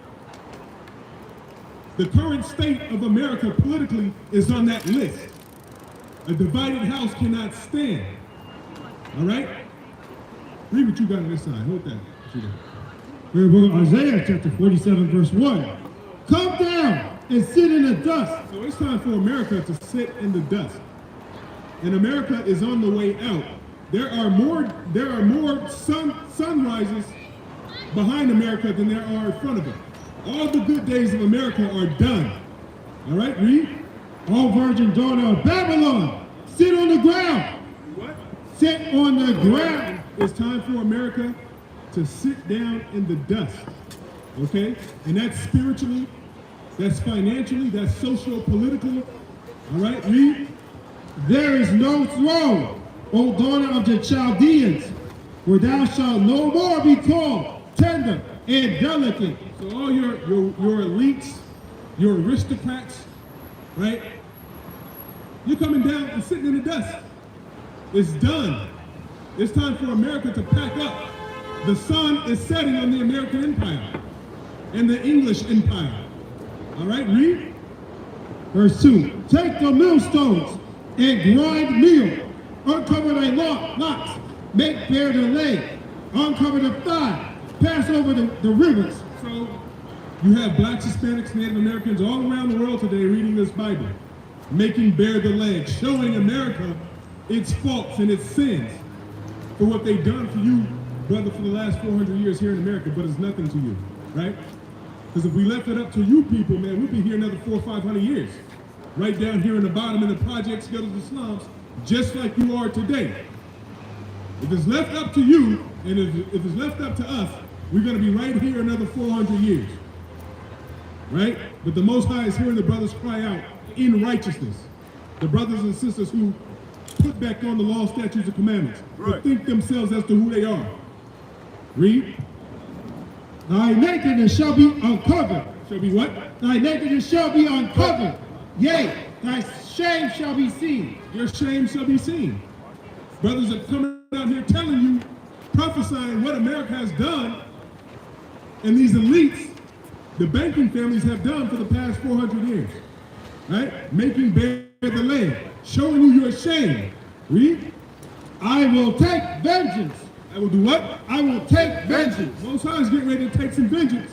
The current state of America politically is on that list. A divided house cannot stand. All right? Read what you got on this side. Hold that. What you got? We're in the book of Isaiah, chapter 47, verse 1. Come down and sit in the dust. So it's time for America to sit in the dust. And America is on the way out. There are more sunrises behind America than there are in front of it. All the good days of America are done. All right, read. All virgin daughter of Babylon, sit on the ground. What? Sit on the ground. It's time for America to sit down in the dust. Okay? And that's spiritually, that's financially, that's socio-political. All right, read. There is no throne, O daughter of the Chaldeans, where thou shalt no more be called tender and delicate. So all your elites, your aristocrats, right? You're coming down and sitting in the dust. It's done. It's time for America to pack up. The sun is setting on the American empire and the English empire. All right, read. Verse 2. Take the millstones and grind meal. Uncover thy locks. Make bare the leg. Uncover the thigh. Pass over the rivers. So you have blacks, Hispanics, Native Americans all around the world today reading this Bible, making bare the leg, showing America its faults and its sins for what they've done for you, brother, for the last 400 years here in America, but it's nothing to you, right? Because if we left it up to you people, man, we'd be here another 400 or 500 years. Right down here in the bottom in the projects, gutters, and slums, just like you are today. If it's left up to you, and if it's left up to us, we're going to be right here another 400 years. Right? But the Most High is hearing the brothers cry out in righteousness. The brothers and sisters who put back on the law, statutes, and commandments. Right. But think themselves as to who they are. Read. Thy nakedness shall be uncovered. Shall be what? Thy nakedness shall be uncovered. Yea, thy shame shall be seen. Your shame shall be seen. Brothers are coming out here telling you, prophesying what America has done, and these elites, the banking families have done for the past 400 years. Right? Making bare the land, showing you your shame. Read. I will take vengeance. I will do what? I will take vengeance. Most High is getting ready to take some vengeance.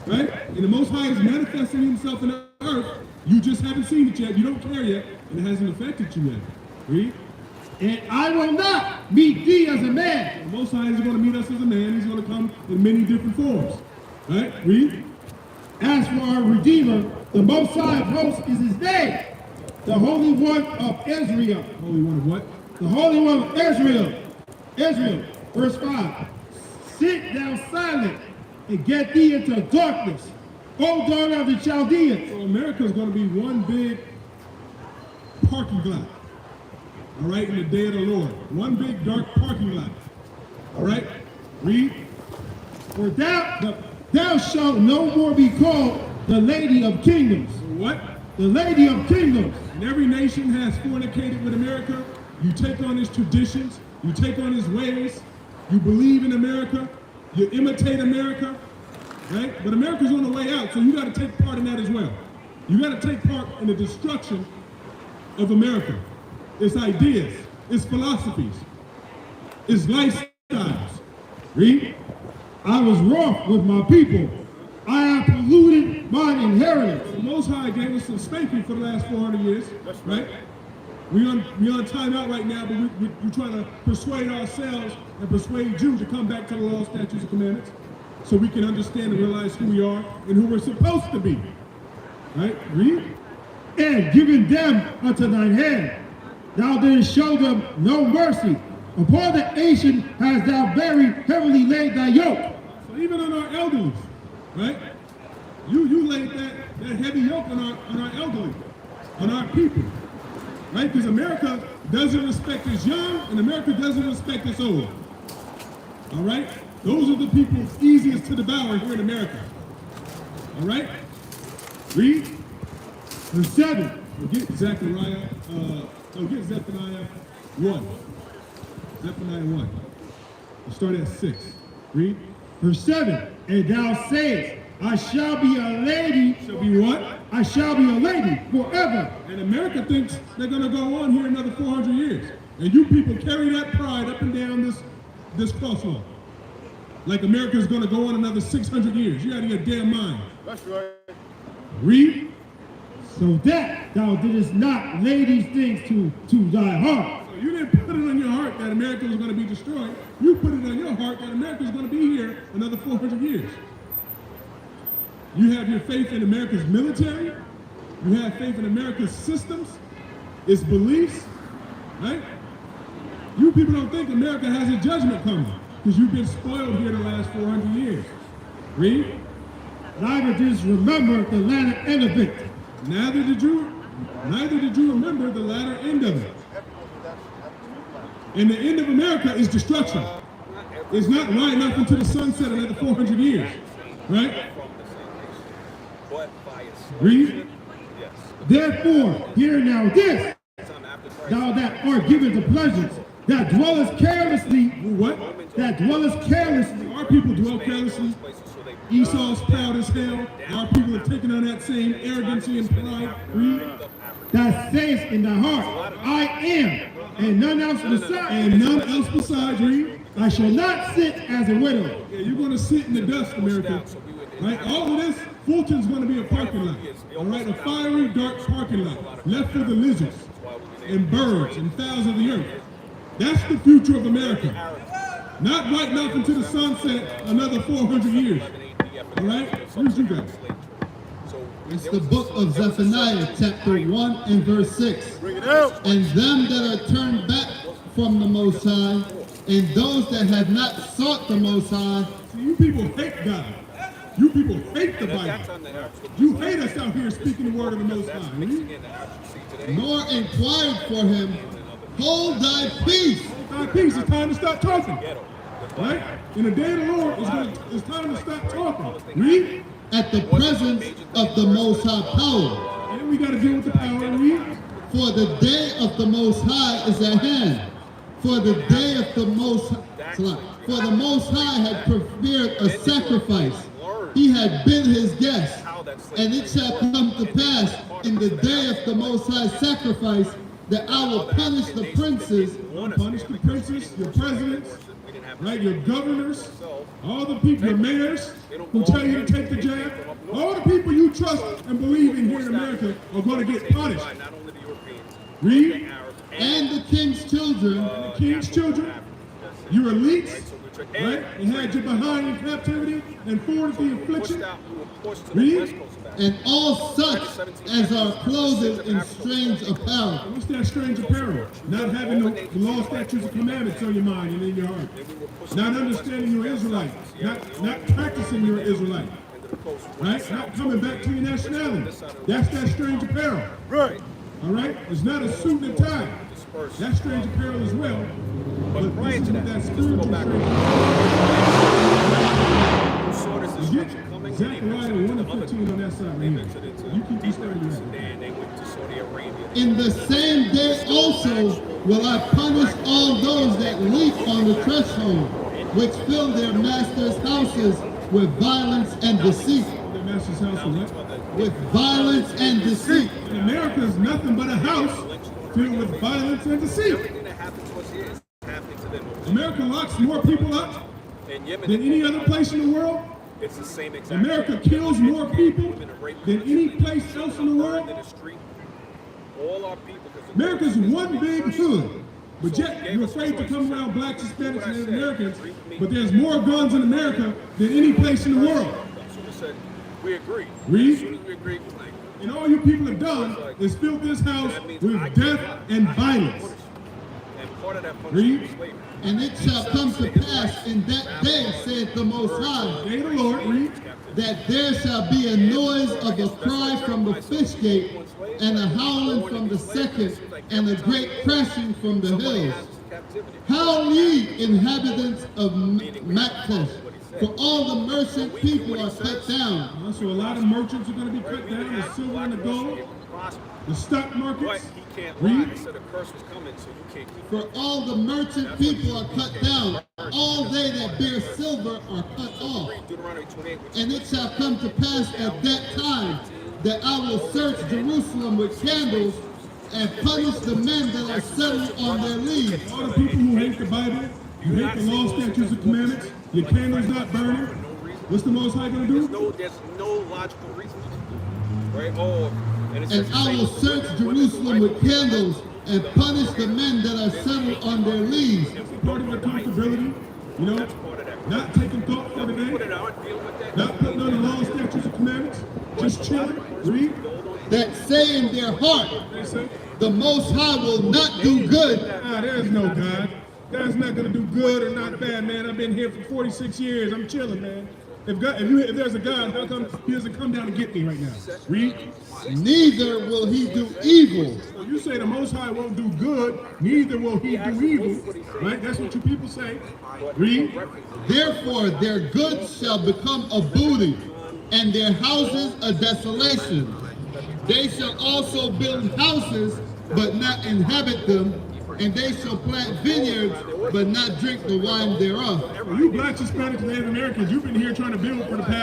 Right? And the Most High is manifesting himself in the earth. You just haven't seen it yet. You don't care yet. And it hasn't affected you yet. Read. And I will not meet thee as a man. The Most High is going to meet us as a man. He's going to come in many different forms. Right? Read. As for our Redeemer, the Most High of hosts is his name. The Holy One of Israel. Holy One of what? The Holy One of Israel. Israel. Verse 5. Sit thou silent and get thee into darkness, O daughter of the Chaldeans. So America is going to be one big parking lot. All right, in the day of the Lord. One big dark parking lot. All right? Read. For thou shalt no more be called the Lady of Kingdoms. What? The Lady of Kingdoms. And every nation has fornicated with America. You take on his traditions. You take on his ways. You believe in America. You imitate America. Right? But America's on the way out, so you got to take part in that as well. You got to take part in the destruction of America. Its ideas, its philosophies, its lifestyles. Read. I was wroth with my people. I have polluted mine inheritance. The Most High gave us some spanking for the last 400 years. That's right. We on timeout right now, but we're trying to persuade ourselves and persuade you to come back to the law, statutes, and commandments so we can understand and realize who we are and who we're supposed to be. Right? Read. And giving them unto thine hand, thou didst show them no mercy. Upon the nation hast thou very heavily laid thy yoke. So even on our elderly, right? You laid that heavy yoke on our elderly, on our people. Right? Because America doesn't respect its young, and America doesn't respect its old. All right? Those are the people easiest to devour here in America. All right? Read. Verse 7. Get Zephaniah 1. Zephaniah 1. We'll start at 6. Read. Verse 7. And thou sayest, I shall be a lady. Shall be what? I shall be a lady forever. And America thinks they're going to go on here another 400 years. And you people carry that pride up and down this crosswalk. Like America's going to go on another 600 years. You out of your damn mind. That's right. Read. So that thou didst not lay these things to thy heart. So you didn't put it on your heart that America was going to be destroyed. You put it on your heart that America is going to be here another 400 years. You have your faith in America's military. You have faith in America's systems, its beliefs, right? You people don't think America has a judgment coming because you've been spoiled here the last 400 years. Read. Neither didst remember the latter end of it. Neither did you remember the latter end of it. And the end of America is destruction. It's not riding up into the sunset another 400 years, right? Read. Therefore, hear now this, thou that art given to pleasures, that dwellest carelessly. What? That dwellest carelessly. Our people dwell carelessly. Esau's proud as hell. Our people are taking on that same arrogancy and pride. Read. That sayest in thy heart, I am, and none else beside. And none else besides. Read. I shall not sit as a widow. Yeah, you're going to sit in the dust, America. Right? All of this, Fulton's going to be a parking lot. All right? A fiery, dark parking lot. Left for the lizards and birds and fowls of the earth. That's the future of America. Not right off into the sunset another 400 years. All right? Where's you guys? It's the book of Zephaniah, chapter 1 and verse 6. Bring it out. And them that are turned back from the Most High, and those that have not sought the Most High. See, you people hate God. You people hate the Bible. You hate us out here speaking the word of the Most High. Nor inquired for him, hold thy peace. Hold thy peace. It's time to stop talking. Right? In the day of the Lord, it's time to stop talking. Read. At the presence of the Most High power. And we got to deal with the power. Read. For the day of the Most High is at hand. For the day of the Most High had prepared a sacrifice. He had been his guest. And it shall come to pass in the day of the Most High sacrifice that I will punish the princes. Punish the princes, your presidents, right? Your governors, all the people, your mayors who tell you to take the jab. All the people you trust and believe in here in America are going to get punished. Read. And the king's children. The king's children, your elites, right? They had you behind in captivity and forward the affliction. Read. And all such as are clothed in strange apparel. What's that strange apparel? Not having the law, statutes, and commandments on your mind and in your heart. Not understanding you're Israelite. Not practicing you're Israelite. Right? Not coming back to your nationality. That's that strange apparel. Right. All right? It's not a suit and a tie. That's strange apparel as well. But this is that spiritual strange apparel. Zechariah 1 and 15 on that side right here. You keep this there. In the same day also will I punish all those that leap on the threshold, which fill their masters' houses with violence and deceit. Their master's house with what? With violence and deceit. And America is nothing but a house filled with violence and deceit. America locks more people up than any other place in the world. It's the same exact. America kills more people than any place else in the world. all our people. America's one big hood. But yet, you're afraid to come around blacks, Hispanics, and Native Americans, but there's more guns in America than any place in the world. As soon as said, we agree. Read. As soon as we agree, like, And all you people have done is fill this house with death and violence. and part of that Read. punishment is slavery. And it shall come to pass in that day, saith the Most High, Day of the Lord, read. that there shall be a noise of a cry from the fish gate, and a howling from the second, and a great crashing from the hills. Howl ye, inhabitants of Maktesh, for all the merchant people are cut down. So a lot of merchants are going to be cut down, the silver and the gold, the stock But markets. he can't lie. Read. He said a curse was coming, so you can't keep For all the merchant people are cut down. All they that bear silver are cut off. Deuteronomy 28. which And it shall come to pass at that time that I will search Jerusalem with candles and punish the men that are settled on their leaves. All the people who hate the Bible, you hate the law, statutes, and commandments, your candle's not burning. What's the Most High going to do? there's no logical reason. Right? Oh, and it And says I will search Jerusalem with candles and punish the men that are settled on their leaves. Part of the comfortability, you know, not taking thought for the put day, it out, deal with that. not putting on the law, statutes, and commandments, just chilling, read. That say in their heart, They say, the Most High will not do good. there's no God. God's not going to do good or not bad, man. I've been here for 46 years. I'm chilling, man. If there's a God, he doesn't come down and get me right now. Read. Neither will he do evil. So you say the Most High won't do good, neither will he do evil. Right? That's what you people say. Read. Therefore their goods shall become a booty, and their houses a desolation. They shall also build houses, but not inhabit them, and they shall plant vineyards, but not drink the wine thereof. You blacks, Hispanics, and Native Americans, you've been here trying to build for the past